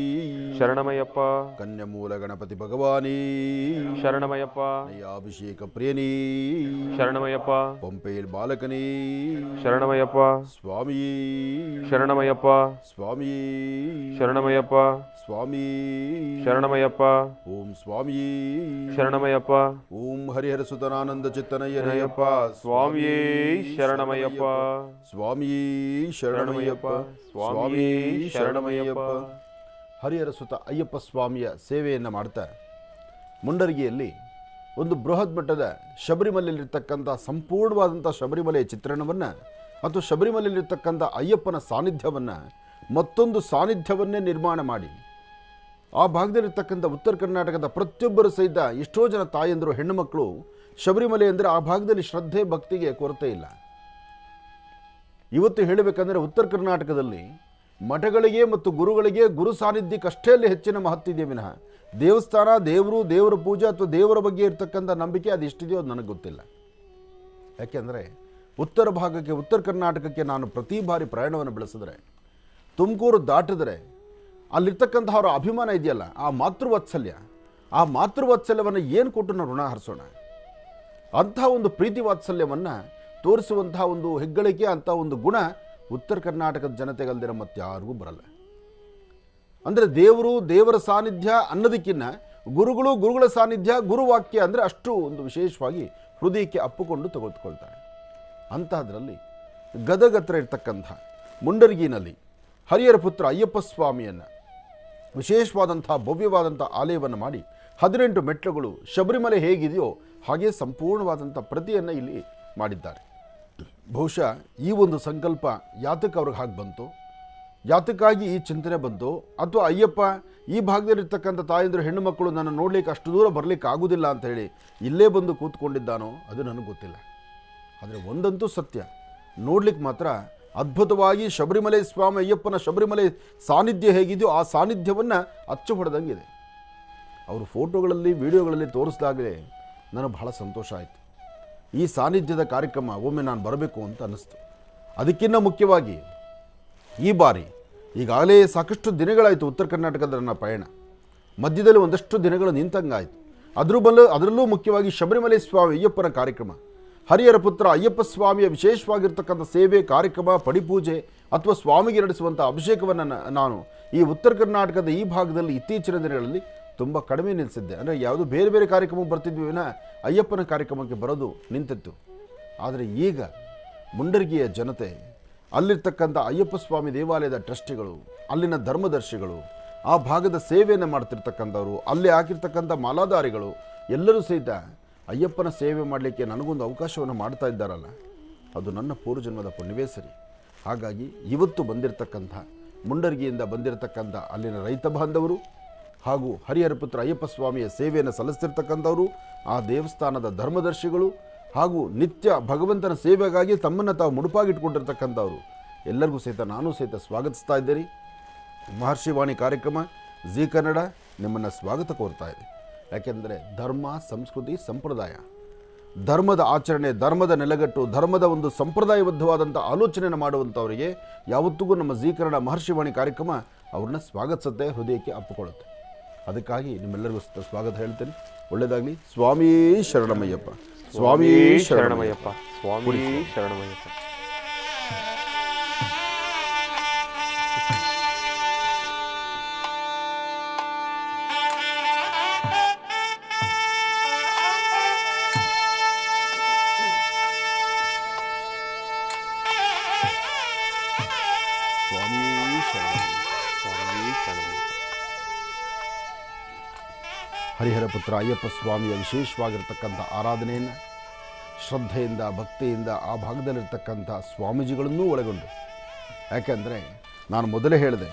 ಶರಣಮಯ್ಯಪ್ಪ, ಕನ್ಯಮೂಲ ಗಣಪತಿ ಭಗವಾನೇ ಶರಣಮಯ್ಯಪ್ಪ, ಅಭಿಷೇಕ ಪ್ರಿಯನೇ ಶರಣಮಯ್ಯಪ್ಪ, ಪಂಪೇಲ್ ಬಾಲಕನೇ ಶರಣಮಯ್ಯಪ್ಪ, ಸ್ವಾಮಿ ಶರಣಮಯ್ಯಪ್ಪ, ಸ್ವಾಮಿ ಶರಣಮಯ್ಯಪ್ಪ, ಸ್ವಾಮಿ ಶರಣಮಯ್ಯಪ್ಪ, ಓಂ ಸ್ವಾಮಿ ಶರಣಮಯ್ಯಪ್ಪ, ಓಂ ಹರಿಹರ ಸುತನಾನಂದ ಚಿತ್ತನಯ್ಯನಯ್ಯಪ್ಪ, ಸ್ವಾಮಿಯೇ ಶರಣಮಯ್ಯಪ್ಪ, ಸ್ವಾಮಿ ಶರಣಮಯ್ಯಪ್ಪ, ಸ್ವಾಮಿ ಶರಣಮಯ್ಯಪ್ಪ. ಹರಿಹರ ಸುತ ಅಯ್ಯಪ್ಪ ಸ್ವಾಮಿಯ ಸೇವೆಯನ್ನು ಮಾಡ್ತಾ ಮುಂಡರಗಿಯಲ್ಲಿ ಒಂದು ಬೃಹತ್ ಮಟ್ಟದ ಶಬರಿಮಲೆಯಲ್ಲಿರ್ತಕ್ಕಂಥ ಸಂಪೂರ್ಣವಾದಂಥ ಶಬರಿಮಲೆಯ ಚಿತ್ರಣವನ್ನು ಮತ್ತು ಶಬರಿಮಲೆಯಲ್ಲಿರ್ತಕ್ಕಂಥ ಅಯ್ಯಪ್ಪನ ಸಾನ್ನಿಧ್ಯವನ್ನು ಮತ್ತೊಂದು ಸಾನ್ನಿಧ್ಯವನ್ನೇ ನಿರ್ಮಾಣ ಮಾಡಿ ಆ ಭಾಗದಲ್ಲಿರ್ತಕ್ಕಂಥ ಉತ್ತರ ಕರ್ನಾಟಕದ ಪ್ರತಿಯೊಬ್ಬರು ಸಹಿತ ಎಷ್ಟೋ ಜನ ತಾಯಂದರು ಹೆಣ್ಣು ಮಕ್ಕಳು ಶಬರಿಮಲೆ ಅಂದರೆ ಆ ಭಾಗದಲ್ಲಿ ಶ್ರದ್ಧೆ ಭಕ್ತಿಗೆ ಕೊರತೆ ಇಲ್ಲ. ಇವತ್ತು ಹೇಳಬೇಕಂದ್ರೆ ಉತ್ತರ ಕರ್ನಾಟಕದಲ್ಲಿ ಮಠಗಳಿಗೆ ಮತ್ತು ಗುರುಗಳಿಗೆ ಗುರು ಸಾನ್ನಿಧ್ಯಕ್ಕಷ್ಟೇ ಅಲ್ಲಿ ಹೆಚ್ಚಿನ ಮಹತ್ವ ಇದೆ ವಿನಃ ದೇವಸ್ಥಾನ, ದೇವರು, ದೇವರ ಪೂಜೆ ಅಥವಾ ದೇವರ ಬಗ್ಗೆ ಇರ್ತಕ್ಕಂಥ ನಂಬಿಕೆ ಅದು ಎಷ್ಟಿದೆಯೋ ಅದು ನನಗೆ ಗೊತ್ತಿಲ್ಲ. ಯಾಕೆಂದರೆ ಉತ್ತರ ಭಾಗಕ್ಕೆ, ಉತ್ತರ ಕರ್ನಾಟಕಕ್ಕೆ ನಾನು ಪ್ರತಿ ಬಾರಿ ಪ್ರಯಾಣವನ್ನು ಬೆಳೆಸಿದ್ರೆ, ತುಮಕೂರು ದಾಟಿದ್ರೆ ಅಲ್ಲಿರ್ತಕ್ಕಂಥವ್ರ ಅಭಿಮಾನ ಇದೆಯಲ್ಲ, ಆ ಮಾತೃವಾತ್ಸಲ್ಯವನ್ನು ಏನು ಕೊಟ್ಟು ನಾವು ಋಣ ಹರಿಸೋಣ? ಅಂಥ ಒಂದು ಪ್ರೀತಿ ವಾತ್ಸಲ್ಯವನ್ನು ತೋರಿಸುವಂತಹ ಒಂದು ಹೆಗ್ಗಳಿಕೆ, ಅಂಥ ಒಂದು ಗುಣ ಉತ್ತರ ಕರ್ನಾಟಕದ ಜನತೆಗಲ್ದಿರ ಮತ್ತೆ ಯಾರಿಗೂ ಬರಲ್ಲ. ಅಂದರೆ ದೇವರು, ದೇವರ ಸಾನ್ನಿಧ್ಯ ಅನ್ನೋದಕ್ಕಿಂತ ಗುರುಗಳ ಸಾನ್ನಿಧ್ಯ, ಗುರುವಾಕ್ಯ ಅಂದರೆ ಅಷ್ಟು ಒಂದು ವಿಶೇಷವಾಗಿ ಹೃದಯಕ್ಕೆ ಅಪ್ಪುಕೊಂಡು ತೆಗೆದುಕೊಳ್ತಾರೆ. ಅಂತಹದ್ರಲ್ಲಿ ಗದಗ ಹತ್ರ ಇರ್ತಕ್ಕಂಥ ಮುಂಡರಗಿನಲ್ಲಿ ಹರಿಹರ ಪುತ್ರ ಅಯ್ಯಪ್ಪ ಸ್ವಾಮಿಯನ್ನು ವಿಶೇಷವಾದಂಥ ಭವ್ಯವಾದಂಥ ಆಲಯವನ್ನು ಮಾಡಿ 18 ಮೆಟ್ಲುಗಳು ಶಬರಿಮಲೆ ಹೇಗಿದೆಯೋ ಹಾಗೆ ಸಂಪೂರ್ಣವಾದಂಥ ಪ್ರತಿಯನ್ನು ಇಲ್ಲಿ ಮಾಡಿದ್ದಾರೆ. ಬಹುಶಃ ಈ ಒಂದು ಸಂಕಲ್ಪ ಯಾತಕ್ಕೆ ಅವ್ರಿಗೆ ಹಾಗೆ ಬಂತು, ಯಾತಕ್ಕಾಗಿ ಈ ಚಿಂತನೆ ಬಂತು, ಅಥವಾ ಅಯ್ಯಪ್ಪ ಈ ಭಾಗದಲ್ಲಿರ್ತಕ್ಕಂಥ ತಾಯಂದಿರು ಹೆಣ್ಣು ಮಕ್ಕಳು ನನ್ನ ನೋಡಲಿಕ್ಕೆ ಅಷ್ಟು ದೂರ ಬರಲಿಕ್ಕೆ ಆಗೋದಿಲ್ಲ ಅಂತ ಹೇಳಿ ಇಲ್ಲೇ ಬಂದು ಕೂತ್ಕೊಂಡಿದ್ದಾನೋ ಅದು ನನಗೆ ಗೊತ್ತಿಲ್ಲ. ಆದರೆ ಒಂದಂತೂ ಸತ್ಯ, ನೋಡ್ಲಿಕ್ಕೆ ಮಾತ್ರ ಅದ್ಭುತವಾಗಿ ಶಬರಿಮಲೆ ಸ್ವಾಮಿ ಅಯ್ಯಪ್ಪನ ಶಬರಿಮಲೆ ಸಾನ್ನಿಧ್ಯ ಹೇಗಿದೆಯೋ ಆ ಸಾನ್ನಿಧ್ಯವನ್ನು ಅಚ್ಚು ಹೊಡೆದಂಗಿದೆ. ಅವರು ಫೋಟೋಗಳಲ್ಲಿ, ವಿಡಿಯೋಗಳಲ್ಲಿ ತೋರಿಸಿದಾಗಲೇ ನನಗೆ ಬಹಳ ಸಂತೋಷ ಆಯಿತು. ಈ ಸಾನ್ನಿಧ್ಯದ ಕಾರ್ಯಕ್ರಮ ಒಮ್ಮೆ ನಾನು ಬರಬೇಕು ಅಂತ ಅನ್ನಿಸ್ತು. ಅದಕ್ಕಿಂತ ಮುಖ್ಯವಾಗಿ ಈ ಬಾರಿ ಈಗಾಗಲೇ ಸಾಕಷ್ಟು ದಿನಗಳಾಯಿತು ಉತ್ತರ ಕರ್ನಾಟಕದ ನನ್ನ ಪಯಣ, ಮಧ್ಯದಲ್ಲಿ ಒಂದಷ್ಟು ದಿನಗಳು ನಿಂತಂಗಾಯಿತು. ಅದರಲ್ಲೂ ಮುಖ್ಯವಾಗಿ ಶಬರಿಮಲೆ ಸ್ವಾಮಿ ಅಯ್ಯಪ್ಪನ ಕಾರ್ಯಕ್ರಮ, ಹರಿಹರ ಪುತ್ರ ಅಯ್ಯಪ್ಪ ಸ್ವಾಮಿಯ ವಿಶೇಷವಾಗಿರ್ತಕ್ಕಂಥ ಸೇವೆ, ಕಾರ್ಯಕ್ರಮ, ಪಡಿಪೂಜೆ ಅಥವಾ ಸ್ವಾಮಿಗೆ ನಡೆಸುವಂಥ ಅಭಿಷೇಕವನ್ನು ನಾನು ಈ ಉತ್ತರ ಕರ್ನಾಟಕದ ಈ ಭಾಗದಲ್ಲಿ ಇತ್ತೀಚಿನ ದಿನಗಳಲ್ಲಿ ತುಂಬ ಕಡಿಮೆ ನಿಲ್ಲಿಸಿದ್ದೆ. ಅಂದರೆ ಯಾವುದು ಬೇರೆ ಬೇರೆ ಕಾರ್ಯಕ್ರಮ ಬರ್ತಿದ್ವಿ ವಿನ ಅಯ್ಯಪ್ಪನ ಕಾರ್ಯಕ್ರಮಕ್ಕೆ ಬರೋದು ನಿಂತಿತ್ತು. ಆದರೆ ಈಗ ಮುಂಡರಗಿಯ ಜನತೆ, ಅಲ್ಲಿರ್ತಕ್ಕಂಥ ಅಯ್ಯಪ್ಪ ಸ್ವಾಮಿ ದೇವಾಲಯದ ಟ್ರಸ್ಟಿಗಳು, ಅಲ್ಲಿನ ಧರ್ಮದರ್ಶಿಗಳು, ಆ ಭಾಗದ ಸೇವೆಯನ್ನು ಮಾಡ್ತಿರ್ತಕ್ಕಂಥವ್ರು, ಅಲ್ಲಿ ಹಾಕಿರ್ತಕ್ಕಂಥ ಮಾಲಾಧಾರಿಗಳು ಎಲ್ಲರೂ ಸಹಿತ ಅಯ್ಯಪ್ಪನ ಸೇವೆ ಮಾಡಲಿಕ್ಕೆ ನನಗೊಂದು ಅವಕಾಶವನ್ನು ಮಾಡ್ತಾ ಇದ್ದಾರಲ್ಲ, ಅದು ನನ್ನ ಪೂರ್ವಜನ್ಮದ ಪುಣ್ಯವೇ ಸರಿ. ಹಾಗಾಗಿ ಇವತ್ತು ಬಂದಿರತಕ್ಕಂಥ ಮುಂಡರಗಿಯಿಂದ ಬಂದಿರತಕ್ಕಂಥ ಅಲ್ಲಿನ ರೈತ ಬಾಂಧವರು ಹಾಗೂ ಹರಿಹರ ಪುತ್ರ ಅಯ್ಯಪ್ಪ ಸ್ವಾಮಿಯ ಸೇವೆಯನ್ನು ಸಲ್ಲಿಸ್ತಿರ್ತಕ್ಕಂಥವರು, ಆ ದೇವಸ್ಥಾನದ ಧರ್ಮದರ್ಶಿಗಳು ಹಾಗೂ ನಿತ್ಯ ಭಗವಂತನ ಸೇವೆಗಾಗಿ ತಮ್ಮನ್ನು ತಾವು ಮುಡುಪಾಗಿಟ್ಕೊಂಡಿರ್ತಕ್ಕಂಥವ್ರು ಎಲ್ಲರಿಗೂ ಸಹಿತ ನಾನು ಸಹಿತ ಸ್ವಾಗತಿಸ್ತಾ ಇದ್ದೇನೆ. ಮಹರ್ಷಿವಾಣಿ ಕಾರ್ಯಕ್ರಮ ಜೀ ಕನ್ನಡ ನಿಮ್ಮನ್ನು ಸ್ವಾಗತ ಕೋರ್ತಾ ಇದೆ. ಯಾಕೆಂದರೆ ಧರ್ಮ, ಸಂಸ್ಕೃತಿ, ಸಂಪ್ರದಾಯ, ಧರ್ಮದ ಆಚರಣೆ, ಧರ್ಮದ ನೆಲೆಗಟ್ಟು, ಧರ್ಮದ ಒಂದು ಸಂಪ್ರದಾಯಬದ್ಧವಾದಂಥ ಆಲೋಚನೆಯನ್ನು ಮಾಡುವಂಥವರಿಗೆ ಯಾವತ್ತಿಗೂ ನಮ್ಮ ಜೀ ಕನ್ನಡ ಮಹರ್ಷಿವಾಣಿ ಕಾರ್ಯಕ್ರಮ ಅವ್ರನ್ನ ಸ್ವಾಗತಿಸುತ್ತೆ, ಹೃದಯಕ್ಕೆ ಅಪ್ಪಿಕೊಳ್ಳುತ್ತೆ. ಅದಕ್ಕಾಗಿ ನಿಮ್ಮೆಲ್ಲರಿಗೂ ಸ್ವಾಗತ ಹೇಳ್ತೇನೆ. ಒಳ್ಳೆಯದಾಗಲಿ. ಸ್ವಾಮೀ ಶರಣಮಯ್ಯಪ್ಪ, ಸ್ವಾಮೀ ಶರಣಮಯ್ಯಪ್ಪ, ಸ್ವಾಮಿ ಶರಣಮಯ್ಯಪ್ಪ. ಹರಿಹರ ಪುತ್ರ ಅಯ್ಯಪ್ಪ ಸ್ವಾಮಿಯ ವಿಶೇಷವಾಗಿರ್ತಕ್ಕಂಥ ಆರಾಧನೆಯನ್ನು ಶ್ರದ್ಧೆಯಿಂದ, ಭಕ್ತಿಯಿಂದ ಆ ಭಾಗದಲ್ಲಿರ್ತಕ್ಕಂಥ ಸ್ವಾಮೀಜಿಗಳನ್ನೂ ಒಳಗೊಂಡು, ಯಾಕೆಂದರೆ ನಾನು ಮೊದಲೇ ಹೇಳಿದೆ,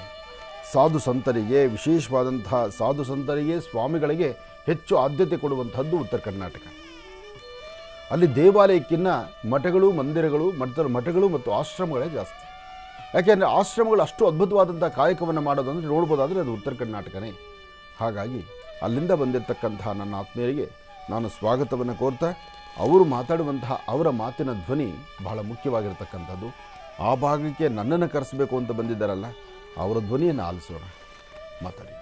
ಸಾಧು ಸಂತರಿಗೆ, ವಿಶೇಷವಾದಂಥ ಸಾಧು ಸಂತರಿಗೆ, ಸ್ವಾಮಿಗಳಿಗೆ ಹೆಚ್ಚು ಆದ್ಯತೆ ಕೊಡುವಂಥದ್ದು ಉತ್ತರ ಕರ್ನಾಟಕ. ಅಲ್ಲಿ ದೇವಾಲಯಕ್ಕಿಂತ ಮಠಗಳು, ಮಂದಿರಗಳು, ಮಠಗಳು ಮತ್ತು ಆಶ್ರಮಗಳೇ ಜಾಸ್ತಿ. ಯಾಕೆಂದರೆ ಆಶ್ರಮಗಳು ಅಷ್ಟು ಅದ್ಭುತವಾದಂಥ ಕಾಯಕವನ್ನು ಮಾಡೋದಂದರೆ ನೋಡ್ಬೋದಾದರೆ ಅದು ಉತ್ತರ ಕರ್ನಾಟಕನೇ. ಹಾಗಾಗಿ ಅಲ್ಲಿಂದ ಬಂದಿರತಕ್ಕಂತಹ ನನ್ನ ಆತ್ಮೀಯರಿಗೆ ನಾನು ಸ್ವಾಗತವನ್ನು ಕೋರ್ತಾ, ಅವರು ಮಾತಾಡುವಂತಹ ಅವರ ಮಾತಿನ ಧ್ವನಿ ಬಹಳ ಮುಖ್ಯವಾಗಿರ್ತಕ್ಕಂಥದ್ದು. ಆ ಭಾಗಕ್ಕೆ ನನ್ನನ್ನು ಕರೆಸಬೇಕು ಅಂತ ಬಂದಿದ್ದಾರಲ್ಲ, ಅವರ ಧ್ವನಿಯನ್ನು ಆಲಿಸೋಣ. ಮಾತಾಡಿ.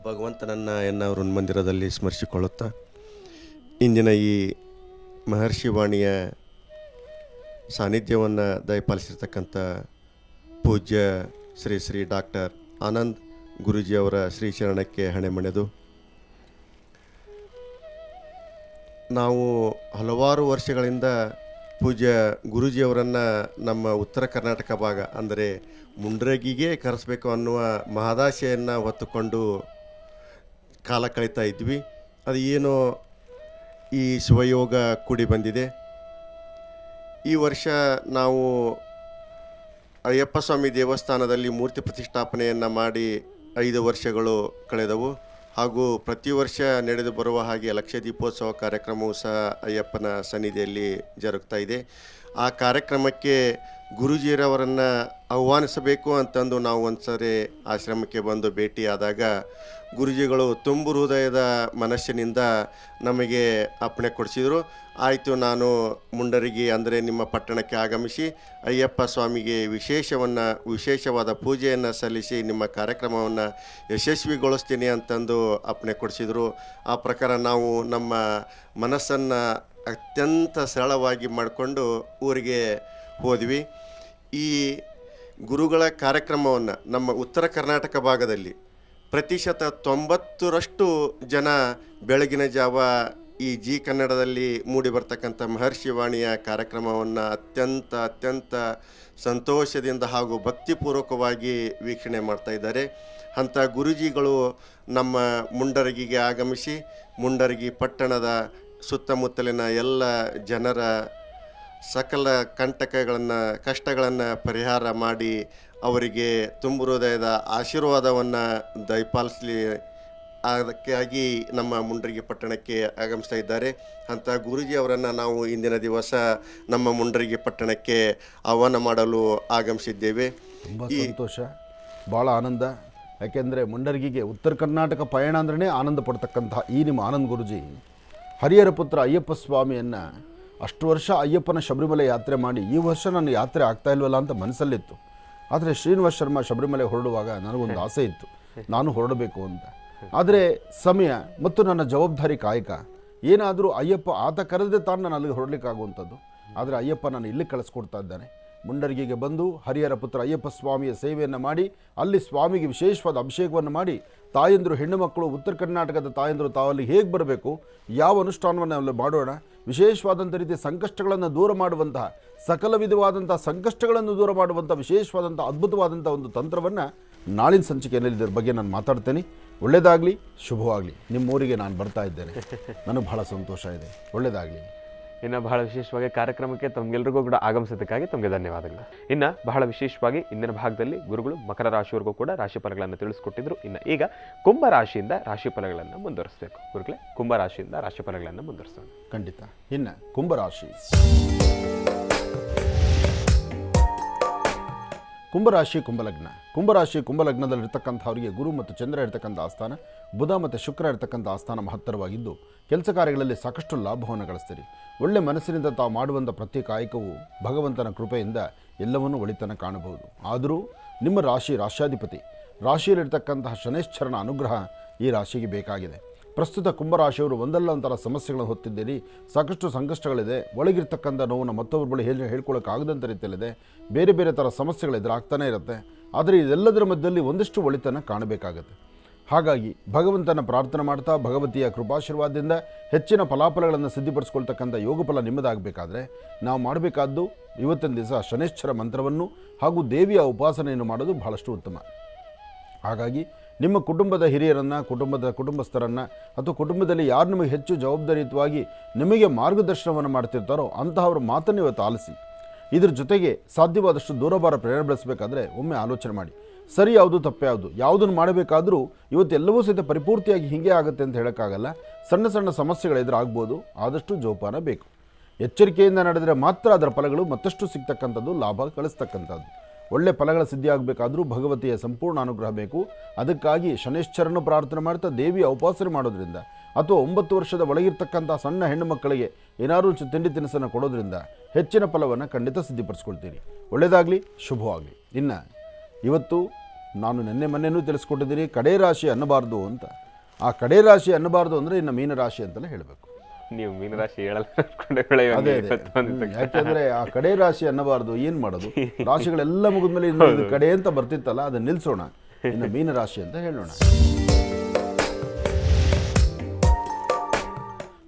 ಭಗವಂತನನ್ನ ಎನ್ನವರು ಮಂದಿರದಲ್ಲಿ ಸ್ಮರಿಸಿಕೊಳ್ಳುತ್ತಾ, ಇಂದಿನ ಈ ಮಹರ್ಷಿವಾಣಿಯ ಸಾನ್ನಿಧ್ಯವನ್ನು ದಯಪಾಲಿಸಿರ್ತಕ್ಕಂಥ ಪೂಜ್ಯ ಶ್ರೀ ಶ್ರೀ ಡಾಕ್ಟರ್ ಆನಂದ್ ಗುರೂಜಿಯವರ ಶ್ರೀಚರಣಕ್ಕೆ ಹಣೆಮಣೆದು, ನಾವು ಹಲವಾರು ವರ್ಷಗಳಿಂದ ಪೂಜ್ಯ ಗುರೂಜಿಯವರನ್ನು ನಮ್ಮ ಉತ್ತರ ಕರ್ನಾಟಕ ಭಾಗ ಅಂದರೆ ಮುಂಡರಗಿಗೆ ಕರೆಸಬೇಕು ಅನ್ನುವ ಮಹದಾಶೆಯನ್ನು ಹೊತ್ತುಕೊಂಡು ಕಾಲ ಕಳೀತಾ ಇದ್ವಿ. ಅದು ಏನೋ ಈ ಶಿವಯೋಗ ಕೂಡಿ ಬಂದಿದೆ. ಈ ವರ್ಷ ನಾವು ಅಯ್ಯಪ್ಪ ಸ್ವಾಮಿ ದೇವಸ್ಥಾನದಲ್ಲಿ ಮೂರ್ತಿ ಪ್ರತಿಷ್ಠಾಪನೆಯನ್ನು ಮಾಡಿ 5 ವರ್ಷಗಳು ಕಳೆದವು. ಹಾಗೂ ಪ್ರತಿ ವರ್ಷ ನಡೆದು ಬರುವ ಹಾಗೆ ಲಕ್ಷ ದೀಪೋತ್ಸವ ಕಾರ್ಯಕ್ರಮವೂ ಸಹ ಅಯ್ಯಪ್ಪನ ಸನ್ನಿಧಿಯಲ್ಲಿ ಜರುಗ್ತಾ ಇದೆ. ಆ ಕಾರ್ಯಕ್ರಮಕ್ಕೆ ಗುರೂಜಿರವರನ್ನು ಆಹ್ವಾನಿಸಬೇಕು ಅಂತಂದು ನಾವು ಒಂದು ಸರಿ ಆಶ್ರಮಕ್ಕೆ ಬಂದು ಭೇಟಿಯಾದಾಗ ಗುರೂಜಿಗಳು ತುಂಬು ಹೃದಯದ ಮನಸ್ಸಿನಿಂದ ನಮಗೆ ಅಪ್ಪಣೆ ಕೊಡಿಸಿದರು. ಆಯಿತು, ನಾನು ಮುಂಡರಗಿ ಅಂದರೆ ನಿಮ್ಮ ಪಟ್ಟಣಕ್ಕೆ ಆಗಮಿಸಿ ಅಯ್ಯಪ್ಪ ಸ್ವಾಮಿಗೆ ವಿಶೇಷವಾದ ಪೂಜೆಯನ್ನು ಸಲ್ಲಿಸಿ ನಿಮ್ಮ ಕಾರ್ಯಕ್ರಮವನ್ನು ಯಶಸ್ವಿಗೊಳಿಸ್ತೀನಿ ಅಂತಂದು ಅಪ್ಪಣೆ ಕೊಡಿಸಿದರು. ಆ ಪ್ರಕಾರ ನಾವು ನಮ್ಮ ಮನಸ್ಸನ್ನು ಅತ್ಯಂತ ಸರಳವಾಗಿ ಮಾಡಿಕೊಂಡು ಊರಿಗೆ ಹೋದ್ವಿ. ಈ ಗುರುಗಳ ಕಾರ್ಯಕ್ರಮವನ್ನು ನಮ್ಮ ಉತ್ತರ ಕರ್ನಾಟಕ ಭಾಗದಲ್ಲಿ ಪ್ರತಿಶತ 90ರಷ್ಟು ಜನ ಬೆಳಗಿನ ಜಾವ ಈ ಜಿ ಕನ್ನಡದಲ್ಲಿ ಮೂಡಿ ಬರ್ತಕ್ಕಂಥ ಮಹರ್ಷಿವಾಣಿಯ ಕಾರ್ಯಕ್ರಮವನ್ನು ಅತ್ಯಂತ ಸಂತೋಷದಿಂದ ಹಾಗೂ ಭಕ್ತಿಪೂರ್ವಕವಾಗಿ ವೀಕ್ಷಣೆ ಮಾಡ್ತಾ ಇದ್ದಾರೆ. ಅಂಥ ಗುರೂಜಿಗಳು ನಮ್ಮ ಮುಂಡರಗಿಗೆ ಆಗಮಿಸಿ ಮುಂಡರಗಿ ಪಟ್ಟಣದ ಸುತ್ತಮುತ್ತಲಿನ ಎಲ್ಲ ಜನರ ಸಕಲ ಕಷ್ಟಗಳನ್ನು ಪರಿಹಾರ ಮಾಡಿ ಅವರಿಗೆ ತುಂಬು ಹೃದಯದ ಆಶೀರ್ವಾದವನ್ನು ದಯಪಾಲಿಸಲಿ ಅದಕ್ಕಾಗಿ ನಮ್ಮ ಮುಂಡರಗಿ ಪಟ್ಟಣಕ್ಕೆ ಆಗಮಿಸ್ತಾ ಇದ್ದಾರೆ. ಅಂಥ ಗುರೂಜಿ ಅವರನ್ನು ನಾವು ಇಂದಿನ ದಿವಸ ನಮ್ಮ ಮುಂಡರಗಿ ಪಟ್ಟಣಕ್ಕೆ ಆಹ್ವಾನ ಮಾಡಲು ಆಗಮಿಸಿದ್ದೇವೆ. ತುಂಬ ಸಂತೋಷ, ಭಾಳ ಆನಂದ. ಯಾಕೆಂದರೆ ಮುಂಡರಗಿಗೆ ಉತ್ತರ ಕರ್ನಾಟಕ ಪಯಣ ಅಂದ್ರೇ ಆನಂದ ಪಡ್ತಕ್ಕಂತಹ ಈ ನಿಮ್ಮ ಆನಂದ್ ಗುರೂಜಿ ಹರಿಹರ ಪುತ್ರ ಅಯ್ಯಪ್ಪ ಸ್ವಾಮಿಯನ್ನು ಅಷ್ಟು ವರ್ಷ ಅಯ್ಯಪ್ಪನ ಶಬರಿಮಲೆ ಯಾತ್ರೆ ಮಾಡಿ ಈ ವರ್ಷ ನನ್ನ ಯಾತ್ರೆ ಆಗ್ತಾ ಇಲ್ವಲ್ಲ ಅಂತ ಮನಸ್ಸಲ್ಲಿತ್ತು. ಆದರೆ ಶ್ರೀನಿವಾಸ್ ಶರ್ಮಾ ಶಬರಿಮಲೆ ಹೊರಡುವಾಗ ನನಗೊಂದು ಆಸೆ ಇತ್ತು, ನಾನು ಹೊರಡಬೇಕು ಅಂತ. ಆದರೆ ಸಮಯ ಮತ್ತು ನನ್ನ ಜವಾಬ್ದಾರಿ ಕಾಯಕ ಏನಾದರೂ ಅಯ್ಯಪ್ಪ ಆತ ಕರೆದೇ ತಾನು ನಾನು ಅಲ್ಲಿಗೆ ಹೊರಡಲಿಕ್ಕಾಗುವಂಥದ್ದು. ಆದರೆ ಅಯ್ಯಪ್ಪ ನಾನು ಇಲ್ಲಿ ಕಳಿಸ್ಕೊಡ್ತಾ ಇದ್ದಾನೆ. ಮುಂಡರಗಿಗೆ ಬಂದು ಹರಿಹರ ಪುತ್ರ ಅಯ್ಯಪ್ಪ ಸ್ವಾಮಿಯ ಸೇವೆಯನ್ನು ಮಾಡಿ ಅಲ್ಲಿ ಸ್ವಾಮಿಗೆ ವಿಶೇಷವಾದ ಅಭಿಷೇಕವನ್ನು ಮಾಡಿ ತಾಯಂದರು ಹೆಣ್ಣು ಮಕ್ಕಳು ಉತ್ತರ ಕರ್ನಾಟಕದ ತಾಯಂದರು ತಾವಲ್ಲಿ ಹೇಗೆ ಬರಬೇಕು, ಯಾವ ಅನುಷ್ಠಾನವನ್ನು ಅಲ್ಲಿ ಮಾಡೋಣ, ವಿಶೇಷವಾದಂಥ ರೀತಿಯ ಸಂಕಷ್ಟಗಳನ್ನು ದೂರ ಮಾಡುವಂತಹ ಸಕಲ ವಿಧವಾದಂಥ ಸಂಕಷ್ಟಗಳನ್ನು ದೂರ ಮಾಡುವಂಥ ವಿಶೇಷವಾದಂಥ ಅದ್ಭುತವಾದಂಥ ಒಂದು ತಂತ್ರವನ್ನು ನಾಳಿನ ಸಂಚಿಕೆಯಲ್ಲಿ ಇದರ ಬಗ್ಗೆ ನಾನು ಮಾತಾಡ್ತೇನೆ. ಒಳ್ಳೆಯದಾಗಲಿ, ಶುಭವಾಗಲಿ. ನಿಮ್ಮೂರಿಗೆ ನಾನು ಬರ್ತಾ ಇದ್ದೇನೆ, ನನಗೆ ಬಹಳ ಸಂತೋಷ ಇದೆ. ಒಳ್ಳೆಯದಾಗಲಿ. ಇನ್ನು ಬಹಳ ವಿಶೇಷವಾಗಿ ಕಾರ್ಯಕ್ರಮಕ್ಕೆ ತಮಗೆಲ್ಲರಿಗೂ ಕೂಡ ಆಗಮಿಸೋದಕ್ಕಾಗಿ ತಮಗೆ ಧನ್ಯವಾದಗಳು. ಇನ್ನು ಬಹಳ ವಿಶೇಷವಾಗಿ ಇಂದಿನ ಭಾಗದಲ್ಲಿ ಗುರುಗಳು ಮಕರ ರಾಶಿಯವರೆಗೂ ಕೂಡ ರಾಶಿ ಫಲಗಳನ್ನು ತಿಳಿಸ್ಕೊಟ್ಟಿದ್ರು. ಇನ್ನು ಈಗ ಕುಂಭ ರಾಶಿಯಿಂದ ರಾಶಿ ಫಲಗಳನ್ನು ಮುಂದುವರಿಸಬೇಕು. ಗುರುಗಳೇ, ಕುಂಭ ರಾಶಿಯಿಂದ ರಾಶಿ ಫಲಗಳನ್ನು ಮುಂದುವರಿಸೋಣ. ಖಂಡಿತ. ಇನ್ನು ಕುಂಭರಾಶಿ. ಕುಂಭರಾಶಿ ಕುಂಭಲಗ್ನ. ಕುಂಭರಾಶಿ ಕುಂಭಲಗ್ನದಲ್ಲಿರ್ತಕ್ಕಂಥವರಿಗೆ ಗುರು ಮತ್ತು ಚಂದ್ರ ಇರ್ತಕ್ಕಂಥ ಆಸ್ಥಾನ, ಬುಧ ಮತ್ತು ಶುಕ್ರ ಇರ್ತಕ್ಕಂಥ ಆಸ್ಥಾನ ಮಹತ್ತರವಾಗಿದ್ದು ಕೆಲಸ ಕಾರ್ಯಗಳಲ್ಲಿ ಸಾಕಷ್ಟು ಲಾಭವನ್ನು ಗಳಿಸ್ತೀರಿ. ಒಳ್ಳೆ ಮನಸ್ಸಿನಿಂದ ತಾವು ಮಾಡುವಂಥ ಪ್ರತಿ ಕಾಯಕವು ಭಗವಂತನ ಕೃಪೆಯಿಂದ ಎಲ್ಲವನ್ನೂ ಒಳಿತನ ಕಾಣಬಹುದು. ಆದರೂ ನಿಮ್ಮ ರಾಶಿಯಾಧಿಪತಿ ರಾಶಿಯಲ್ಲಿರ್ತಕ್ಕಂತಹ ಶನೈಶ್ಚರನ ಅನುಗ್ರಹ ಈ ರಾಶಿಗೆ ಬೇಕಾಗಿದೆ. ಪ್ರಸ್ತುತ ಕುಂಭರಾಶಿಯವರು ಒಂದಲ್ಲ ಒಂಥರ ಸಮಸ್ಯೆಗಳನ್ನು ಹೊತ್ತಿದ್ದೀರಿ. ಸಾಕಷ್ಟು ಸಂಕಷ್ಟಗಳಿದೆ. ಒಳಗಿರ್ತಕ್ಕಂಥ ನೋವನ್ನು ಮತ್ತೊಬ್ಬರ ಬಳಿ ಹೇಳ್ಕೊಳ್ಳೋಕ್ಕಾಗದಂಥ ರೀತಿಯಲ್ಲಿದೆ. ಬೇರೆ ಬೇರೆ ಥರ ಸಮಸ್ಯೆಗಳು ಎದುರಾಗ್ತಾನೆ ಇರುತ್ತೆ. ಆದರೆ ಇದೆಲ್ಲದರ ಮಧ್ಯದಲ್ಲಿ ಒಂದಿಷ್ಟು ಒಳಿತನ ಕಾಣಬೇಕಾಗತ್ತೆ. ಹಾಗಾಗಿ ಭಗವಂತನ ಪ್ರಾರ್ಥನೆ ಮಾಡ್ತಾ ಭಗವತಿಯ ಕೃಪಾಶೀರ್ವಾದದಿಂದ ಹೆಚ್ಚಿನ ಫಲಾಫಲಗಳನ್ನು ಸಿದ್ಧಿಪಡಿಸ್ಕೊಳ್ತಕ್ಕಂಥ ಯೋಗಫಲ ನಿಮ್ಮದಾಗಬೇಕಾದ್ರೆ ನಾವು ಮಾಡಬೇಕಾದ್ದು ಇವತ್ತಿನ ದಿವಸ ಶನೈಶ್ಚರ ಮಂತ್ರವನ್ನು ಹಾಗೂ ದೇವಿಯ ಉಪಾಸನೆಯನ್ನು ಮಾಡೋದು ಬಹಳಷ್ಟು ಉತ್ತಮ. ಹಾಗಾಗಿ ನಿಮ್ಮ ಕುಟುಂಬದ ಹಿರಿಯರನ್ನು, ಕುಟುಂಬಸ್ಥರನ್ನು ಅಥವಾ ಕುಟುಂಬದಲ್ಲಿ ಯಾರು ನಿಮಗೆ ಹೆಚ್ಚು ಜವಾಬ್ದಾರಿಯುತವಾಗಿ ನಿಮಗೆ ಮಾರ್ಗದರ್ಶನವನ್ನು ಮಾಡ್ತಿರ್ತಾರೋ ಅಂತಹವ್ರ ಮಾತನ್ನು ಇವತ್ತು ಆಲಿಸಿ. ಇದ್ರ ಜೊತೆಗೆ ಸಾಧ್ಯವಾದಷ್ಟು ದೂರಭಾರ ಪ್ರೇರಣೆ ಬೆಳೆಸಬೇಕಾದ್ರೆ ಒಮ್ಮೆ ಆಲೋಚನೆ ಮಾಡಿ. ಸರಿ ಯಾವುದು, ತಪ್ಪು ಯಾವುದು, ಯಾವುದನ್ನು ಮಾಡಬೇಕಾದರೂ ಇವತ್ತೆಲ್ಲವೂ ಸಹಿತ ಪರಿಪೂರ್ತಿಯಾಗಿ ಹೀಗೆ ಆಗುತ್ತೆ ಅಂತ ಹೇಳೋಕ್ಕಾಗಲ್ಲ. ಸಣ್ಣ ಸಣ್ಣ ಸಮಸ್ಯೆಗಳು ಎದುರಾಗ್ಬೋದು. ಆದಷ್ಟು ಜೋಪಾನ ಬೇಕು. ಎಚ್ಚರಿಕೆಯಿಂದ ನಡೆದರೆ ಮಾತ್ರ ಅದರ ಫಲಗಳು ಮತ್ತಷ್ಟು ಸಿಗ್ತಕ್ಕಂಥದ್ದು, ಲಾಭ ಗಳಿಸ್ತಕ್ಕಂಥದ್ದು. ಒಳ್ಳೆ ಫಲಗಳ ಸಿದ್ಧಿಯಾಗಬೇಕಾದ್ರೂ ಭಗವತಿಯ ಸಂಪೂರ್ಣ ಅನುಗ್ರಹ ಬೇಕು. ಅದಕ್ಕಾಗಿ ಶನೈಶ್ಚರನ್ನು ಪ್ರಾರ್ಥನೆ ಮಾಡ್ತಾ ದೇವಿಯ ಉಪಾಸನೆ ಮಾಡೋದ್ರಿಂದ ಅಥವಾ 9 ವರ್ಷದ ಒಳಗಿರ್ತಕ್ಕಂಥ ಸಣ್ಣ ಹೆಣ್ಣು ಮಕ್ಕಳಿಗೆ ಏನಾದರೂ ತಿಂಡಿ ತಿನಿಸನ್ನು ಕೊಡೋದ್ರಿಂದ ಹೆಚ್ಚಿನ ಫಲವನ್ನು ಖಂಡಿತ ಸಿದ್ಧಿಪಡಿಸ್ಕೊಳ್ತೀರಿ. ಒಳ್ಳೆಯದಾಗಲಿ, ಶುಭವಾಗಲಿ. ಇನ್ನು ಇವತ್ತು ನಾನು ಮೊನ್ನೆನೂ ತಿಳಿಸ್ಕೊಟ್ಟಿದ್ದೀನಿ, ಕಡೆ ರಾಶಿ ಅನ್ನಬಾರ್ದು ಅಂತ. ಆ ಕಡೆ ರಾಶಿ ಅನ್ನಬಾರ್ದು ಅಂದರೆ ಇನ್ನು ಮೀನರಾಶಿ ಅಂತಲೇ ಹೇಳಬೇಕು. ನೀವು ಮೀನರಾಶಿ ಹೇಳಲ್ಲ. ಅದೇ ಯಾಕೆಂದರೆ ಆ ಕಡೆ ರಾಶಿ ಅನ್ನಬಾರ್ದು. ಏನು ಮಾಡೋದು, ರಾಶಿಗಳೆಲ್ಲ ಮುಗಿದ್ಮೇಲೆ ಇನ್ನು ಕಡೆ ಅಂತ ಬರ್ತಿತ್ತಲ್ಲ, ಅದನ್ನು ನಿಲ್ಲಿಸೋಣ, ಇನ್ನು ಮೀನರಾಶಿ ಅಂತ ಹೇಳೋಣ.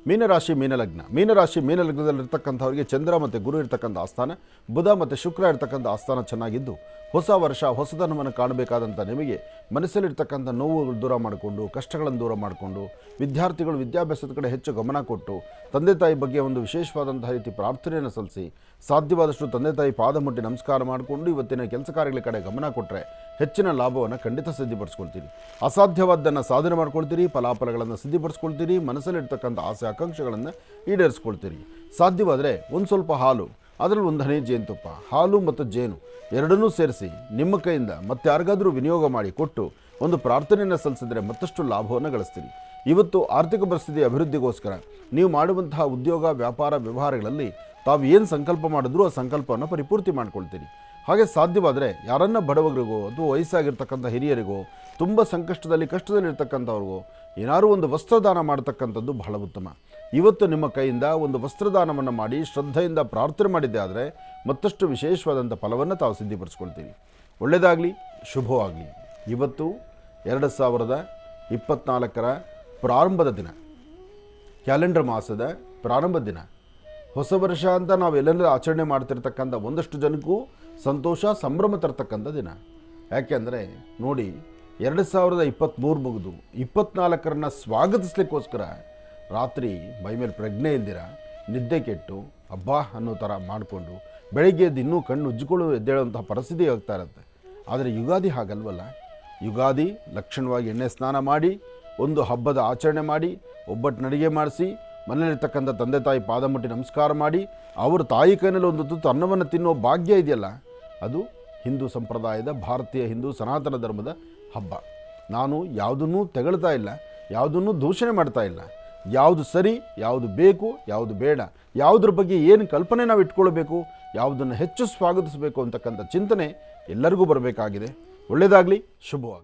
ಮೀನರಾಶಿ ಮೀನಲಗ್ನ. ಮೀನಲಗ್ನದಲ್ಲಿರ್ತಕ್ಕಂಥವ್ರಿಗೆ ಚಂದ್ರ ಮತ್ತು ಗುರು ಇರ್ತಕ್ಕಂಥ ಆಸ್ಥಾನ, ಬುಧ ಮತ್ತು ಶುಕ್ರ ಇರ್ತಕ್ಕಂಥ ಆಸ್ಥಾನ ಚೆನ್ನಾಗಿದ್ದು ಹೊಸ ವರ್ಷ ಹೊಸದನವನ್ನು ಕಾಣಬೇಕಾದಂಥ ನಿಮಗೆ ಮನಸ್ಸಲ್ಲಿರ್ತಕ್ಕಂಥ ನೋವುಗಳು ದೂರ ಮಾಡಿಕೊಂಡು, ಕಷ್ಟಗಳನ್ನು ದೂರ ಮಾಡಿಕೊಂಡು, ವಿದ್ಯಾರ್ಥಿಗಳು ವಿದ್ಯಾಭ್ಯಾಸದ ಕಡೆ ಹೆಚ್ಚು ಗಮನ ಕೊಟ್ಟು, ತಂದೆ ತಾಯಿ ಬಗ್ಗೆ ಒಂದು ವಿಶೇಷವಾದಂಥ ರೀತಿ ಪ್ರಾರ್ಥನೆಯನ್ನು ಸಲ್ಲಿಸಿ, ಸಾಧ್ಯವಾದಷ್ಟು ತಂದೆ ತಾಯಿ ಪಾದ ಮುಟ್ಟಿ ನಮಸ್ಕಾರ ಮಾಡಿಕೊಂಡು ಇವತ್ತಿನ ಕೆಲಸ ಕಾರ್ಯಗಳ ಕಡೆ ಗಮನ ಕೊಟ್ಟರೆ ಹೆಚ್ಚಿನ ಲಾಭವನ್ನು ಖಂಡಿತ ಸಿದ್ಧಿಪಡಿಸ್ಕೊಳ್ತೀರಿ. ಅಸಾಧ್ಯವಾದ್ದನ್ನು ಸಾಧನೆ ಮಾಡ್ಕೊಳ್ತೀರಿ, ಫಲಾಫಲಗಳನ್ನು ಸಿದ್ಧಿಪಡಿಸ್ಕೊಳ್ತೀರಿ, ಮನಸ್ಸಲ್ಲಿರ್ತಕ್ಕಂಥ ಆಸೆ ಆಕಾಂಕ್ಷೆಗಳನ್ನು ಈಡೇರಿಸ್ಕೊಳ್ತೀರಿ. ಸಾಧ್ಯವಾದರೆ ಒಂದು ಸ್ವಲ್ಪ ಹಾಲು, ಅದರಲ್ಲಿ ಒಂದು ಹನಿ ಜೇನುತುಪ್ಪ, ಹಾಲು ಮತ್ತು ಜೇನು ಎರಡನ್ನೂ ಸೇರಿಸಿ ನಿಮ್ಮ ಕೈಯಿಂದ ಮತ್ತೆ ಯಾರಿಗಾದರೂ ವಿನಿಯೋಗ ಮಾಡಿ ಕೊಟ್ಟು ಒಂದು ಪ್ರಾರ್ಥನೆಯನ್ನು ಸಲ್ಲಿಸಿದರೆ ಮತ್ತಷ್ಟು ಲಾಭವನ್ನು ಗಳಿಸ್ತೀರಿ. ಇವತ್ತು ಆರ್ಥಿಕ ಪರಿಸ್ಥಿತಿ ಅಭಿವೃದ್ಧಿಗೋಸ್ಕರ ನೀವು ಮಾಡುವಂತಹ ಉದ್ಯೋಗ, ವ್ಯಾಪಾರ, ವ್ಯವಹಾರಗಳಲ್ಲಿ ತಾವು ಏನು ಸಂಕಲ್ಪ ಮಾಡಿದ್ರೂ ಆ ಸಂಕಲ್ಪವನ್ನು ಪರಿಪೂರ್ತಿ ಮಾಡ್ಕೊಳ್ತೀರಿ. ಹಾಗೆ ಸಾಧ್ಯವಾದರೆ ಯಾರನ್ನ ಬಡವರಿಗೋ ಅಥವಾ ವಯಸ್ಸಾಗಿರ್ತಕ್ಕಂಥ ಹಿರಿಯರಿಗೋ, ತುಂಬ ಸಂಕಷ್ಟದಲ್ಲಿ ಕಷ್ಟದಲ್ಲಿರ್ತಕ್ಕಂಥವ್ರಿಗೋ ಏನಾದರೂ ಒಂದು ವಸ್ತ್ರದಾನ ಮಾಡತಕ್ಕಂಥದ್ದು ಬಹಳ ಉತ್ತಮ. ಇವತ್ತು ನಿಮ್ಮ ಕೈಯಿಂದ ಒಂದು ವಸ್ತ್ರದಾನವನ್ನು ಮಾಡಿ ಶ್ರದ್ಧೆಯಿಂದ ಪ್ರಾರ್ಥನೆ ಮಾಡಿದ್ದೆ ಆದರೆ ಮತ್ತಷ್ಟು ವಿಶೇಷವಾದಂಥ ಫಲವನ್ನು ತಾವು ಸಿದ್ಧಿಪಡಿಸ್ಕೊಳ್ತೀರಿ. ಒಳ್ಳೆಯದಾಗಲಿ, ಶುಭವಾಗಲಿ. ಇವತ್ತು 2024 ಪ್ರಾರಂಭದ ದಿನ, ಕ್ಯಾಲೆಂಡರ್ ಮಾಸದ ಪ್ರಾರಂಭದ ದಿನ, ಹೊಸ ವರ್ಷ ಅಂತ ನಾವೆಲ್ಲೆಲ್ಲ ಆಚರಣೆ ಮಾಡ್ತಿರ್ತಕ್ಕಂಥ ಒಂದಷ್ಟು ಜನಕ್ಕೂ ಸಂತೋಷ, ಸಂಭ್ರಮ ತರ್ತಕ್ಕಂಥ ದಿನ. ಯಾಕೆಂದರೆ ನೋಡಿ, 2023 ಮುಗಿದು 24 ಸ್ವಾಗತಿಸ್ಲಿಕ್ಕೋಸ್ಕರ ರಾತ್ರಿ ಮೈಮೇಲೆ ಪ್ರಜ್ಞೆ ಇಲ್ದಿರ ನಿದ್ದೆ ಕೆಟ್ಟು ಹಬ್ಬ ಅನ್ನೋ ಥರ ಮಾಡಿಕೊಂಡು ಬೆಳಗ್ಗೆ ಎದ್ದು ಇನ್ನೂ ಕಣ್ಣು ಉಜ್ಜಿಕೊಳ್ಳು ಎದ್ದೇಳುವಂಥ ಪರಿಸ್ಥಿತಿ ಆಗ್ತಾ ಇರುತ್ತೆ. ಆದರೆ ಯುಗಾದಿ ಹಾಗಲ್ವಲ್ಲ. ಯುಗಾದಿ ಲಕ್ಷಣವಾಗಿ ಎಣ್ಣೆ ಸ್ನಾನ ಮಾಡಿ, ಒಂದು ಹಬ್ಬದ ಆಚರಣೆ ಮಾಡಿ, ಒಬ್ಬಟ್ಟು ಅಡುಗೆ ಮಾಡಿಸಿ, ಮನೆಯಲ್ಲಿರ್ತಕ್ಕಂಥ ತಂದೆ ತಾಯಿ ಪಾದ ಮುಟ್ಟಿ ನಮಸ್ಕಾರ ಮಾಡಿ, ಅವ್ರ ತಾಯಿ ಕೈನಲ್ಲಿ ಒಂದು ತುತ್ತು ಅನ್ನವನ್ನು ತಿನ್ನೋ ಭಾಗ್ಯ ಇದೆಯಲ್ಲ, ಅದು ಹಿಂದೂ ಸಂಪ್ರದಾಯದ, ಭಾರತೀಯ ಹಿಂದೂ ಸನಾತನ ಧರ್ಮದ ಹಬ್ಬ. ನಾನು ಯಾವುದನ್ನೂ ತೆಗಳ್ತಾ ಇಲ್ಲ, ಯಾವುದನ್ನೂ ದೂಷಣೆ ಮಾಡ್ತಾ ಇಲ್ಲ. ಯಾವುದು ಸರಿ, ಯಾವುದು ಬೇಕು, ಯಾವುದು ಬೇಡ, ಯಾವುದ್ರ ಬಗ್ಗೆ ಏನು ಕಲ್ಪನೆ ನಾವು ಇಟ್ಕೊಳ್ಬೇಕು, ಯಾವುದನ್ನು ಹೆಚ್ಚು ಸ್ವಾಗತಿಸಬೇಕು ಅಂತಕ್ಕಂಥ ಚಿಂತನೆ ಎಲ್ಲರಿಗೂ ಬರಬೇಕಾಗಿದೆ. ಒಳ್ಳೆಯದಾಗಲಿ, ಶುಭವಾಗಿ.